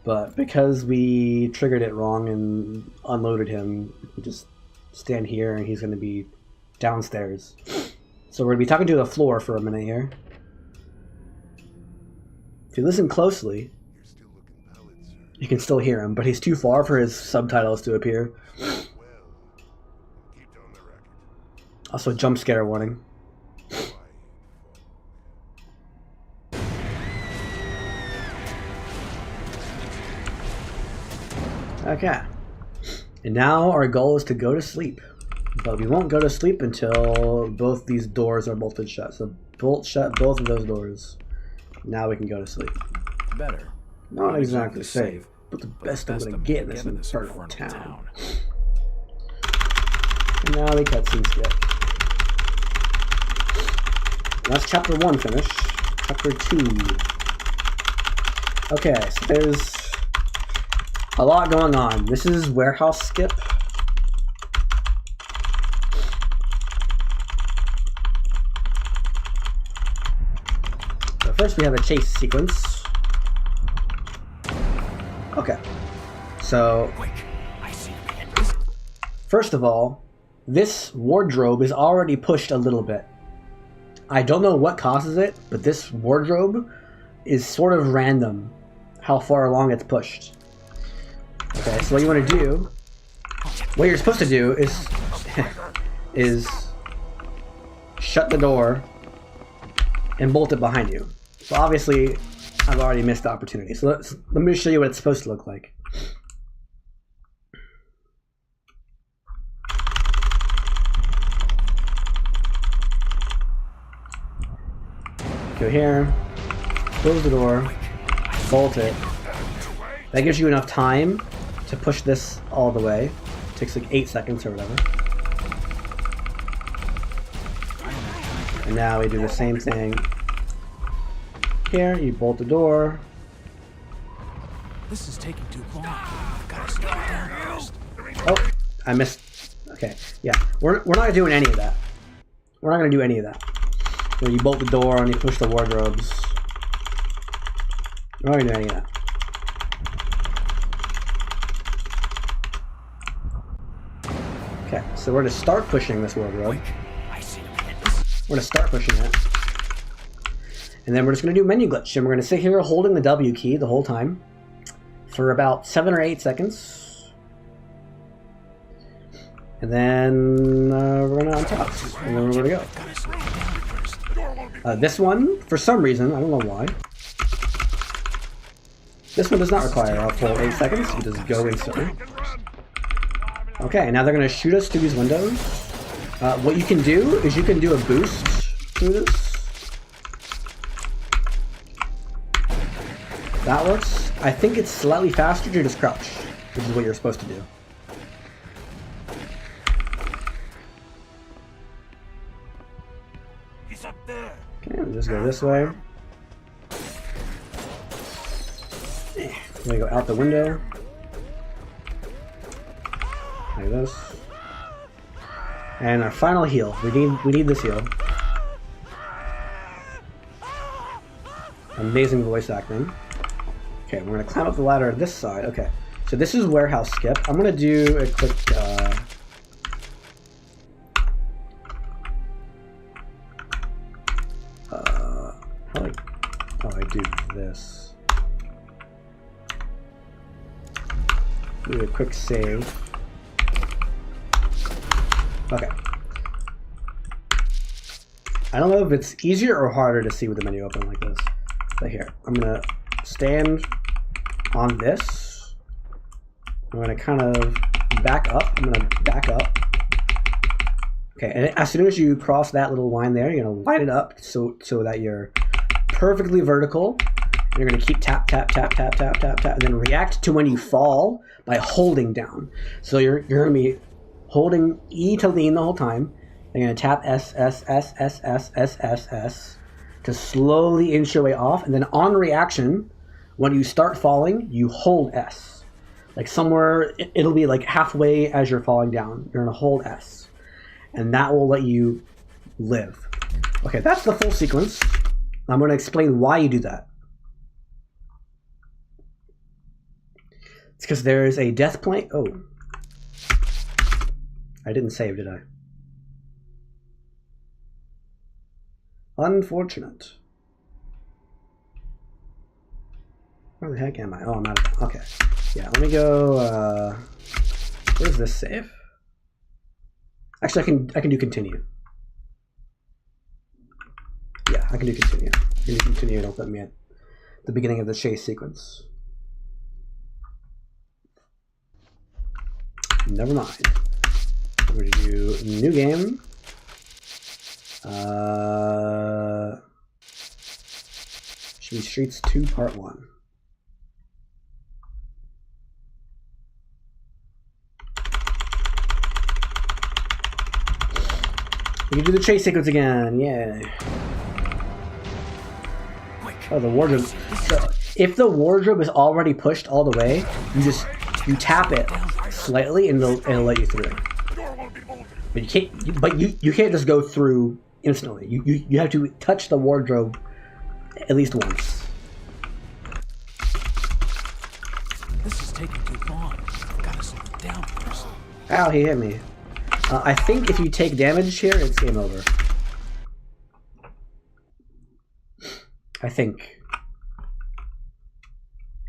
But because we triggered it wrong and unloaded him, we just stand here and he's going to be downstairs. So we're going to be talking to the floor for a minute here. If you listen closely, you can still hear him, but he's too far for his subtitles to appear. Also, jump scare warning. Okay. And now our goal is to go to sleep. But we won't go to sleep until both these doors are bolted shut. So bolt shut both of those doors. Now we can go to sleep. Better. Not exactly safe, but the best I'm gonna get in this infernal town. And now we cutscene skip. That's chapter 1 finished. Chapter 2. Okay, so there's a lot going on. This is warehouse skip. So first we have a chase sequence. Okay. So first of all, this wardrobe is already pushed a little bit. I don't know what causes it, but this wardrobe is sort of random how far along it's pushed. Okay, so what you want to do, what you're supposed to do is is shut the door and bolt it behind you. So obviously I've already missed the opportunity. So let me show you what it's supposed to look like. Go here, close the door, bolt it. That gives you enough time to push this all the way. It takes like 8 seconds or whatever. And now we do the same thing. Here, you bolt the door. This is taking too long. I've got to slow it down first. Oh, I missed. Okay, yeah, we're not doing any of that. We're not gonna do any of that. When you bolt the door and you push the wardrobes, we're not gonna do any of that. Okay, so we're gonna start pushing this wardrobe. We're gonna start pushing it. And then we're just gonna do menu glitch, and we're gonna sit here holding the W key the whole time for about 7 or 8 seconds. And then we're gonna untap, and then we're gonna go. This one, for some reason, I don't know why. This one does not require a full 8 seconds, you just go instantly. Okay, now they're gonna shoot us through these windows. What you can do is you can do a boost through this. That works. I think it's slightly faster to just crouch, which is what you're supposed to do. Okay, we'll just go this way. We go out the window. Like this. And our final heal. We need this heal. Amazing voice acting. Okay, we're gonna climb up the ladder this side. Okay, so this is warehouse skip. I'm gonna do a quick how do I do this? Do a quick save. Okay. I don't know if it's easier or harder to see with the menu open like this. But here, I'm gonna stand on this. I'm gonna kind of back up. I'm gonna back up. Okay, and as soon as you cross that little line there, you're gonna line it up so that you're perfectly vertical. And you're gonna keep tap, tap, tap, tap, tap, tap, tap, and then react to when you fall by holding down. So you're gonna be holding E to lean the whole time. You're gonna tap S, S, S, S, S, S, S, S to slowly inch your way off, and then on reaction, when you start falling, you hold S. Like somewhere, it'll be like halfway as you're falling down. You're gonna hold S, and that will let you live. Okay, that's the full sequence. I'm gonna explain why you do that. It's because there is a death plane. Oh, I didn't save, did I? Unfortunate. Where the heck am I? Oh, I'm out of... Okay. Yeah, let me go... where's this save? Actually, I can do continue. Yeah, I can do continue. I can do continue. Don't put me at the beginning of the chase sequence. Never mind. I'm going to do new game. Should be Streets 2 Part 1. We can do the chase sequence again, yay. Oh, the wardrobe. So if the wardrobe is already pushed all the way, you tap it slightly and it'll let you through. But you can't just go through instantly. You have to touch the wardrobe at least once. This is taking too long. I've got to slow it down first. Ow, he hit me. I think if you take damage here, it's game over. I think.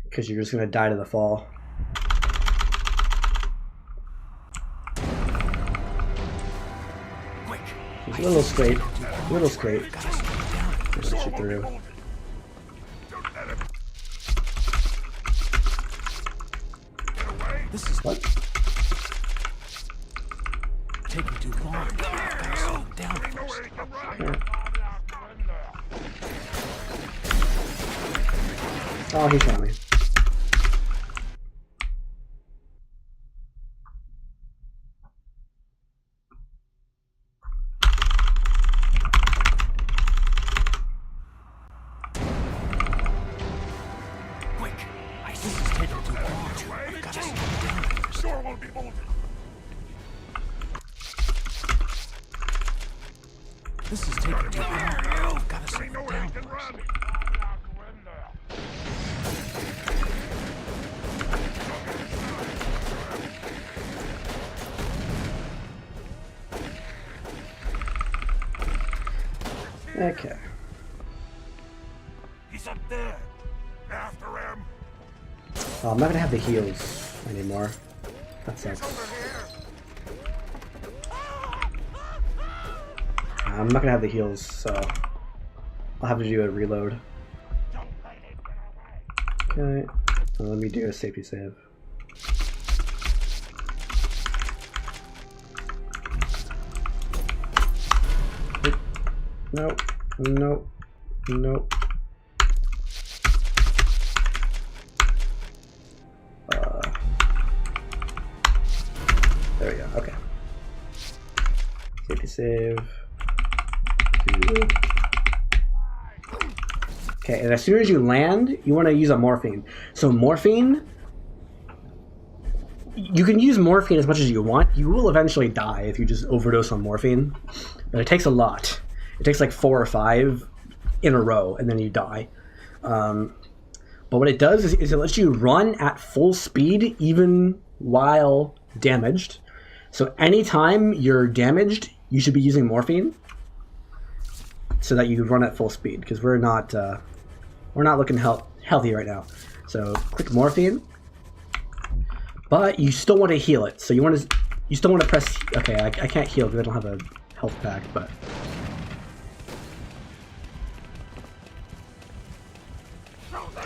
Because you're just gonna die to the fall. Quick! Just a little straight. A little straight. Push you through. This is What? taking too long. Gotta slow it down first. Oh, he shot me. Quick! This is taking too long. I've gotta slow it down first. Door won't be bolted. This is taking too long. I've gotta slow it down first. Okay. He's up there. After him. Oh, I'm not gonna have the heals anymore. That sucks. I'm not gonna have the heals, so I'll have to do a reload. Okay. Well, let me do a safety save. Nope. Nope. Nope. There we go. Okay. Safety save. Okay, and as soon as you land, you want to use a morphine. So morphine, you can use morphine as much as you want. You will eventually die if you just overdose on morphine, but it takes a lot. It takes like 4 or 5 in a row, and then you die. But what it does is it lets you run at full speed even while damaged. So anytime you're damaged, you should be using morphine so that you run at full speed, because we're not looking healthy right now. So click morphine, but you still want to heal it. So you still want to press. Okay, I can't heal because I don't have a health pack, but.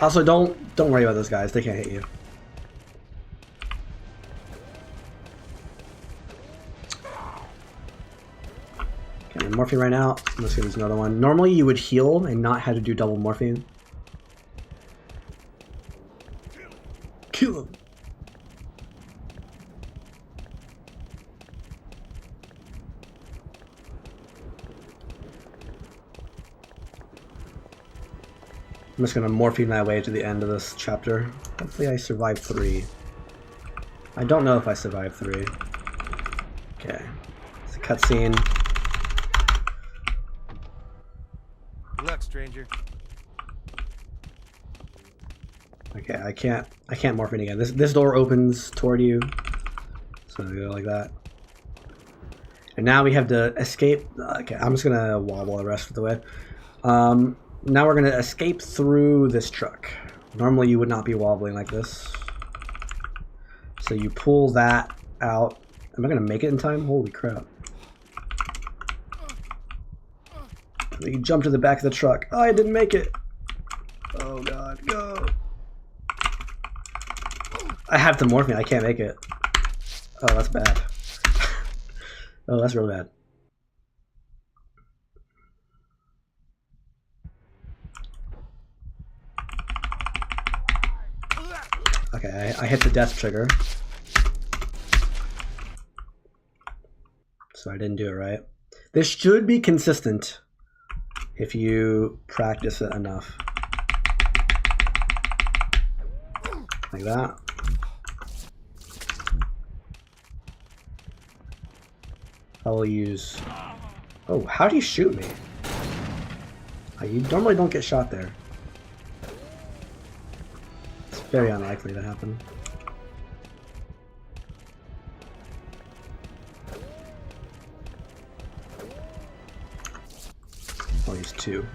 Also, don't worry about those guys. They can't hit you. Okay, morphine right now. Let's see, there's another one. Normally, you would heal and not have to do double morphine. Kill him. I'm just gonna morphine my way to the end of this chapter. Hopefully I survive 3. I don't know if I survive 3. Okay. It's a cutscene. Good luck, stranger. Okay, I can't morphine again. This door opens toward you. So go like that. And now we have to escape. Okay, I'm just gonna wobble the rest of the way. Now we're gonna escape through this truck. Normally you would not be wobbling like this. So you pull that out. Am I gonna make it in time? Holy crap. You jump to the back of the truck. Oh, I didn't make it. Oh god, go. I have the morphine, I can't make it. Oh, that's bad. Oh, that's real bad. Okay, I hit the death trigger. So I didn't do it right. This should be consistent if you practice it enough. Like that. I will use... Oh, how do you shoot me? You normally don't get shot there. It's very unlikely to happen. I'll use 2.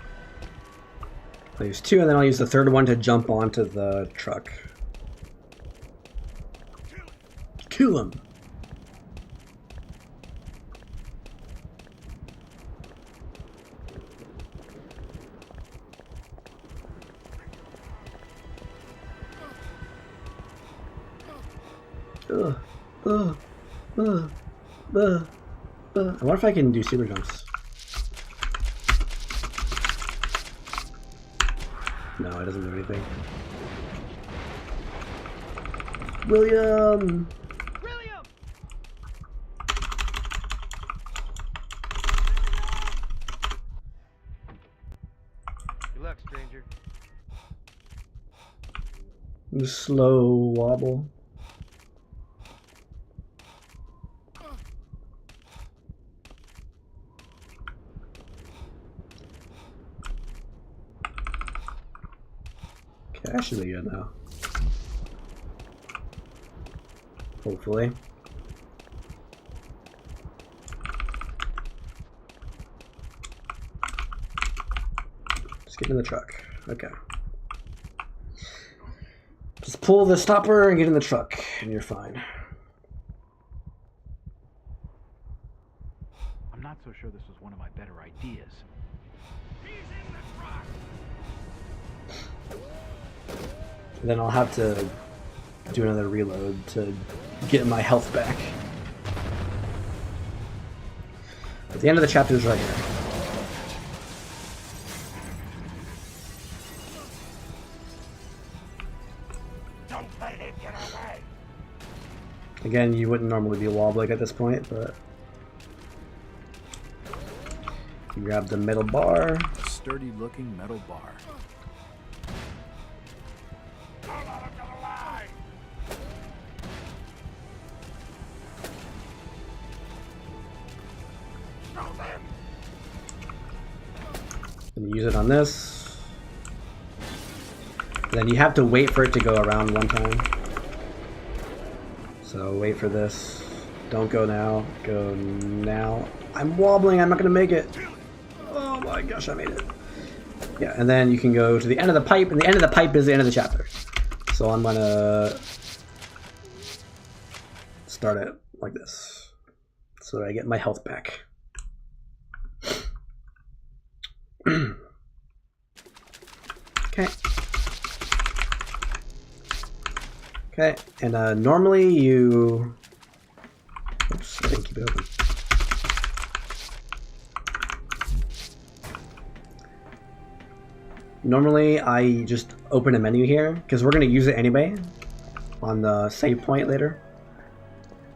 I'll use 2, and then I'll use the third one to jump onto the truck. Kill him! I wonder if I can do super jumps. No, it doesn't do anything. William! Good luck, stranger. The slow wobble. Okay, that should be good now. Hopefully. Just get in the truck. Okay. Just pull the stopper and get in the truck, and you're fine. I'm not so sure this was one of my better ideas. Then I'll have to do another reload to get my health back. But the end of the chapter is right here. Don't let him get away. Again, you wouldn't normally be wobbling at this point, but you grab the metal bar. A sturdy-looking metal bar. And use it on this. And then you have to wait for it to go around one time. So wait for this. Don't go now. Go now. I'm wobbling. I'm not going to make it. Oh my gosh, I made it. Yeah, and then you can go to the end of the pipe, and the end of the pipe is the end of the chapter. So I'm going to start it like this so that I get my health back. Okay. Okay, and normally you... Oops, I didn't keep it open. Normally I just open a menu here, because we're going to use it anyway on the save point later.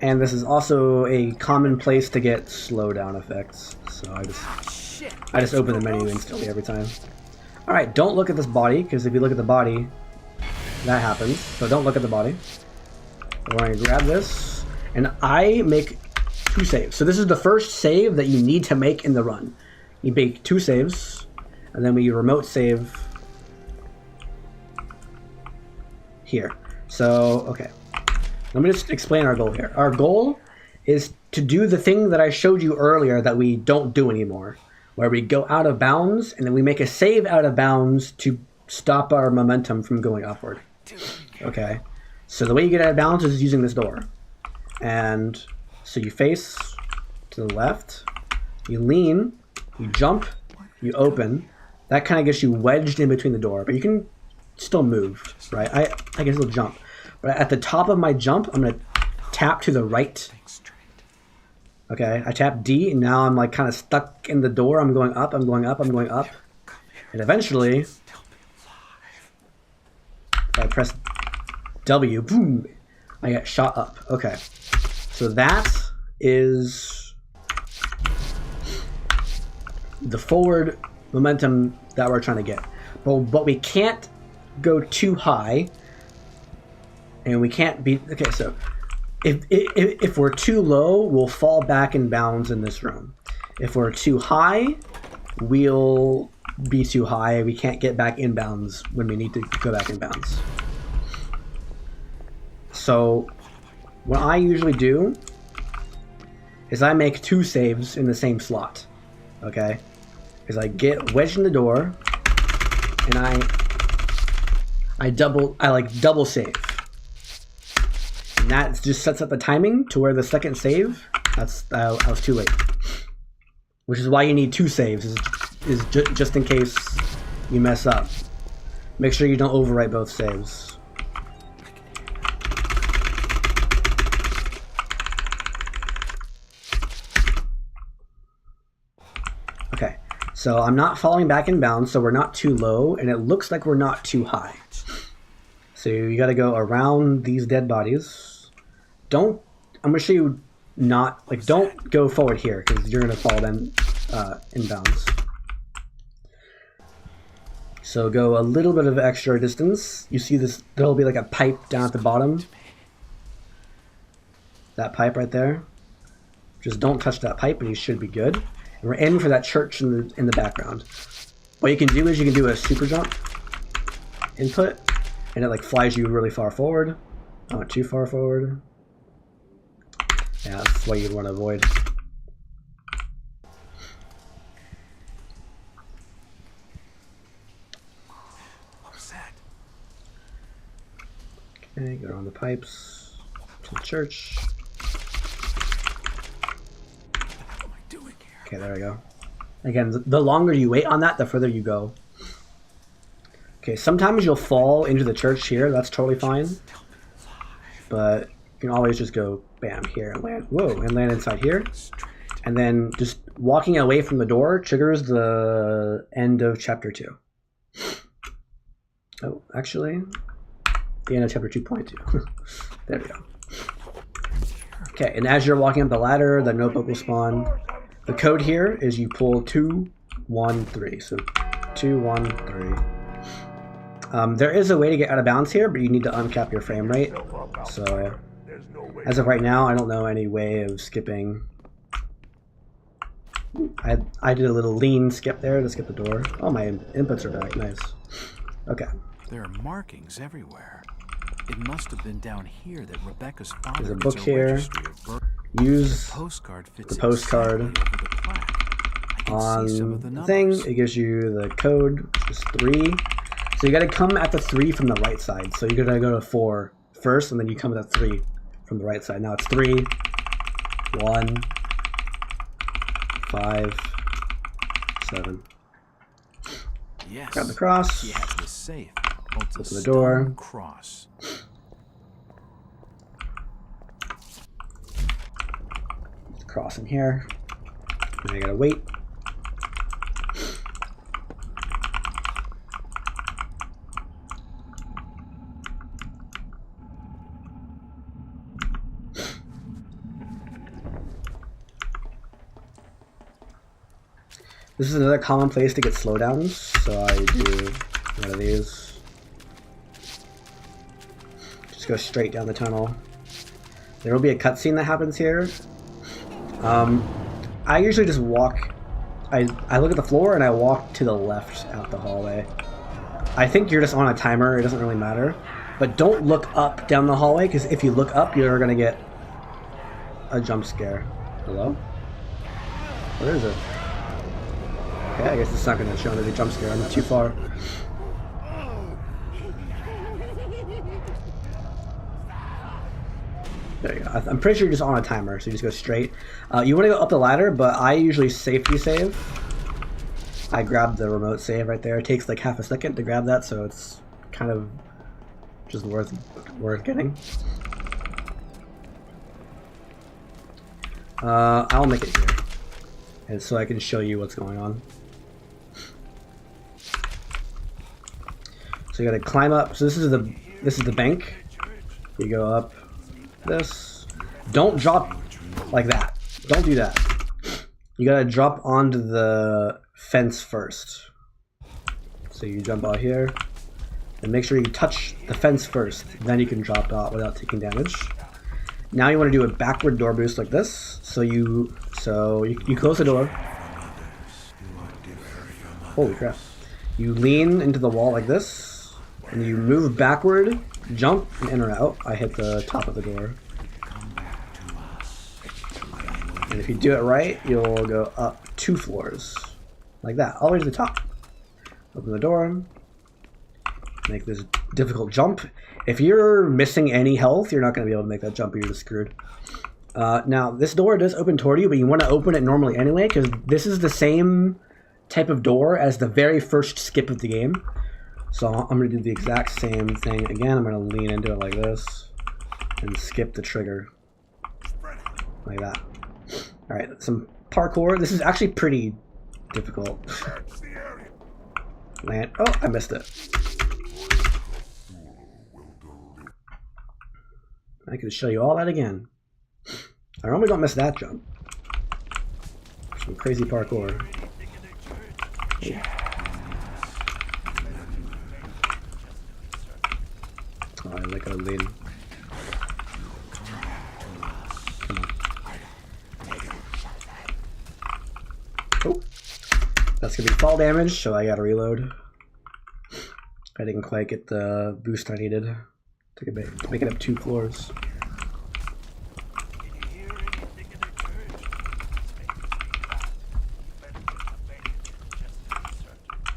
And this is also a common place to get slowdown effects, so I just open the menu instantly every time. Alright, don't look at this body, because if you look at the body, that happens. So don't look at the body. We're going to grab this, and I make 2 saves. So this is the first save that you need to make in the run. You make 2 saves, and then we remote save here. So, okay. Let me just explain our goal here. Our goal is to do the thing that I showed you earlier that we don't do anymore, where we go out of bounds and then we make a save out of bounds to stop our momentum from going upward. Okay, so the way you get out of bounds is using this door. And so you face to the left, you lean, you jump, you open. That kind of gets you wedged in between the door, but you can still move, right? I can still jump. But at the top of my jump, I'm going to tap to the right. Okay, I tap D, and now I'm like kind of stuck in the door. I'm going up, I'm going up, I'm going up. And eventually, if I press W, boom, I get shot up. Okay, so that is the forward momentum that we're trying to get. But we can't go too high. And we can't be... Okay, so if we're too low, we'll fall back in bounds in this room. If we're too high, we'll be too high. We can't get back in bounds when we need to go back in bounds. So what I usually do is I make 2 saves in the same slot. Okay? Because I get wedged in the door, and I double save. And that just sets up the timing to where the second save, I was too late. Which is why you need 2 saves, just in case you mess up. Make sure you don't overwrite both saves. Okay, so I'm not falling back in bounds, so we're not too low, and it looks like we're not too high. So you gotta go around these dead bodies. I'm gonna show you don't go forward here, because you're gonna fall then in bounds. So go a little bit of extra distance. You see this, there'll be like a pipe down at the bottom. That pipe right there. Just don't touch that pipe and you should be good. And we're aiming for that church in the background. What you can do is you can do a super jump input, and it like flies you really far forward. Not too far forward. Yeah, that's what you'd want to avoid. What was that? Okay, go around the pipes to the church. What am I doing here? Okay, there we go. Again, the longer you wait on that, the further you go. Okay, sometimes you'll fall into the church here. That's totally fine. But you can always just go bam here and land. Whoa, and land inside here. And then just walking away from the door triggers the end of chapter 2. Oh, actually, the end of chapter 2.2. There we go. Okay, and as you're walking up the ladder, the notebook will spawn. The code here is you pull 2, 1, 3. So 2, 1, 3. There is a way to get out of bounds here, but you need to uncap your frame rate. So as of right now, I don't know any way of skipping. I did a little lean skip there to skip the door. Oh, my inputs are back. Nice. Okay. There are markings everywhere. It must have been down here that Rebecca's father. There's a book here. Use the postcard on the thing. It gives you the code, which is 3. So you gotta come at the 3 from the right side. So you're gonna go to 4 first, and then you come at the 3 from the right side. Now it's 3, 1, 5, 7. Yes. Grab the cross. He has the safe. Open the door. Cross. Cross in here. Now you gotta wait. This is another common place to get slowdowns, so I do one of these. Just go straight down the tunnel. There will be a cutscene that happens here. I usually just walk. I look at the floor and I walk to the left out the hallway. I think you're just on a timer, it doesn't really matter. But don't look up down the hallway, because if you look up, you're gonna get a jump scare. Hello? Where is it? Okay, I guess it's not gonna show me the jump scare, I'm too far. There you go. I'm pretty sure you're just on a timer, so you just go straight. You want to go up the ladder, but I usually safety save. I grab the remote save right there. It takes like half a second to grab that, so it's kind of just worth getting. I'll make it here, and so I can show you what's going on. So you gotta climb up. So this is the bank. You go up this. Don't drop like that. Don't do that. You gotta drop onto the fence first. So you jump out here and make sure you touch the fence first. Then you can drop out without taking damage. Now you want to do a backward door boost like this. So you close the door. Holy crap. You lean into the wall like this. And you move backward, jump, and in or out. I hit the top of the door. And if you do it right, you'll go up 2 floors. Like that, all the way to the top. Open the door, make this difficult jump. If you're missing any health, you're not going to be able to make that jump, or you're just screwed. Now, this door does open toward you, but you want to open it normally anyway, because this is the same type of door as the very first skip of the game. So I'm going to do the exact same thing again. I'm going to lean into it like this and skip the trigger. Like that. Alright, some parkour. This is actually pretty difficult. Land. Oh, I missed it. I could show you all that again. I normally don't miss that jump. Some crazy parkour. Oh, I like a lady. Come on. Oh, that's gonna be fall damage, so I gotta reload. I didn't quite get the boost I needed to make it up 2 floors.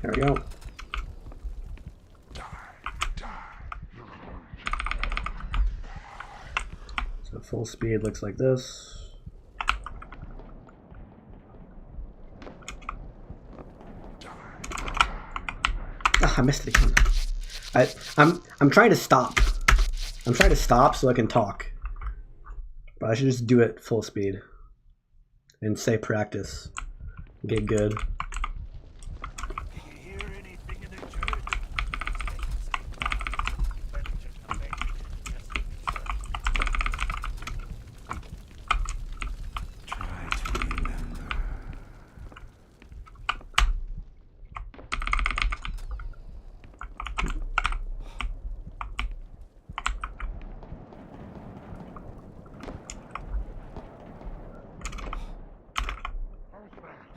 There we go. So full speed looks like this. I missed it again. I'm trying to stop. I'm trying to stop so I can talk. But I should just do it full speed. And say practice. Get good.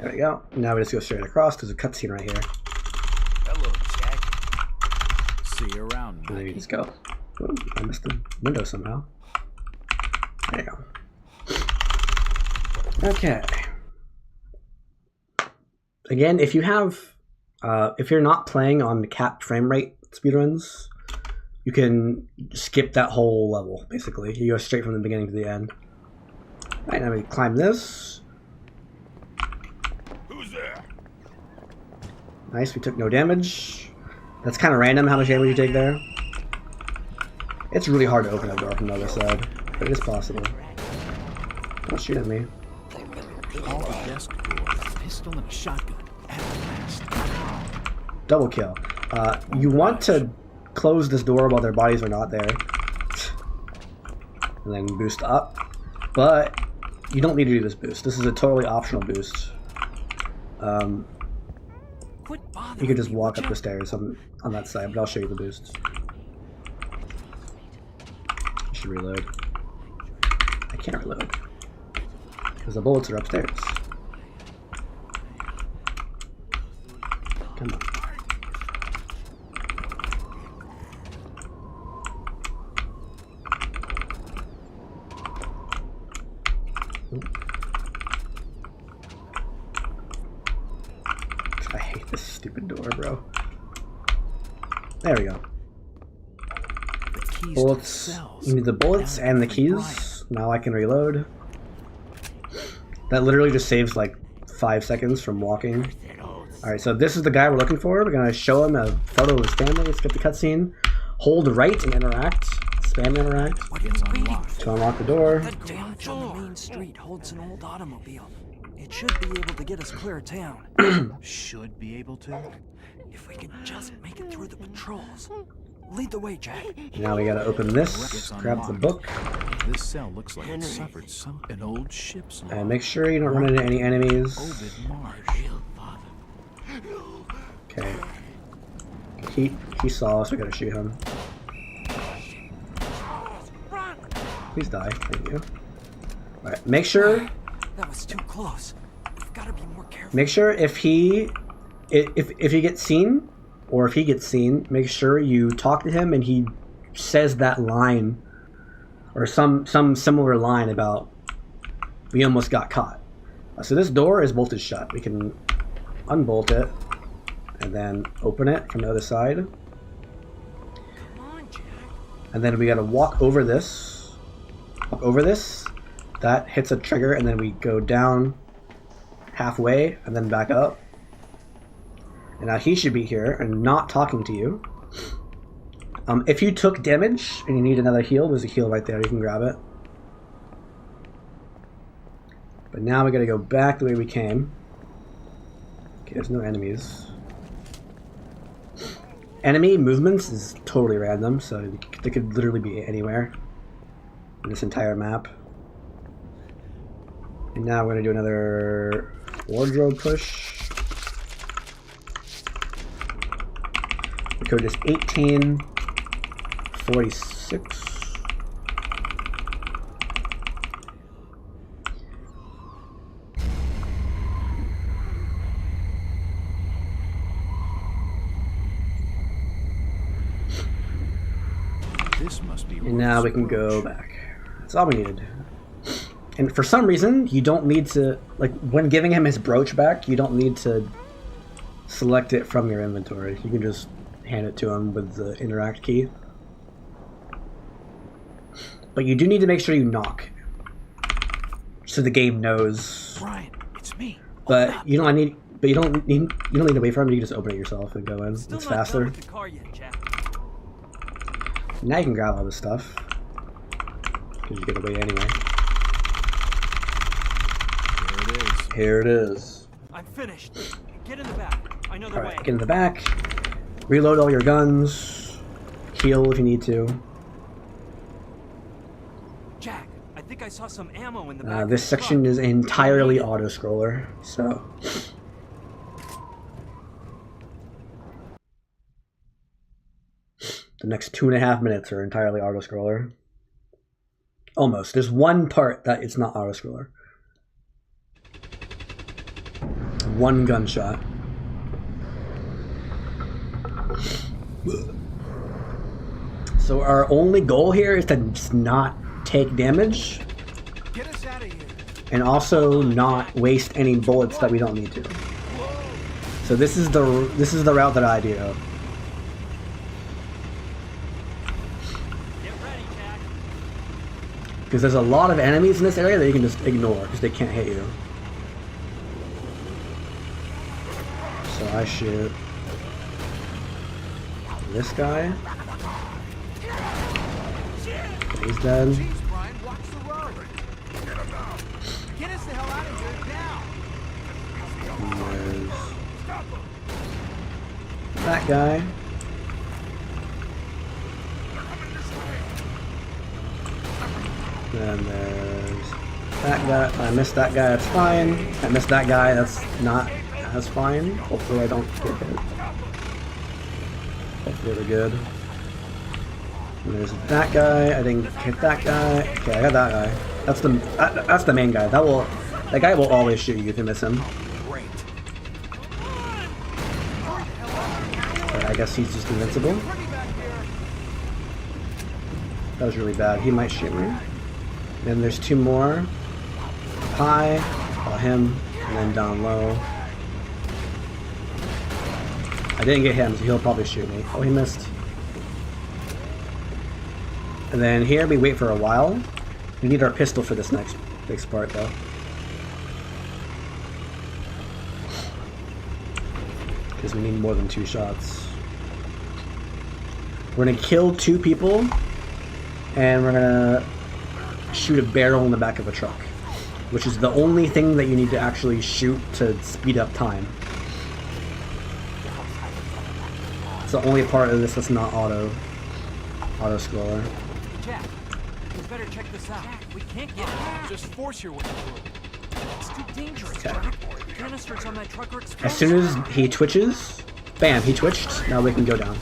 There we go. Now we just go straight across because there's a cutscene right here. Hello, Jack. See you around. And there you just go. Ooh, I missed the window somehow. There you go. Okay. Again, if you have, if you're not playing on the capped frame rate speedruns, you can skip that whole level. Basically, you go straight from the beginning to the end. All right, now we climb this. Nice, we took no damage. That's kind of random how much damage you take there. It's really hard to open that door from the other side, but it is possible. Don't shoot at me. All the desk drawers, pistol and shotgun, at last. Double kill. You want to close this door while their bodies are not there. And then boost up. But you don't need to do this boost. This is a totally optional boost. You could just walk up the stairs on that side, but I'll show you the boost. I should reload. I can't reload because the bullets are upstairs. Come on. I hate this stupid door, bro. There we go. Bullets. You need the bullets and the keys. Now I can reload. That literally just saves like 5 seconds from walking. Alright, so this is the guy we're looking for. We're gonna show him a photo of his family. Let's get the cutscene. Hold right and interact. Spam interact to unlock the door. That damn on the main street holds an old automobile. It should be able to get us clear of town. Should be able to? If we can just make it through the patrols. Lead the way, Jack. Now we gotta open this, grab the book. This cell looks like it suffered an old ship's log. And make sure you don't run into any enemies. Okay. He saw us, we gotta shoot him. Please die, thank you. Alright, make sure... That was too close. We've gotta be more careful. Make sure if he gets seen, or if he gets seen, make sure you talk to him and he says that line, or some similar line about, we almost got caught. So this door is bolted shut. We can unbolt it, and then open it from the other side. And then we gotta walk over this. Walk over this. That hits a trigger, and then we go down halfway, and then back up. And now he should be here, and not talking to you. If you took damage, and you need another heal, there's a heal right there, you can grab it. But now we gotta go back the way we came. Okay, there's no enemies. Enemy movements is totally random, so they could literally be anywhere in this entire map. And now we're gonna do another wardrobe push. The code is 1846. This must be. And now we can go back. That's all we needed. And for some reason, you don't need to, like, when giving him his brooch back, you don't need to select it from your inventory. You can just hand it to him with the interact key. But you do need to make sure you knock, so the game knows. Brian, it's me. But you don't need. But you don't need to wait for him. You can just open it yourself and go in. It's faster. Now you can grab all this stuff because you get away anyway. Here it is. I'm finished. Get in the back. I know the way. Get in the back. Reload all your guns. Heal if you need to. Jack, I think I saw some ammo in the back. This section is entirely auto-scroller, so. The next 2.5 minutes are entirely auto-scroller. Almost. There's one part that it's not auto-scroller. One gunshot. So our only goal here is to just not take damage. Get us out of here. And also not waste any bullets that we don't need to. So this is the route that I do. Because there's a lot of enemies in this area that you can just ignore because they can't hit you. So I shoot this guy. He's dead. Jeez, Brian, watch the road. Get us the hell out of here now. There's that guy. Then there's that guy. I missed that guy, that's fine. I missed that guy, that's not as fine. Hopefully I don't get hit. Hopefully we're good. And there's that guy. I didn't hit that guy. Okay, I got that guy. That's the main guy. That guy will always shoot you if you miss him. But I guess he's just invincible. That was really bad. He might shoot me. Then there's two more. High, him, and then down low. I didn't get him, so he'll probably shoot me. Oh, he missed. And then here we wait for a while. We need our pistol for this next part, though. Because we need more than 2 shots. We're gonna kill 2 people, and we're gonna shoot a barrel in the back of a truck, which is the only thing that you need to actually shoot to speed up time. It's the only part of this that's not auto-scroller. Jack, you better check this out. Jack, we can't get it. Just force your way through. It's too dangerous, Jack. Canisters on that truck are explosive. As soon as he twitches, bam, he twitched. Now we can go down.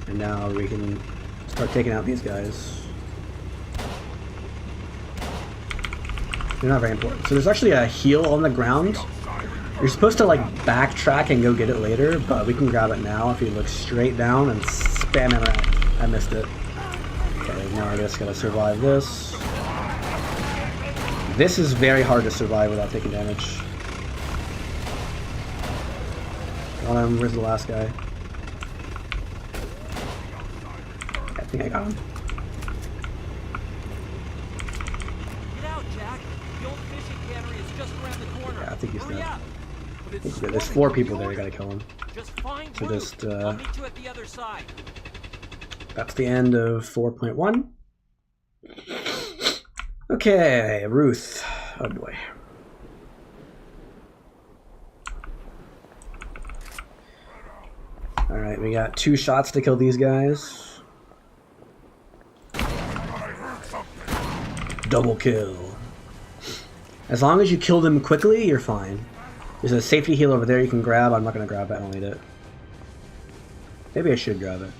And now we can start taking out these guys. They're not very important. So there's actually a heal on the ground. You're supposed to like backtrack and go get it later, but we can grab it now if you look straight down and spam interact. I missed it. Okay, now I just gotta survive this. This is very hard to survive without taking damage. Where's the last guy? think I got him. Get out, Jack. The old fishing cannery is just around the corner. Yeah, I think he's Hurry dead. up. But it's There's swarming 4 with people the there, you order. gotta kill them. Just find So Ruth. just, I'll meet you at the other side. That's the end of 4.1. Okay, Ruth. Oh boy. Alright, we got 2 shots to kill these guys. Double kill. As long as you kill them quickly, you're fine. There's a safety heal over there you can grab. I'm not going to grab it, I don't need it. Maybe I should grab it.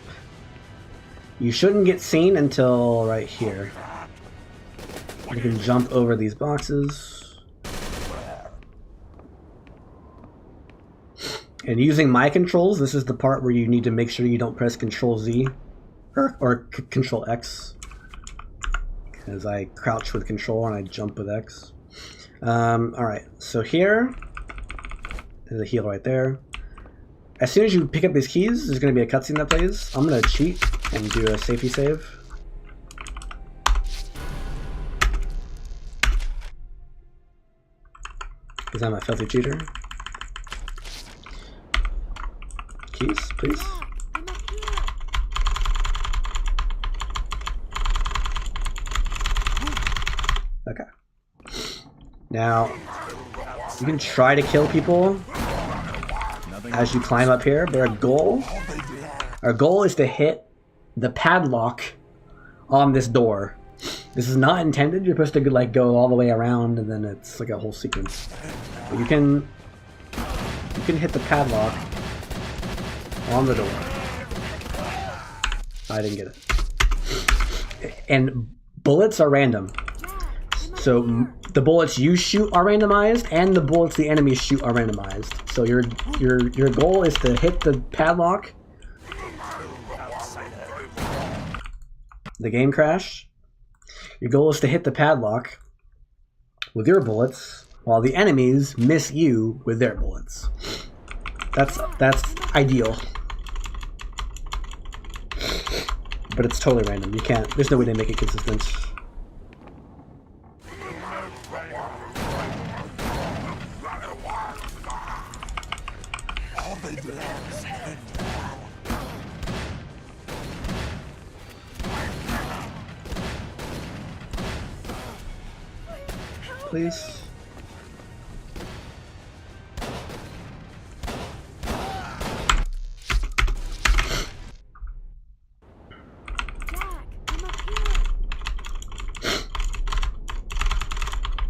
You shouldn't get seen until right here. You can jump over these boxes. And using my controls, this is the part where you need to make sure you don't press Control Z or Control X. Because I crouch with Control and I jump with X. Alright, so here, there's a heal right there. As soon as you pick up these keys, there's going to be a cutscene that plays. I'm going to cheat and do a safety save. Because I'm a filthy cheater. Keys, please. Okay. Now, you can try to kill people as you climb up here, but our goal is to hit the padlock on this door. This is not intended. You're supposed to like go all the way around, and then it's like a whole sequence. But you can hit the padlock on the door. I didn't get it. And bullets are random. So the bullets you shoot are randomized, and the bullets the enemies shoot are randomized. So your goal is to hit the padlock. The game crashed. Your goal is to hit the padlock with your bullets, while the enemies miss you with their bullets. That's ideal. But it's totally random. You can't. There's no way to make it consistent. Please.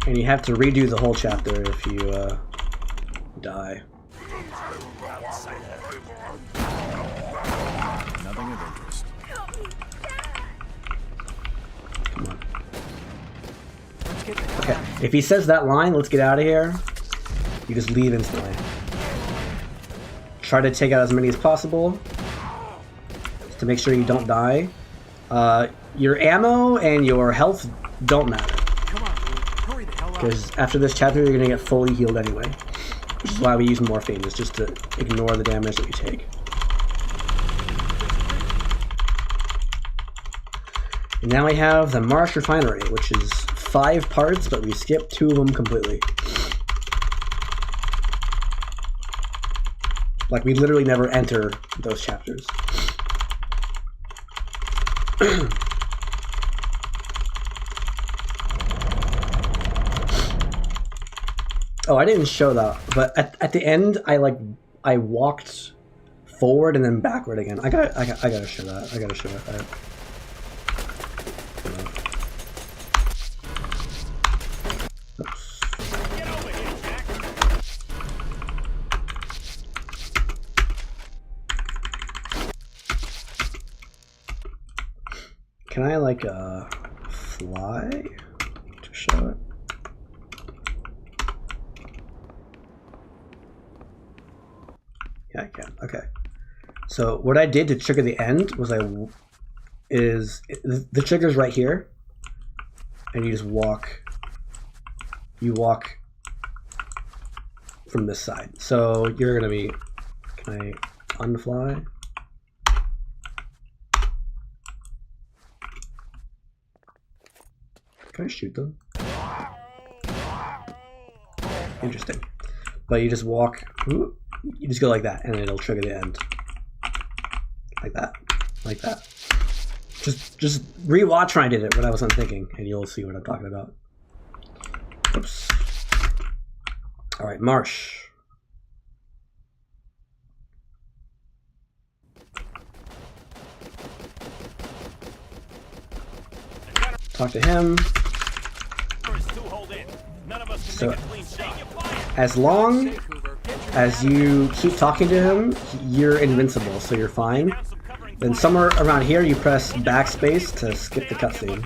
And you have to redo the whole chapter if you die. Nothing of interest. Come on. Okay, if he says that line, let's get out of here, you just leave instantly. Try to take out as many as possible to make sure you don't die. Your ammo and your health don't matter. Because after this chapter, you're going to get fully healed anyway. Which is why we use morphine, is just to ignore the damage that you take. And now we have the Marsh Refinery, which is 5 parts, but we skipped 2 of them completely. Like, we literally never enter those chapters. Oh, I didn't show that, but at the end, I walked forward and then backward again. I gotta show that. I gotta show it. Get over here, Jack. Can I like fly to show it? Yeah, I can. Okay. So what I did to trigger the end was the trigger's right here, and you just walk. You walk from this side. So you're gonna be. Can I unfly? Can I shoot them? Interesting. But you just walk, ooh, you just go like that, and it'll trigger the end. Like that. Like that. Just re-watch when I did it when I wasn't thinking, and you'll see what I'm talking about. Oops. Alright, Marsh. Talk to him. So, as long as you keep talking to him, you're invincible, so you're fine. Then somewhere around here, you press backspace to skip the cutscene.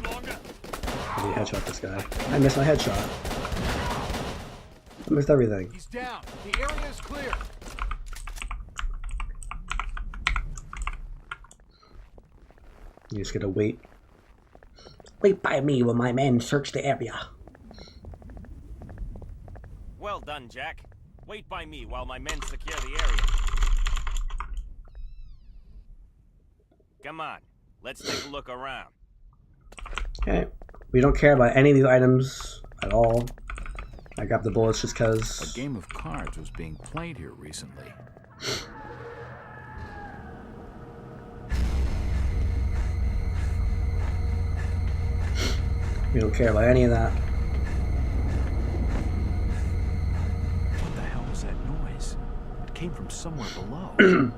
Let me headshot this guy. I missed my headshot. I missed everything. He's down. The area is clear. You just gotta wait. Wait by me while my men search the area. Well done, Jack. Wait by me while my men secure the area. Come on, let's take a look around. Okay, we don't care about any of these items at all. I grabbed the bullets just cause. A game of cards was being played here recently. We don't care about any of that. What the hell was that noise? It came from somewhere below.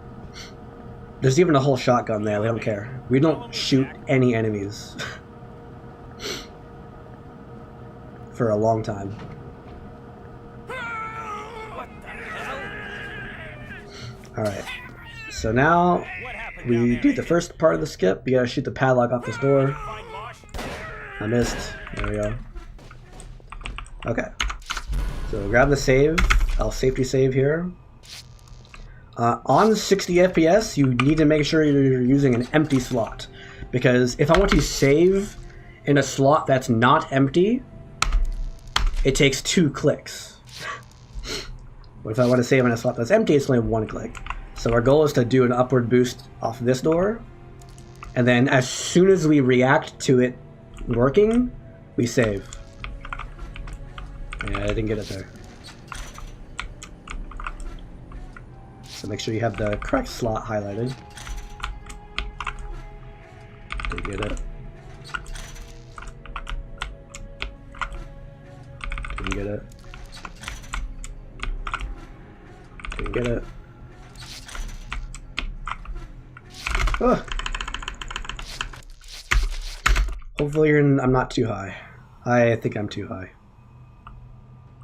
There's even a whole shotgun there. We don't care. We don't shoot any enemies. For a long time. Alright. So now we do the first part of the skip. We gotta shoot the padlock off this door. I missed. There we go. Okay. So grab the save. I'll safety save here. On 60 FPS, you need to make sure you're using an empty slot. Because if I want to save in a slot that's not empty, it takes 2 clicks. But if I want to save in a slot that's empty, it's only 1 click. So our goal is to do an upward boost off this door. And then as soon as we react to it working, we save. Yeah, I didn't get it there. So make sure you have the correct slot highlighted. Didn't get it. Didn't get it. Didn't get it. Oh. Hopefully I'm not too high. I think I'm too high.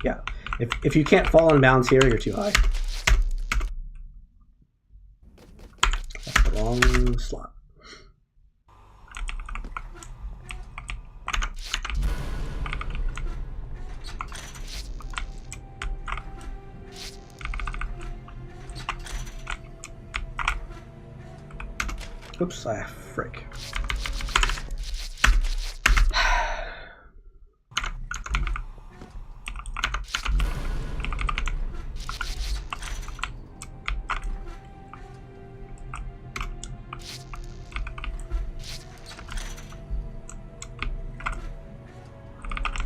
Yeah. If you can't fall in bounds here, you're too high. That's the wrong slot. Oops, frick.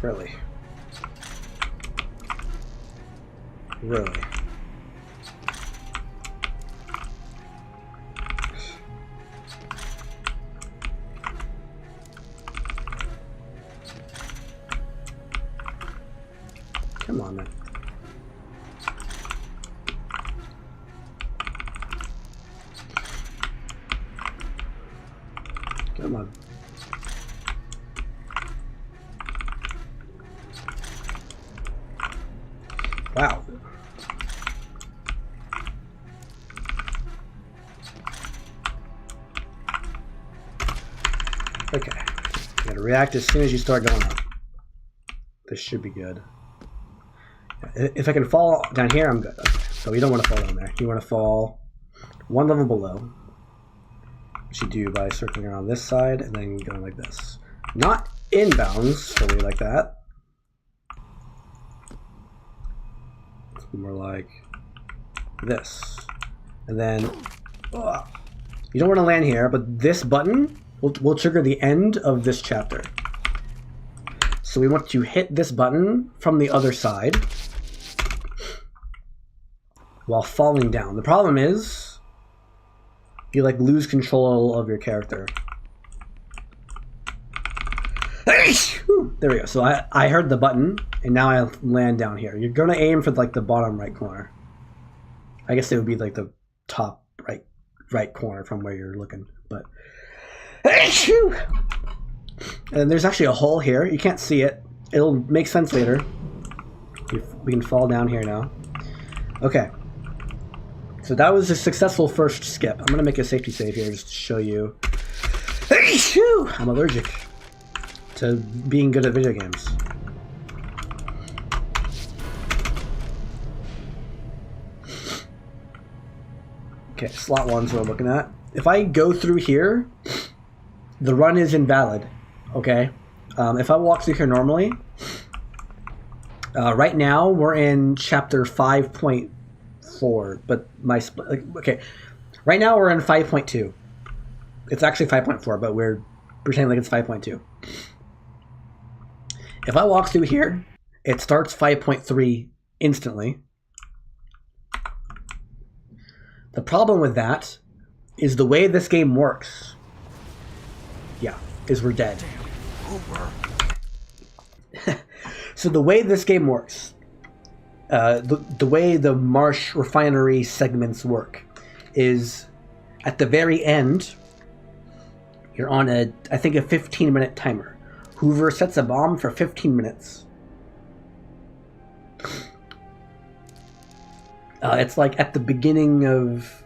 Really? Really? Come on, man. Come on. Wow. Okay. You gotta react as soon as you start going up. This should be good. If I can fall down here, I'm good. Okay. So you don't want to fall down there. You want to fall 1 level below. Which you do by circling around this side and then going like this. Not inbounds, fully like that. More like this. And then you don't want to land here, but this button will trigger the end of this chapter. So we want to hit this button from the other side while falling down. The problem is you like lose control of your character. There we go. So I heard the button and now I land down here. You're gonna aim for like the bottom right corner. I guess it would be like the top right corner from where you're looking, but and there's actually a hole here. You can't see it. It'll make sense later. We can fall down here now. Okay. So that was a successful first skip. I'm gonna make a safety save here just to show you. I'm allergic to being good at video games. Okay, slot 1's what I'm looking at. If I go through here, the run is invalid. Okay? If I walk through here normally, right now we're in chapter 5.4, but my okay. Right now we're in 5.2. It's actually 5.4, but we're pretending like it's 5.2. If I walk through here, it starts 5.3 instantly. The problem with that is the way this game works. Yeah, is we're dead. So the way this game works, the way the Marsh refinery segments work is at the very end, you're on I think a 15-minute timer. Hoover sets a bomb for 15 minutes. It's like at the beginning of,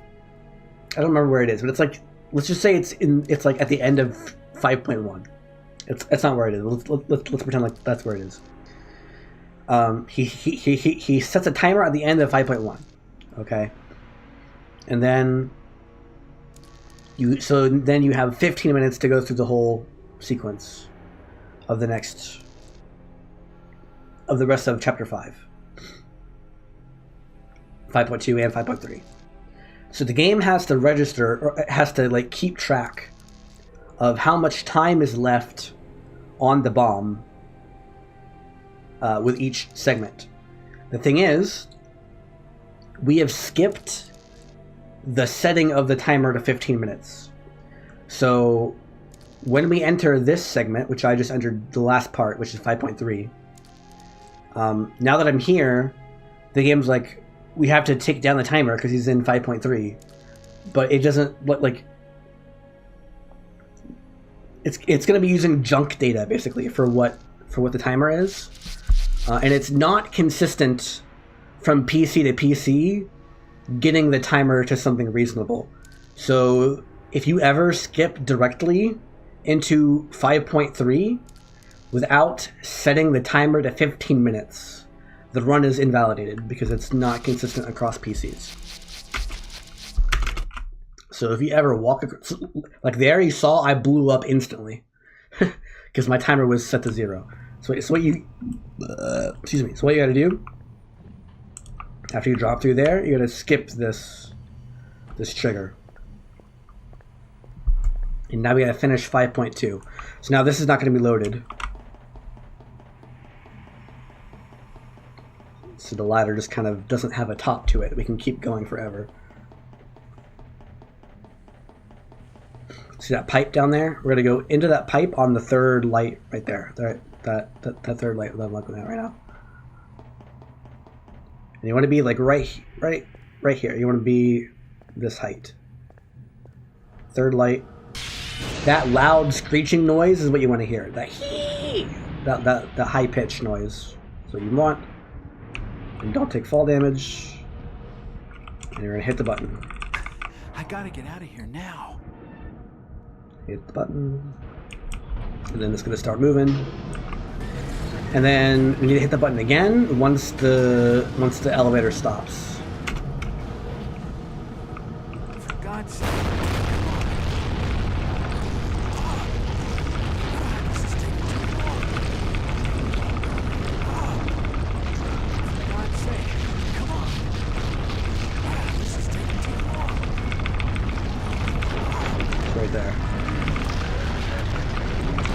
I don't remember where it is, but it's like, let's just say it's like at the end of 5.1. It's not where it is. Let's pretend like that's where it is. He sets a timer at the end of 5.1. Okay, and then you have 15 minutes to go through the whole sequence of the rest of chapter 5. 5.2 and 5.3. So the game has to register, or has to like keep track of how much time is left on the bomb with each segment. The thing is, we have skipped the setting of the timer to 15 minutes. So when we enter this segment, which I just entered the last part, which is 5.3, now that I'm here, the game's like, we have to take down the timer because he's in 5.3, but it doesn't like. It's going to be using junk data basically for what the timer is, and it's not consistent from PC to PC, getting the timer to something reasonable. So if you ever skip directly into 5.3 without setting the timer to 15 minutes. The run is invalidated because it's not consistent across PCs. So if you ever walk across, like there you saw, I blew up instantly because my timer was set to 0. So what you gotta do after you drop through there, you gotta skip this trigger. And now we gotta finish 5.2. So now this is not gonna be loaded. So the ladder just kind of doesn't have a top to it. We can keep going forever. See that pipe down there? We're gonna go into that pipe on the third light right there. That third light that I'm looking at right now. And you want to be like right here. You want to be this height. Third light. That loud screeching noise is what you want to hear. That high pitched noise. So you want. And don't take fall damage. And you're gonna hit the button. I gotta get out of here now. Hit the button. And then it's gonna start moving. And then we need to hit the button again once the elevator stops. For God's sake.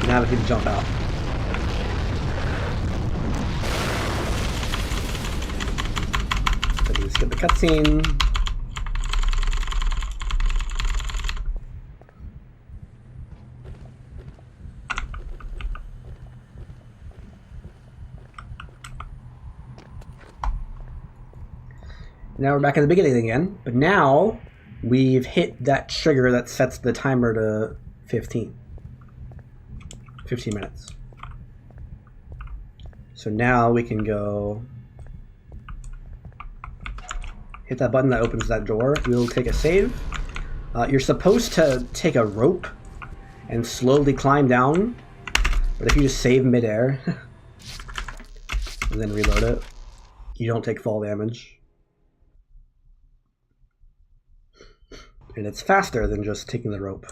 Now we can jump out. the cutscene. Now we're back at the beginning again, but now we've hit that trigger that sets the timer to 15 minutes. So now we can go hit that button that opens that door. We'll take a save. You're supposed to take a rope and slowly climb down, but if you just save midair and then reload it, you don't take fall damage. And it's faster than just taking the rope.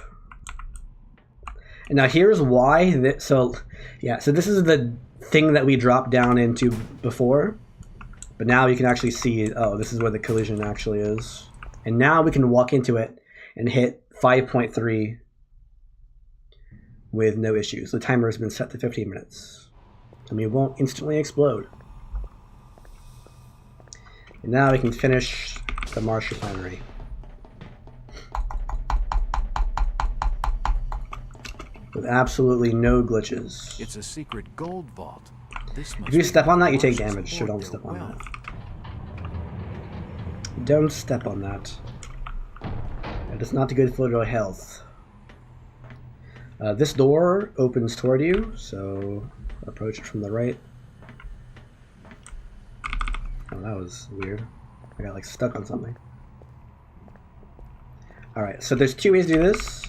And now here's why. So this is the thing that we dropped down into before. But now you can actually see, oh, this is where the collision actually is. And now we can walk into it and hit 5.3 with no issues. The timer has been set to 15 minutes. And we won't instantly explode. And now we can finish the Marsh Refinery. With absolutely no glitches. It's a secret gold vault. If you step on that, you take damage, so don't step on that. Don't step on that. It is not good for your health. This door opens toward you, so approach it from the right. Oh, that was weird. I got like stuck on something. Alright, so there's two ways to do this.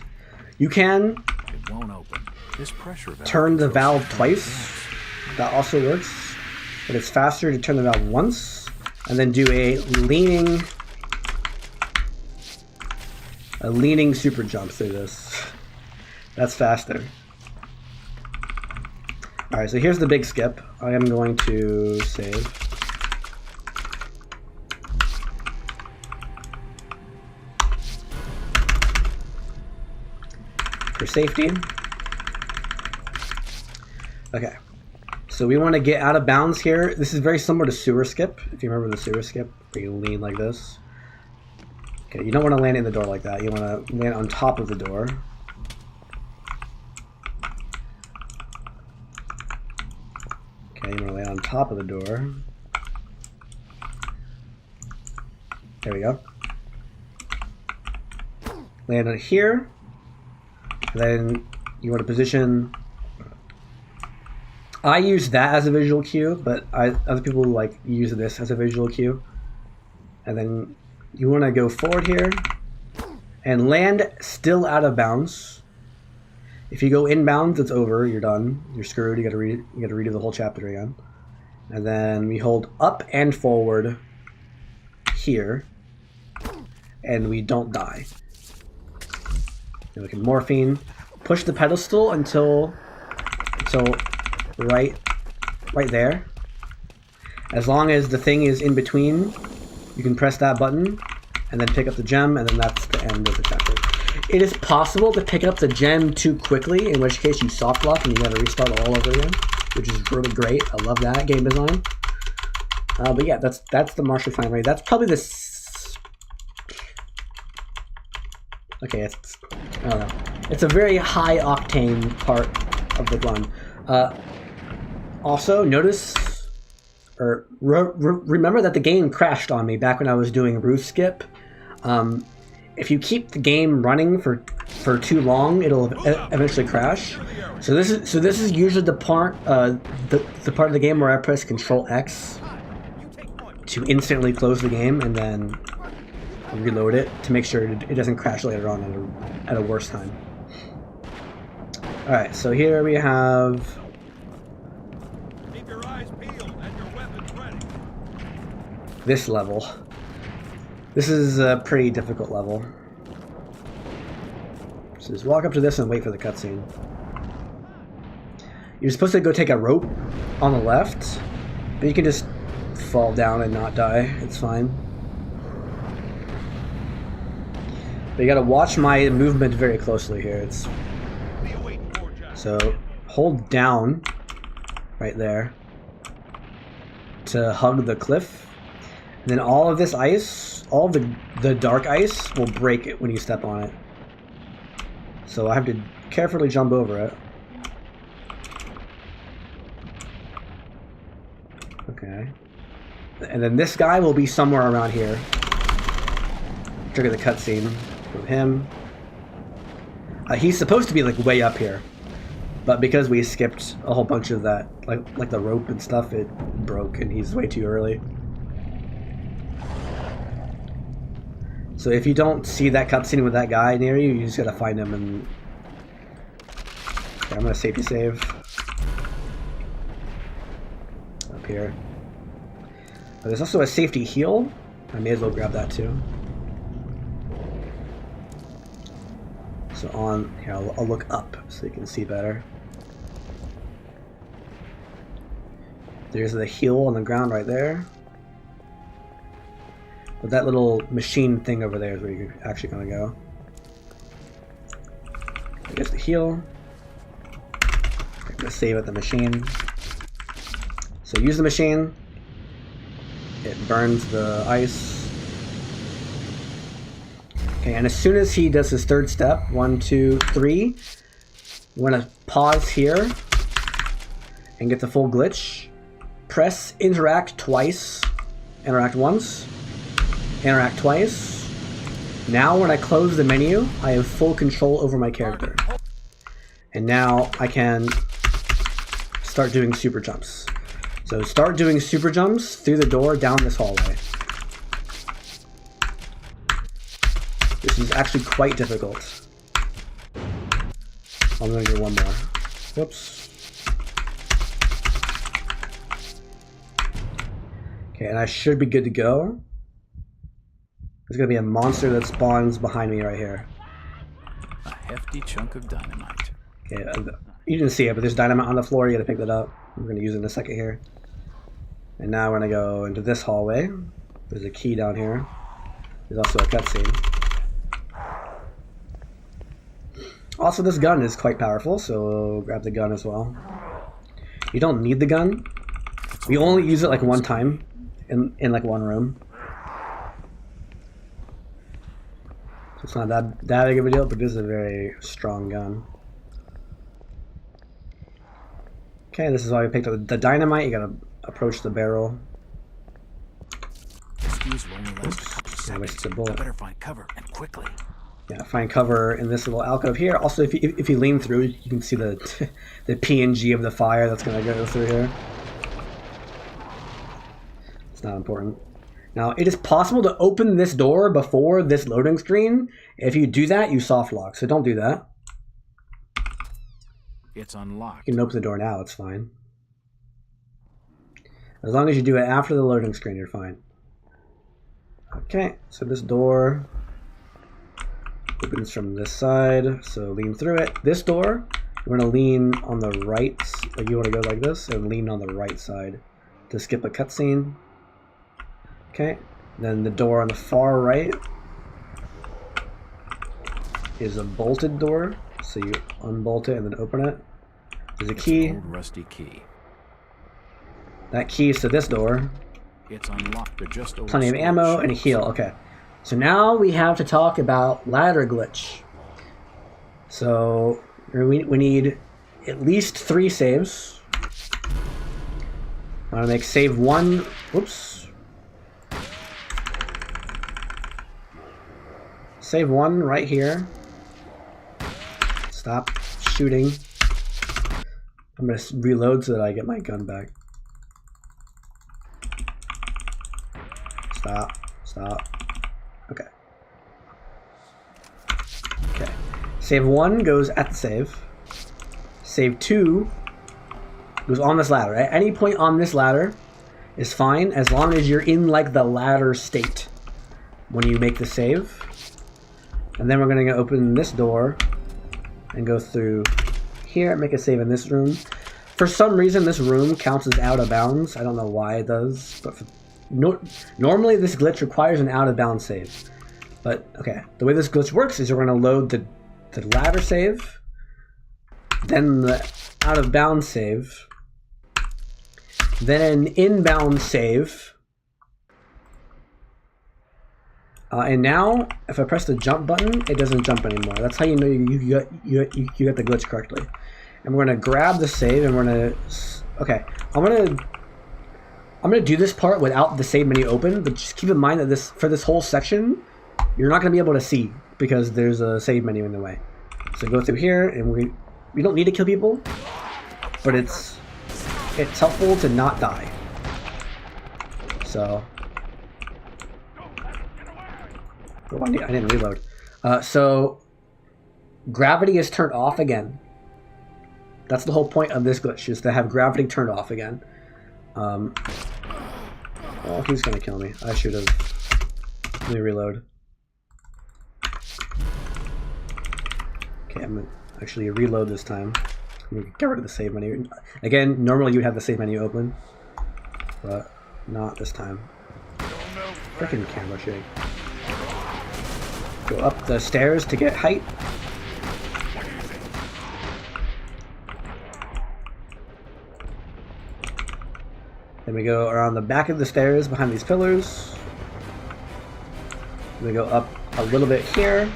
You can won't open. This pressure valve turn the valve twice. That also works, but it's faster to turn the valve once and then do a leaning super jump through this. That's faster. Alright, so here's the big skip. I am going to save. For safety. Okay. So we want to get out of bounds here. This is very similar to sewer skip, if you remember the sewer skip, where you lean like this. Okay, you don't want to land in the door like that. You want to land on top of the door. Okay, you want to land on top of the door. There we go. Land on here. Then you want to position. I use that as a visual cue, but other people like use this as a visual cue. And then you want to go forward here and land still out of bounds. If you go inbounds, it's over. You're done. You're screwed. You got to redo the whole chapter again. And then we hold up and forward here, and we don't die. And we can morphine, push the pedestal until right there. As long as the thing is in between, you can press that button and then pick up the gem, and then that's the end of the chapter. It is possible to pick up the gem too quickly, in which case you soft lock and you gotta restart all over again, which is really great. I love that game design. But yeah, that's the Marsh Refinery. That's probably the okay, I don't know. It's a very high octane part of the run. Also, notice, or remember that the game crashed on me back when I was doing roof skip. If you keep the game running for too long, it'll eventually crash. So this is usually the part the part of the game where I press Control X to instantly close the game and then reload it to make sure it doesn't crash later on at a worse time. Alright, so here we have Keep your eyes peeled and your weapons ready. this level. This is a pretty difficult level. So just walk up to this and wait for the cutscene. You're supposed to go take a rope on the left, but you can just fall down and not die. It's fine. But you gotta watch my movement very closely here. So hold down right there to hug the cliff, And then all of this ice, all of the dark ice will break it when you step on it. So I have to carefully jump over it. Okay. And then this guy will be somewhere around here. Trigger the cutscene with him. He's supposed to be like way up here. But because we skipped a whole bunch of that, like the rope and stuff, it broke and he's way too early. So if you don't see that cutscene with that guy near you, you just gotta find him and... Okay, I'm gonna safety save. Up here. There's also a safety heal. I may as well grab that too. So on here, I'll look up so you can see better. There's the heal on the ground right there. But that little machine thing over there is where you're actually gonna go. There's the heal. I'm gonna save at the machine. So use the machine. It burns the ice. Okay, and as soon as he does his third step, 1, 2, 3, we're gonna pause here and get the full glitch. Press interact twice. Interact once. Interact twice. Now when I close the menu, I have full control over my character. And now I can start doing super jumps. So start doing super jumps through the door down this hallway. This is actually quite difficult. I'm gonna do one more. Whoops. Okay, and I should be good to go. There's gonna be a monster that spawns behind me right here. A hefty chunk of dynamite. Okay, you didn't see it, but there's dynamite on the floor. You gotta pick that up. We're gonna use it in a second here. And now we're gonna go into this hallway. There's a key down here. There's also a cutscene. Also, this gun is quite powerful, so grab the gun as well. You don't need the gun. We only use it like one time in like one room. So it's not that big of a deal, but it is a very strong gun. Okay, this is why we picked up the dynamite. You gotta approach the barrel. Fuse will only last a couple Yeah, seconds. a bullet. I better find cover and quickly. Yeah, find cover in this little alcove here. Also, if you lean through, you can see the the PNG of the fire that's gonna go through here. It's not important. Now, it is possible to open this door before this loading screen. If you do that, you soft lock. So don't do that. It's unlocked. You can open the door now. It's fine. As long as you do it after the loading screen, you're fine. Okay, so this door opens from this side, so lean through it. This door, we're gonna lean on the right, like you wanna go like this, and lean on the right side to skip a cutscene. Okay, then the door on the far right is a bolted door, so you unbolt it and then open it. There's a key. An old rusty key. That key is to this door. It's unlocked. They're just old Plenty of ammo and a heal. Okay. So now we have to talk about ladder glitch. So we need at least 3 saves. I'm gonna make save 1. Whoops. Save 1 right here. Stop shooting. I'm gonna reload so that I get my gun back. Stop. Okay. Okay. Save 1 goes at the save. Save 2 goes on this ladder. At any point on this ladder is fine as long as you're in like the ladder state when you make the save. And then we're gonna go open this door and go through here, make a save in this room. For some reason, this room counts as out of bounds. I don't know why it does, but normally this glitch requires an out of bounds save. But okay, the way this glitch works is you're going to load the ladder save, then the out of bounds save, then an inbound save, And now, if I press the jump button, it doesn't jump anymore. That's how you know you got the glitch correctly. And we're gonna grab the save, and we're gonna. Okay, I'm gonna do this part without the save menu open, but just keep in mind that for this whole section, you're not gonna be able to see because there's a save menu in the way. So go through here, and we don't need to kill people, but it's helpful to not die. So. Oh, I didn't reload. So gravity is turned off again. That's the whole point of this glitch, is to have gravity turned off again. Oh, he's gonna kill me. I should have. Let me reload. Okay, I'm gonna actually reload this time. I'm gonna get rid of the save menu. Again, normally you'd have the save menu open, but not this time. Freaking camera shake. Go up the stairs to get height. Then we go around the back of the stairs behind these pillars. We go up a little bit here.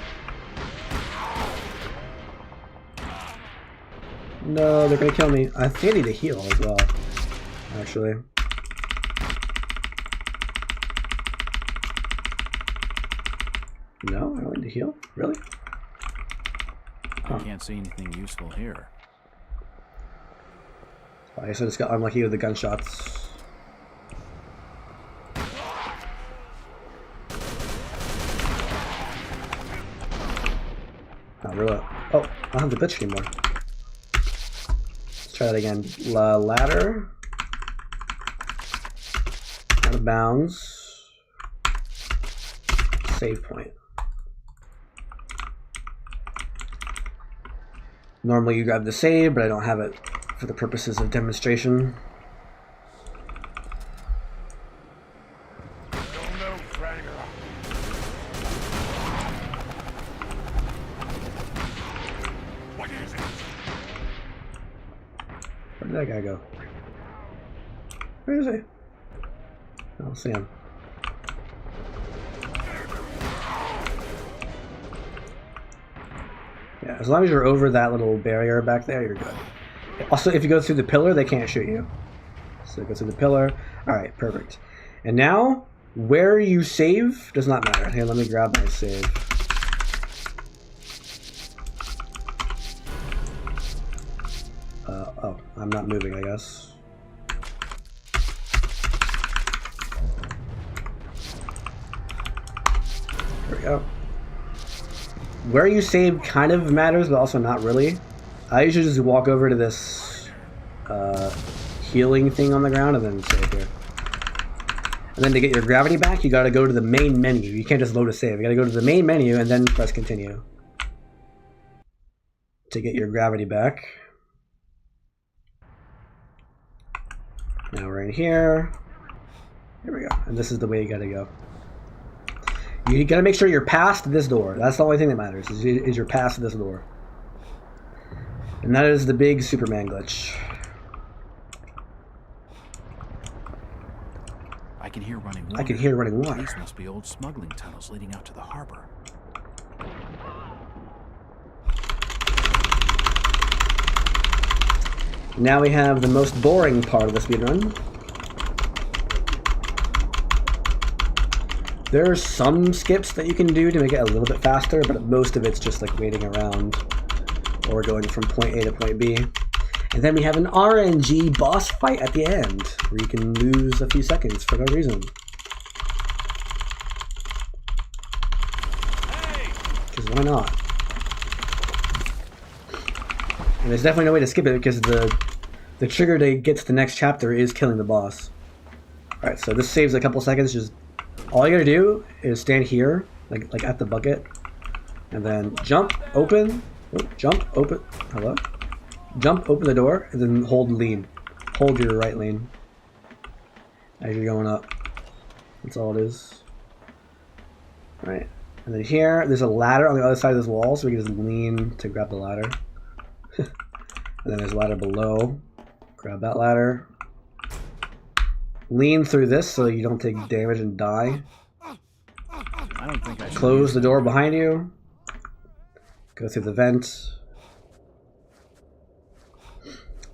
No, they're gonna kill me. I think I need to heal as well, actually. No, I don't need to heal? Really? I can't see anything useful here. I guess I just got unlucky with the gunshots. Not really. Oh, I don't have the glitch anymore. Let's try that again. Ladder. Out of bounds. Save point. Normally you grab the save, but I don't have it for the purposes of demonstration. Where did that guy go? Where is he? I don't see him. Yeah, as long as you're over that little barrier back there, you're good. Also, if you go through the pillar, they can't shoot you. So go through the pillar. Alright, perfect. And now, where you save does not matter. Here, let me grab my save. Oh, I'm not moving, I guess. There we go. Where you save kind of matters, but also not really. I usually just walk over to this healing thing on the ground and then save here. And then to get your gravity back, you gotta go to the main menu. You can't just load a save. You gotta go to the main menu and then press continue to get your gravity back. Now we're in here. Here we go. And this is the way you gotta go. You gotta make sure you're past this door. That's the only thing that matters, is you're past this door. And that is the big Superman glitch. I can hear running water. I can hear running water. These must be old smuggling tunnels leading out to the harbor. Now we have the most boring part of the speedrun. There are some skips that you can do to make it a little bit faster, but most of it's just like waiting around or going from point A to point B. And then we have an RNG boss fight at the end, where you can lose a few seconds for no reason. Because why not? And there's definitely no way to skip it because the trigger to get to the next chapter is killing the boss. Alright, so this saves a couple seconds. Just all you gotta do is stand here, like at the bucket, and then jump, open, jump, open, hello? Jump, open the door, and then hold lean. Hold your right lean as you're going up. That's all it is. Alright, and then here, there's a ladder on the other side of this wall, so we can just lean to grab the ladder. And then there's a ladder below. Grab that ladder. Lean through this so you don't take damage and die. I don't think I should Close the door behind you. Go through the vent.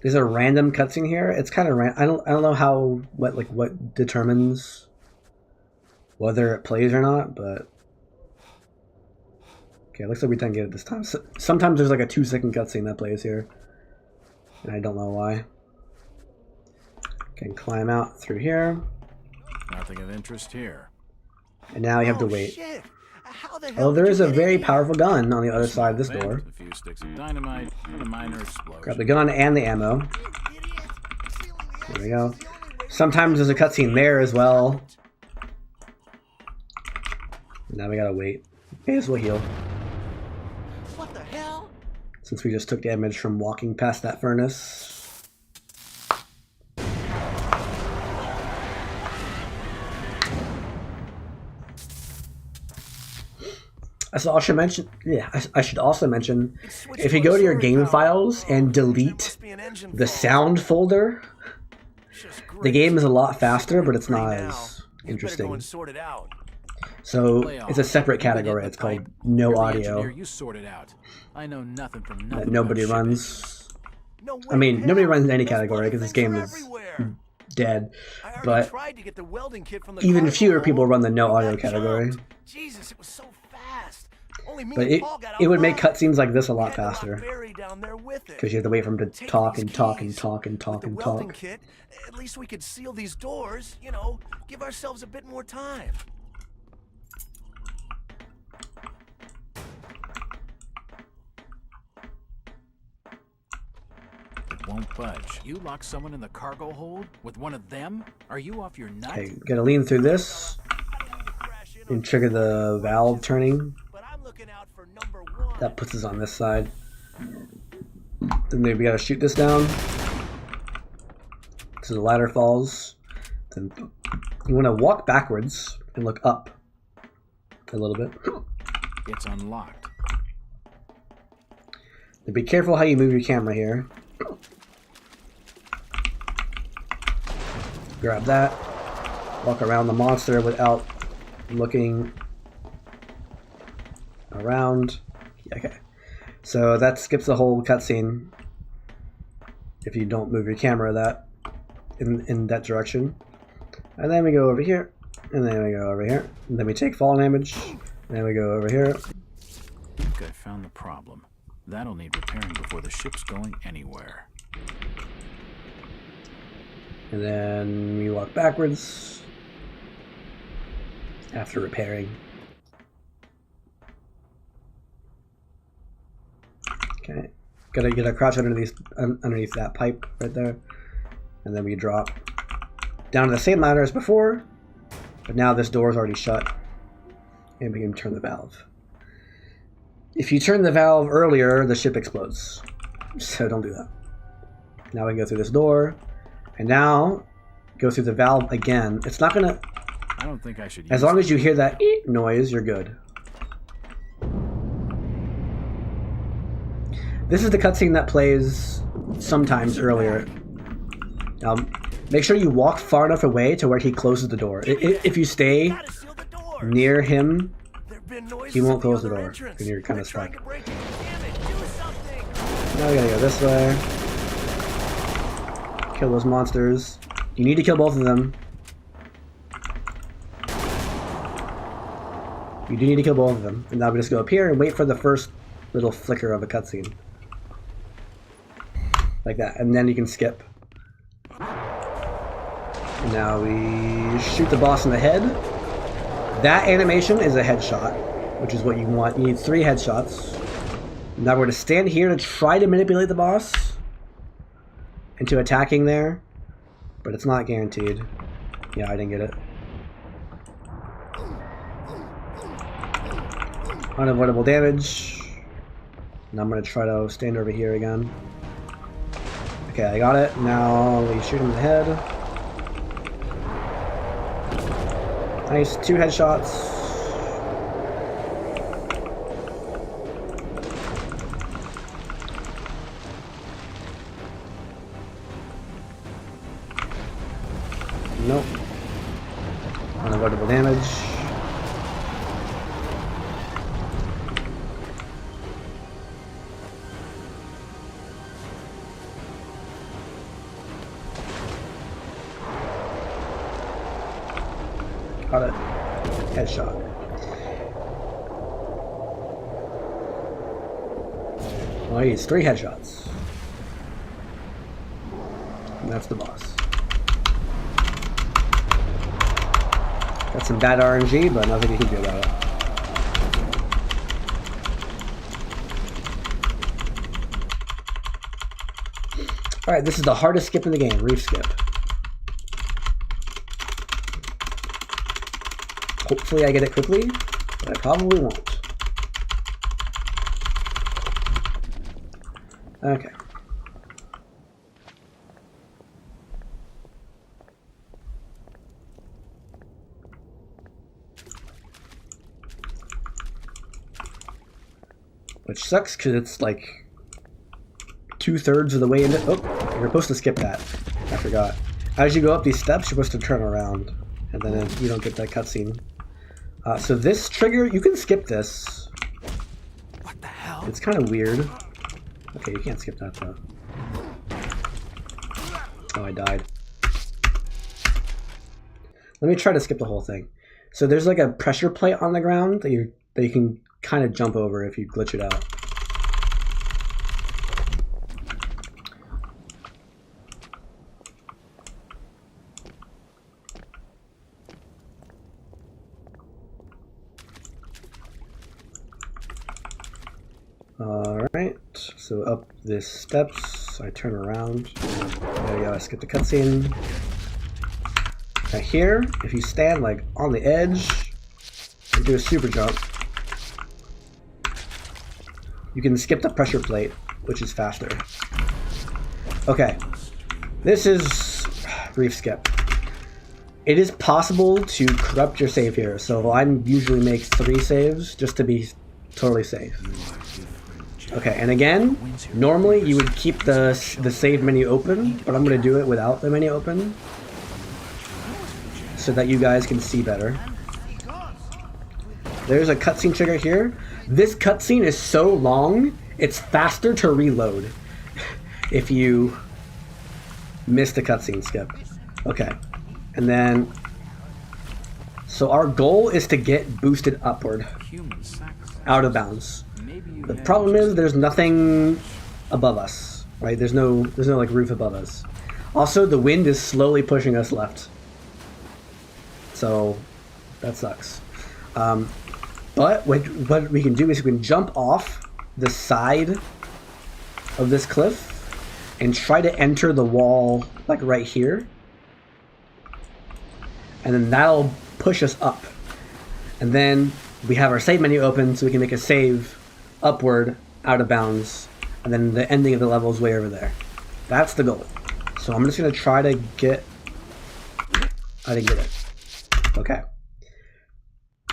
There's a random cutscene here. It's kind of I don't know what determines whether it plays or not, but okay, looks like we didn't get it this time. So, sometimes there's like a 2-second cutscene that plays here, and I don't know why. Can climb out through here. Nothing of interest here. And now you have to wait. Shit. How the hell Oh, there did is you a get very in here? powerful gun on the other side of this Vent, door. A few sticks of dynamite and a minor explosion. Grab the gun and the ammo. There we go. Sometimes there's a cutscene there as well. Now we gotta wait. May as well heal. What the hell? Since we just took damage from walking past that furnace. I should also mention, if you go to your game files and delete the sound folder, the game is a lot faster, but it's not as interesting. So it's a separate category. It's called no audio. You sort it out. I know nothing from nothing. That nobody runs. I mean, nobody runs in any category because this game is dead. But even fewer people run the no audio category. Jesus, it was so fast. But it would make cutscenes like this a lot faster. Because you have to wait for him to talk and talk and talk and talk and talk. Kit, at least we could seal these doors, you know, give ourselves a bit more time. It won't budge. You lock someone in the cargo hold with one of them? Are you off your nut? Okay, gotta lean through this and trigger the valve turning. That puts us on this side. Then we gotta shoot this down. So the ladder falls. Then you wanna walk backwards and look up a little bit. It's unlocked. Now be careful how you move your camera here. Grab that. Walk around the monster without looking around. Okay. So that skips the whole cutscene if you don't move your camera that in that direction. And then we go over here, and then we go over here, and then we take fall damage, and then we go over here. I think I found the problem. That'll need repairing before the ship's going anywhere. And then we walk backwards after repairing. Okay, gotta get a crouch underneath that pipe right there, and then we drop down to the same ladder as before, but now this door is already shut, and we can turn the valve. If you turn the valve earlier, the ship explodes, so don't do that. Now we can go through this door, and now go through the valve again. It's not gonna. I don't think I should. As long as you hear that eek noise, you're good. This is the cutscene that plays sometimes earlier. Make sure you walk far enough away to where he closes the door. If you stay near him, he won't close the door, and you're kind of stuck. Now we gotta go this way. Kill those monsters. You need to kill both of them. You do need to kill both of them. And now we just go up here and wait for the first little flicker of a cutscene. Like that. And then you can skip. And now we shoot the boss in the head. That animation is a headshot, which is what you want. You need 3 headshots. Now we're going to stand here to try to manipulate the boss into attacking there, but it's not guaranteed. Yeah, I didn't get it. Unavoidable damage. And I'm going to try to stand over here again. Okay, I got it. Now we shoot him in the head. Nice, 2 headshots. Nope. Unavoidable damage. Got it. Headshot. Well, he needs 3 headshots. And that's the boss. Got some bad RNG, but nothing you can do about it. Alright, this is the hardest skip in the game, reef skip. Hopefully I get it quickly, but I probably won't. Okay. Which sucks because it's like 2/3 of the way into. Oh, you're supposed to skip that. I forgot. As you go up these steps, you're supposed to turn around, and then you don't get that cutscene. So this trigger, you can skip this. What the hell? It's kind of weird. Okay, you can't skip that though. Oh, I died. Let me try to skip the whole thing. So there's like a pressure plate on the ground that you can kind of jump over if you glitch it out. Alright, so up these steps, I turn around. There we go, I skip the cutscene. Now here, if you stand like on the edge, you do a super jump. You can skip the pressure plate, which is faster. Okay, this is reef skip. It is possible to corrupt your save here, so I usually make 3 saves just to be totally safe. Okay, and again, normally you would keep the save menu open, but I'm going to do it without the menu open so that you guys can see better. There's a cutscene trigger here. This cutscene is so long, it's faster to reload if you miss the cutscene skip. Okay, and then, so our goal is to get boosted upward, out of bounds. The problem is there's nothing above us, right? There's no like roof above us. Also, the wind is slowly pushing us left. So that sucks. But what we can do is we can jump off the side of this cliff and try to enter the wall like right here. And then that'll push us up. And then we have our save menu open so we can make a save upward, out of bounds, and then the ending of the level is way over there. That's the goal. So I'm just going to try to get... I didn't get it. Okay.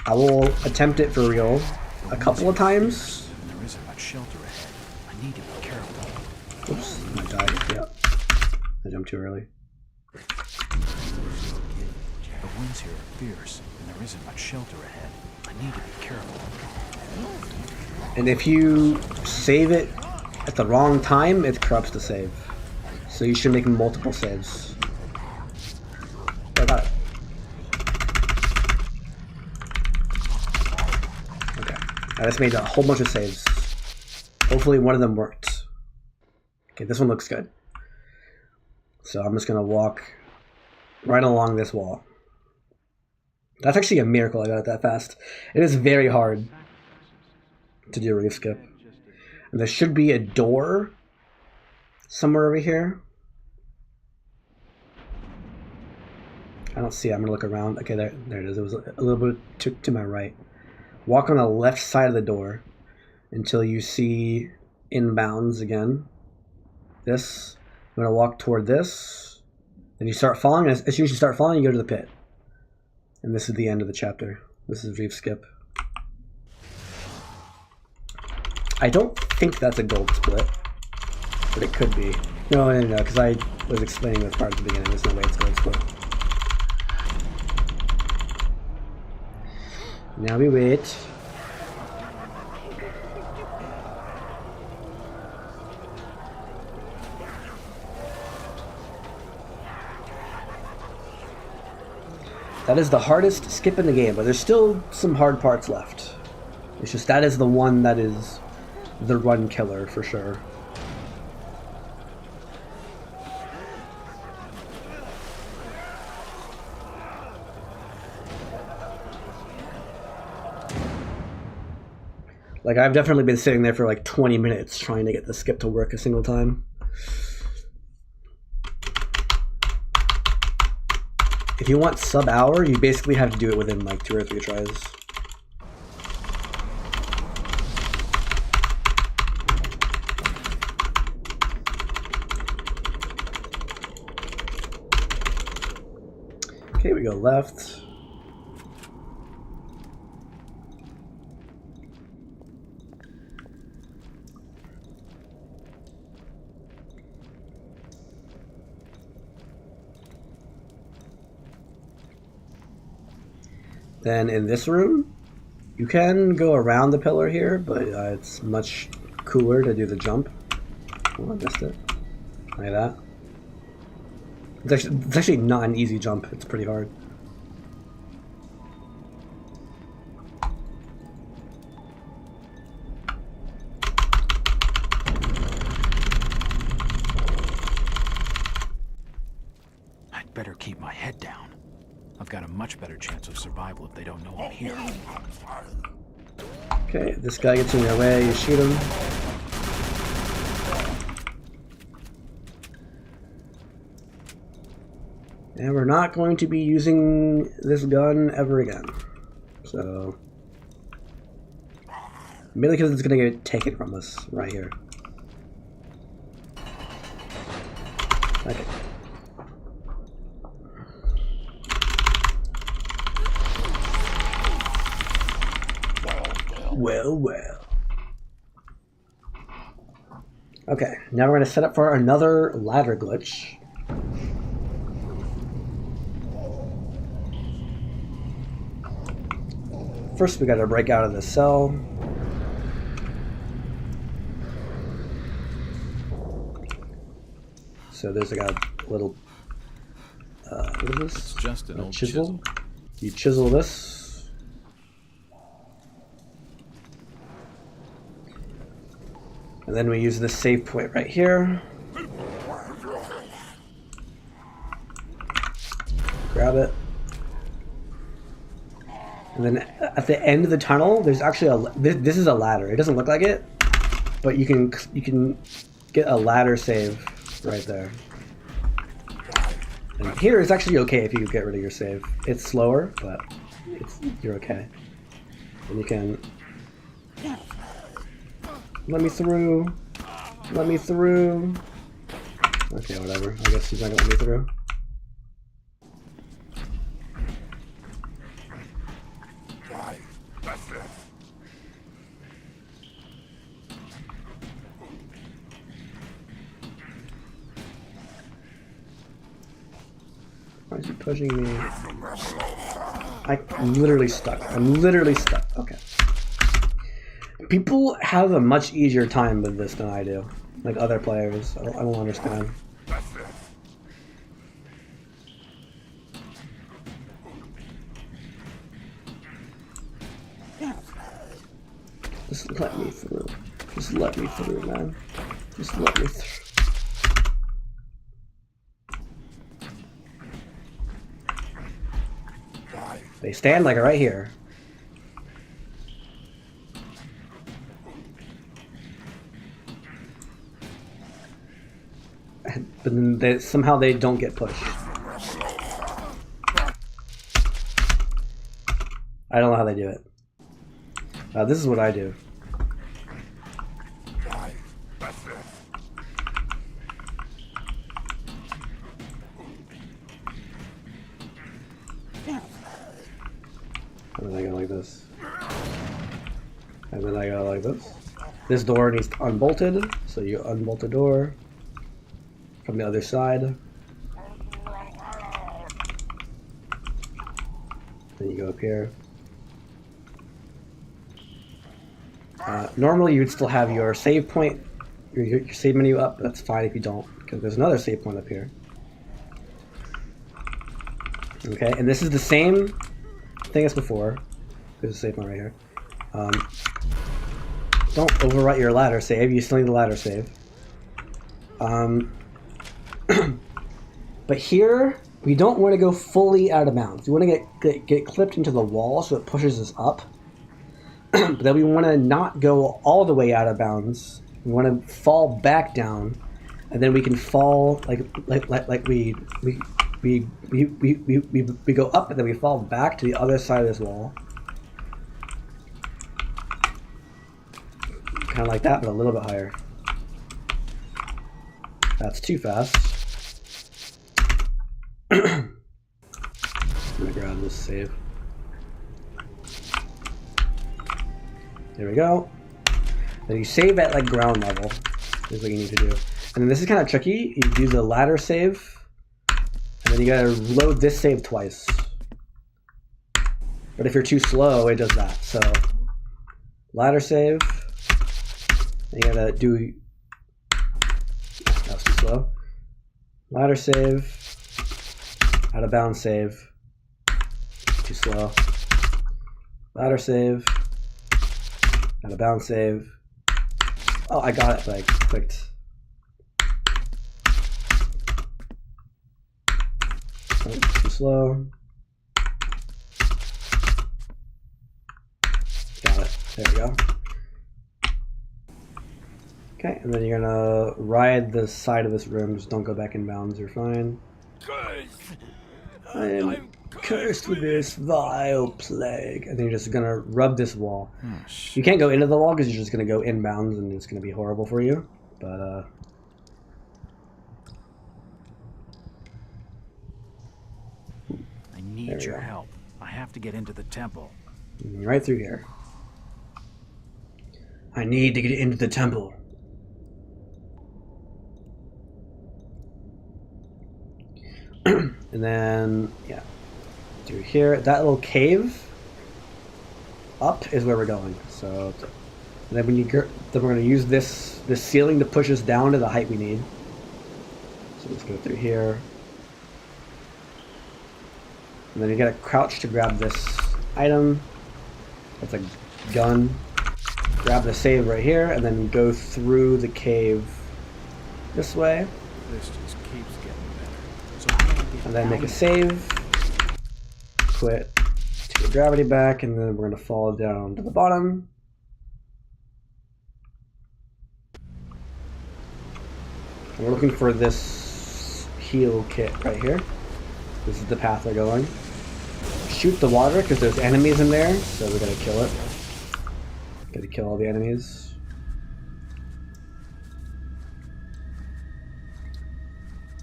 I will attempt it for real a couple of times. There isn't much shelter ahead. I need to be careful. Oops, I died. Yeah. I jumped too early. The winds here are fierce, and there isn't much shelter ahead. I need to be careful. And if you save it at the wrong time, it corrupts the save. So you should make multiple saves. I got it. Okay. I just made a whole bunch of saves. Hopefully one of them worked. Okay, this one looks good. So I'm just going to walk right along this wall. That's actually a miracle I got it that fast. It is very hard to do a reef skip. And there should be a door somewhere over here. I don't see it. I'm gonna look around. Okay, there it is. It was a little bit to my right. Walk on the left side of the door until you see inbounds again. This. I'm gonna walk toward this. Then you start falling. As soon as you start falling, you go to the pit. And this is the end of the chapter. This is reef skip. I don't think that's a gold split, but it could be. No, because I was explaining this part at the beginning. There's no way it's gold split. Now we wait. That is the hardest skip in the game, but there's still some hard parts left. It's just that is the one that is the run killer for sure. Like, I've definitely been sitting there for like 20 minutes trying to get the skip to work a single time. If you want sub-hour, you basically have to do it within like 2 or 3 tries. Okay, we go left. Then in this room, you can go around the pillar here, but it's much cooler to do the jump. Oh, I missed it. Like that. It's actually not an easy jump. It's pretty hard. I'd better keep my head down. I've got a much better chance of survival if they don't know I'm here. Okay, this guy gets in your way, you shoot him. And we're not going to be using this gun ever again. So, mainly because it's going to get taken from us right here. Okay. Well, well. Okay, now we're going to set up for another ladder glitch. First, we got to break out of the cell. So there's like a little, what is this? It's just an old chisel. You chisel this. And then we use this save point right here. Grab it. And then at the end of the tunnel, there's actually this is a ladder. It doesn't look like it, but you can get a ladder save right there. And here it's actually okay if you get rid of your save. It's slower, but you're okay. And you can let me through. Let me through. Okay, whatever. I guess he's not gonna let me through. Why is he pushing me? I'm literally stuck. I'm literally stuck. Okay. People have a much easier time with this than I do. Like other players. I don't understand. Just let me through. Just let me through, man. Just let me through. They stand like right here. But then somehow they don't get pushed. I don't know how they do it. This is what I do. And then I go like this. And then I go like this. This door needs unbolted, so you unbolt the door from the other side. Then you go up here. Normally you'd still have your save point, your save menu up, but that's fine if you don't, because there's another save point up here. Okay, and this is the same thing as before. There's a save point right here. Don't overwrite your ladder save. You still need the ladder save. But here, we don't want to go fully out of bounds. We want to get clipped into the wall so it pushes us up. But then we want to not go all the way out of bounds. We want to fall back down, and then we can fall like we go up, and then we fall back to the other side of this wall. Kind of like that, but a little bit higher. That's too fast. I'm gonna grab this save. There we go. Then you save at like ground level, is what you need to do. And then this is kind of tricky. You do the ladder save, and then you gotta load this save twice. But if you're too slow, it does that. So ladder save. You gotta do. That was too slow. Ladder save. Out of bounds save. Too slow. Ladder save. Out of bounds save. Oh, I got it, but I clicked. Oh, too slow. Got it. There we go. Okay, and then you're gonna ride the side of this room. Just don't go back in bounds. You're fine. I am cursed with this vile plague. And then you're just gonna rub this wall. You can't go into the wall because you're just gonna go inbounds and it's gonna be horrible for you. But I need your help. I have to get into the temple. Right through here. I need to get into the temple. And then, yeah, through here, that little cave up is where we're going. So, and then when you then we're going to use this ceiling to push us down to the height we need. So let's go through here. And then you gotta crouch to grab this item. That's a gun. Grab the save right here, and then go through the cave this way. This just keeps getting better. So and then make a save. Quit. Take the gravity back, and then we're gonna fall down to the bottom. And we're looking for this heal kit right here. This is the path we're going. Shoot the water because there's enemies in there, so we gotta kill it. Gotta kill all the enemies.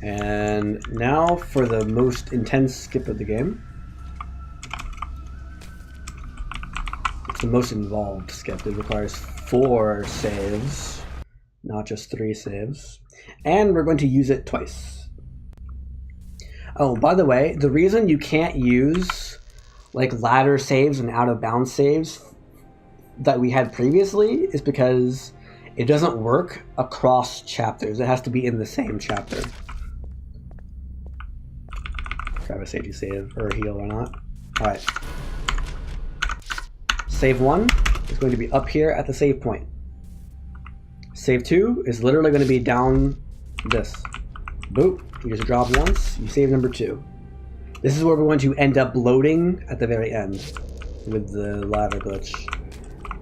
And now for the most intense skip of the game. It's the most involved skip. It requires 4 saves, not just 3 saves. And we're going to use it twice. Oh, by the way, the reason you can't use like ladder saves and out of bounds saves that we had previously is because it doesn't work across chapters. It has to be in the same chapter. Grab a safety save or a heal or not. Alright. Save 1 is going to be up here at the save point. Save 2 is literally going to be down this. Boop. You just drop once, you save number 2. This is where we're going to end up loading at the very end with the ladder glitch.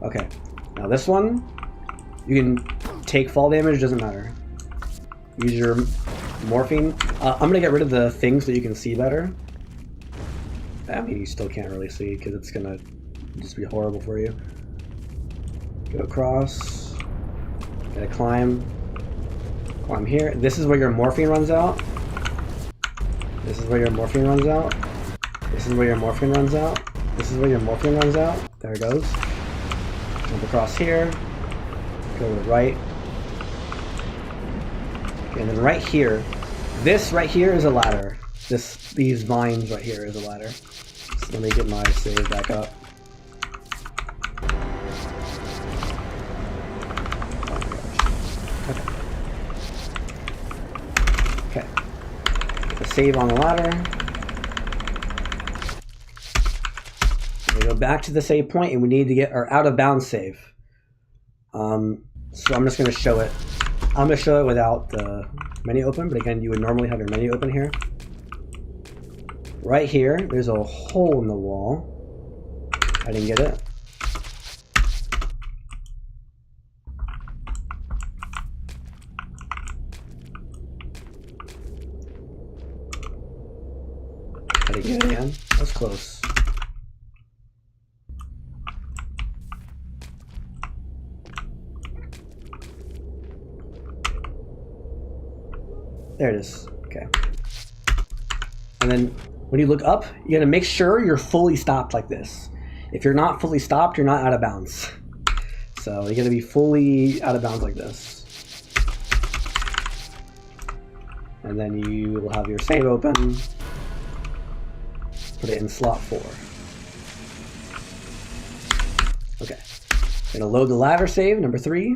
Okay, now this one, you can take fall damage, doesn't matter. Use your morphine. I'm going to get rid of the thing so you can see better. I mean, you still can't really see because it's going to just be horrible for you. Go across. Gotta climb. Climb here. This is where your morphine runs out. This is where your morphine runs out. This is where your morphine runs out. This is where your morphine runs out. There it goes. Jump across here. Go to the right. Okay, and then right here. This right here is a ladder. These vines right here is a ladder. So let me get my save back up. Save on the ladder. go back to the save point, and we need to get our out of bounds save. So I'm just going to show it. I'm going to show it without the menu open, but again, you would normally have your menu open here. Right here, there's a hole in the wall. I didn't get it. I didn't get it again. That's close. There it is. Okay. And then when you look up, you gotta make sure you're fully stopped like this. If you're not fully stopped, you're not out of bounds. So you gotta be fully out of bounds like this. And then you will have your save open. Put it in slot 4. Okay. Gonna load the ladder save, number 3.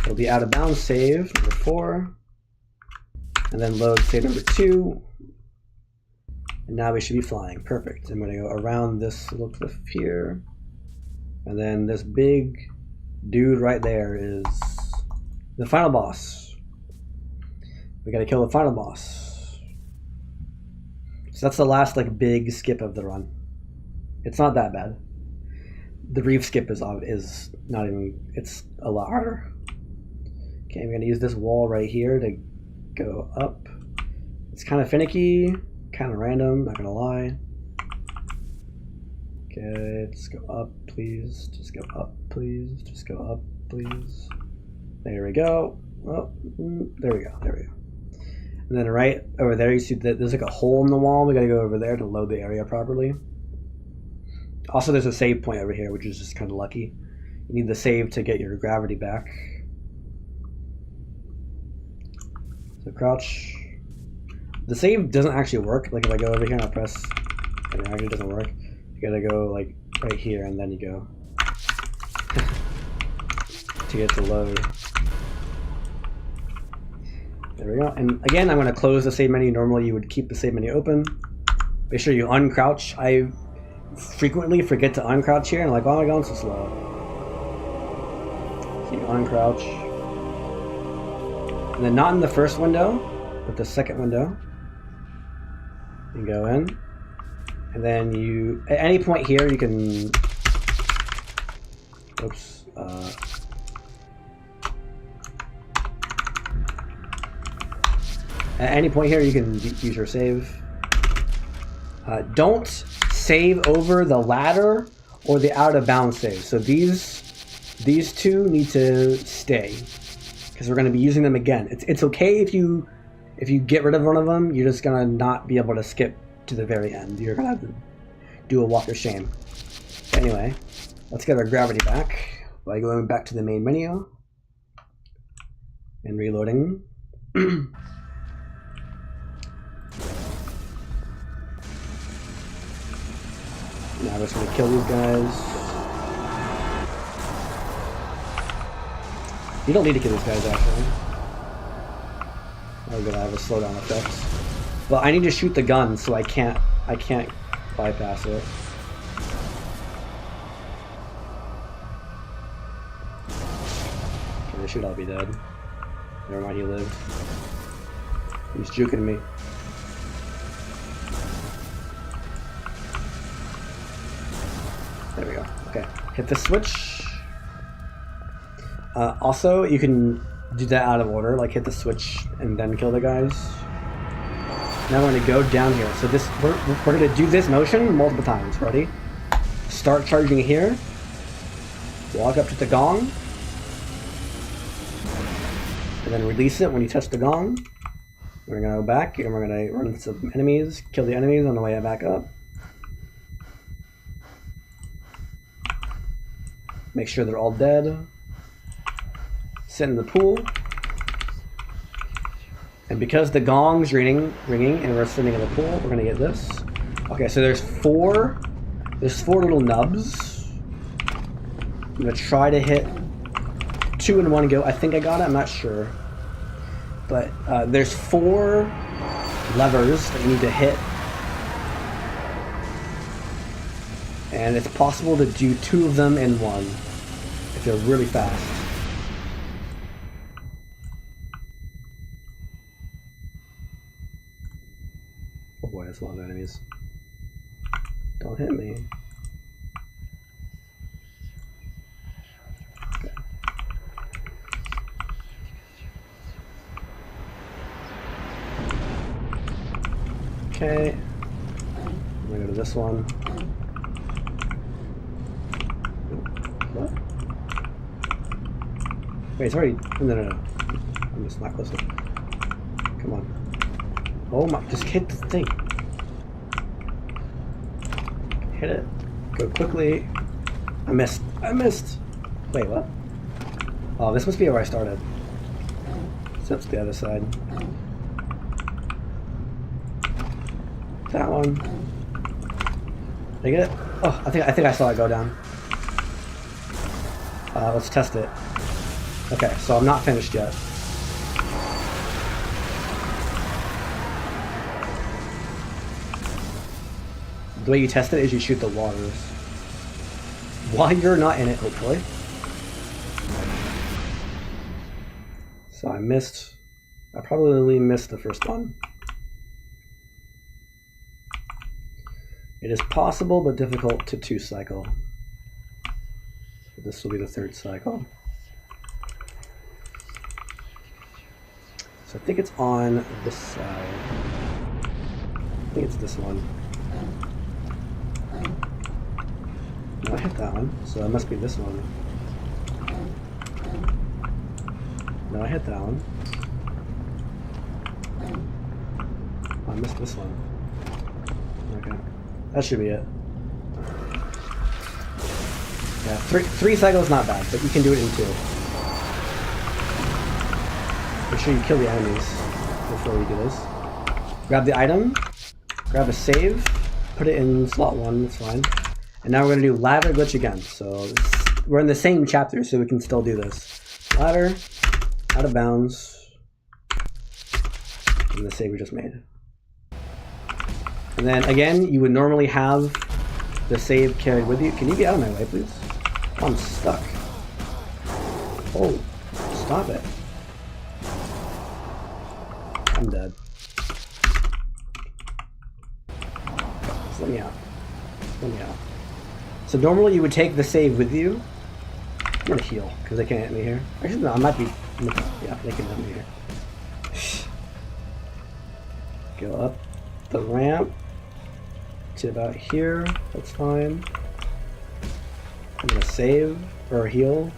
It'll be out of bounds save, number 4. And then load save number 2. And now we should be flying. Perfect. I'm gonna go around this little cliff here. And then this big dude right there is the final boss. We gotta kill the final boss. So that's the last like big skip of the run. It's not that bad. The reef skip is not even, it's a lot harder. Okay, I'm gonna use this wall right here to go up. It's kind of finicky, kind of random, not gonna lie. Okay, let's go up, please. Just go up, please. Just go up, please. There we go. Oh, there we go. There we go. And then right over there, you see that there's like a hole in the wall. We gotta go over there to load the area properly. Also, there's a save point over here, which is just kind of lucky. You need the save to get your gravity back. So crouch. The save doesn't actually work. Like if I go over here and I press, it actually doesn't work. You gotta go like right here and then you go to get to load. There we go. And again, I'm gonna close the save menu. Normally you would keep the save menu open. Make sure you uncrouch. I frequently forget to uncrouch here and I'm like, why am I going so slow? So you uncrouch. And then not in the first window, but the second window. You go in. And then you, at any point here, you can, oops, at any point here, you can use your save. Don't save over the ladder or the out of bounds save. So these two need to stay because we're going to be using them again. It's okay if you get rid of one of them, you're just going to not be able to skip to the very end. You're going to have to do a walk of shame. Anyway, let's get our gravity back by going back to the main menu and reloading. Now we're just going to kill these guys. You don't need to kill these guys actually. We're gonna have a slowdown effect. But I need to shoot the gun, so I can't bypass it. Okay, they should all be dead. Never mind, he lived. He's juking me. There we go. Okay, hit the switch. Also, you can do that out of order, like hit the switch and then kill the guys. Now we're going to go down here. So this we're going to do this motion multiple times. Ready? Start charging here. Walk up to the gong. And then release it when you touch the gong. We're going to go back and we're going to run into some enemies, kill the enemies on the way back up. Make sure they're all dead. Sit in the pool. And because the gong's ringing and we're sitting in the pool, we're gonna get this. Okay, so there's four little nubs. I'm gonna try to hit 2 in one go. I think I got it, I'm not sure. But there's 4 levers that you need to hit And it's possible to do 2 of them in one if you're really fast. Oh boy, that's a lot of enemies. Don't hit me. Okay. I'm gonna go to this one. What? Wait, it's already. No. I'm just not close enough. Come on. Oh my, just hit the thing. Hit it. Go quickly. I missed. Wait, what? Oh, this must be where I started. So that's the other side. That one. Did I get it? Oh, I think I saw it go down. Let's test it. Okay, so I'm not finished yet. The way you test it is you shoot the waters. While you're not in it, hopefully. So I missed. I probably missed the first one. It is possible but difficult to 2-cycle. This will be the 3rd cycle. So I think it's on this side. I think it's this one. No, I hit that one, so it must be this one. No, I hit that one. Oh, I missed this one. Okay. That should be it. Yeah, three cycles not bad, but you can do it in 2. Make sure you kill the enemies before you do this. Grab the item, grab a save, put it in slot 1, that's fine. And now we're going to do ladder glitch again. So we're in the same chapter, so we can still do this. Ladder, out of bounds, and the save we just made. And then again, you would normally have the save carried with you. Can you get out of my way, please? Oh, I'm stuck. Oh, stop it. I'm dead. Just let me out. Let me out. So normally you would take the save with you. I'm gonna heal, because they can't hit me here. Actually, no, I might be... Yeah, they can hit me here. Go up the ramp to about here. That's fine. I'm gonna save or heal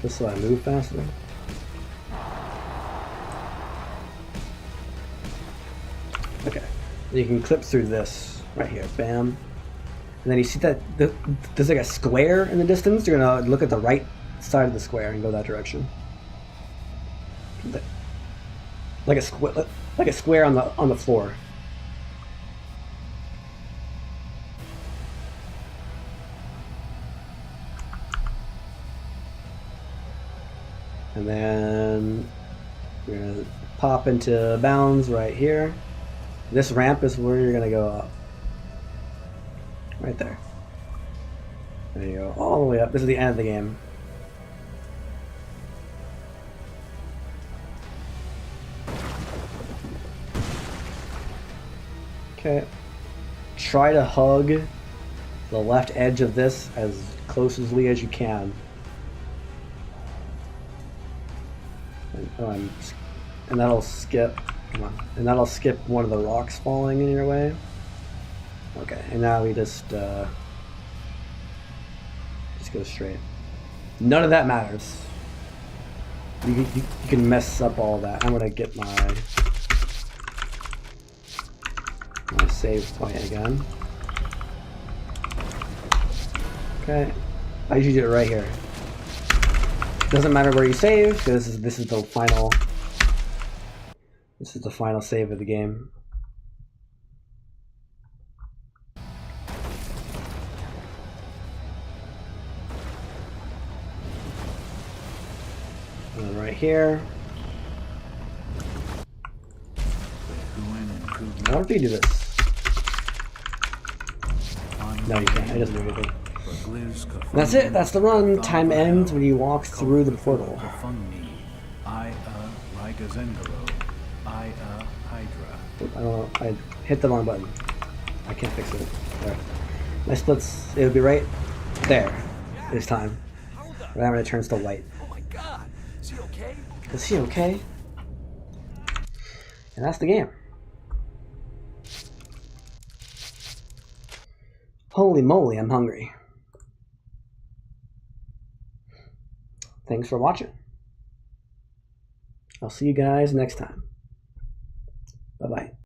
just so I move faster. Okay, you can clip through this right here. Bam. And then you see that there's like a square in the distance. You're gonna look at the right side of the square and go that direction. Like a square on the floor. And then you're gonna pop into bounds right here. This ramp is where you're gonna go up. Right there. There you go, all the way up. This is the end of the game. Okay. Try to hug the left edge of this as closely as you can. And that'll skip. Come on. And that'll skip one of the rocks falling in your way. Okay, and now we just go straight. None of that matters. You can mess up all that. I'm gonna get my save point again. Okay, I usually do it right here. Doesn't matter where you save, because this is the final. This is the final save of the game. And right here. Why don't we do this? No, you can't. It doesn't do anything. Baglizka That's it. That's the run. Fungi, Time ends when you walk through the portal. Fungi, Rigazengaro, Hydra. I don't know. I hit the wrong button. I can't fix it. Alright. My splits, it'll be right there this time. Right when it turns to white. Oh my god! Is he okay? Is he okay? And that's the game. Holy moly, I'm hungry. Thanks for watching. I'll see you guys next time.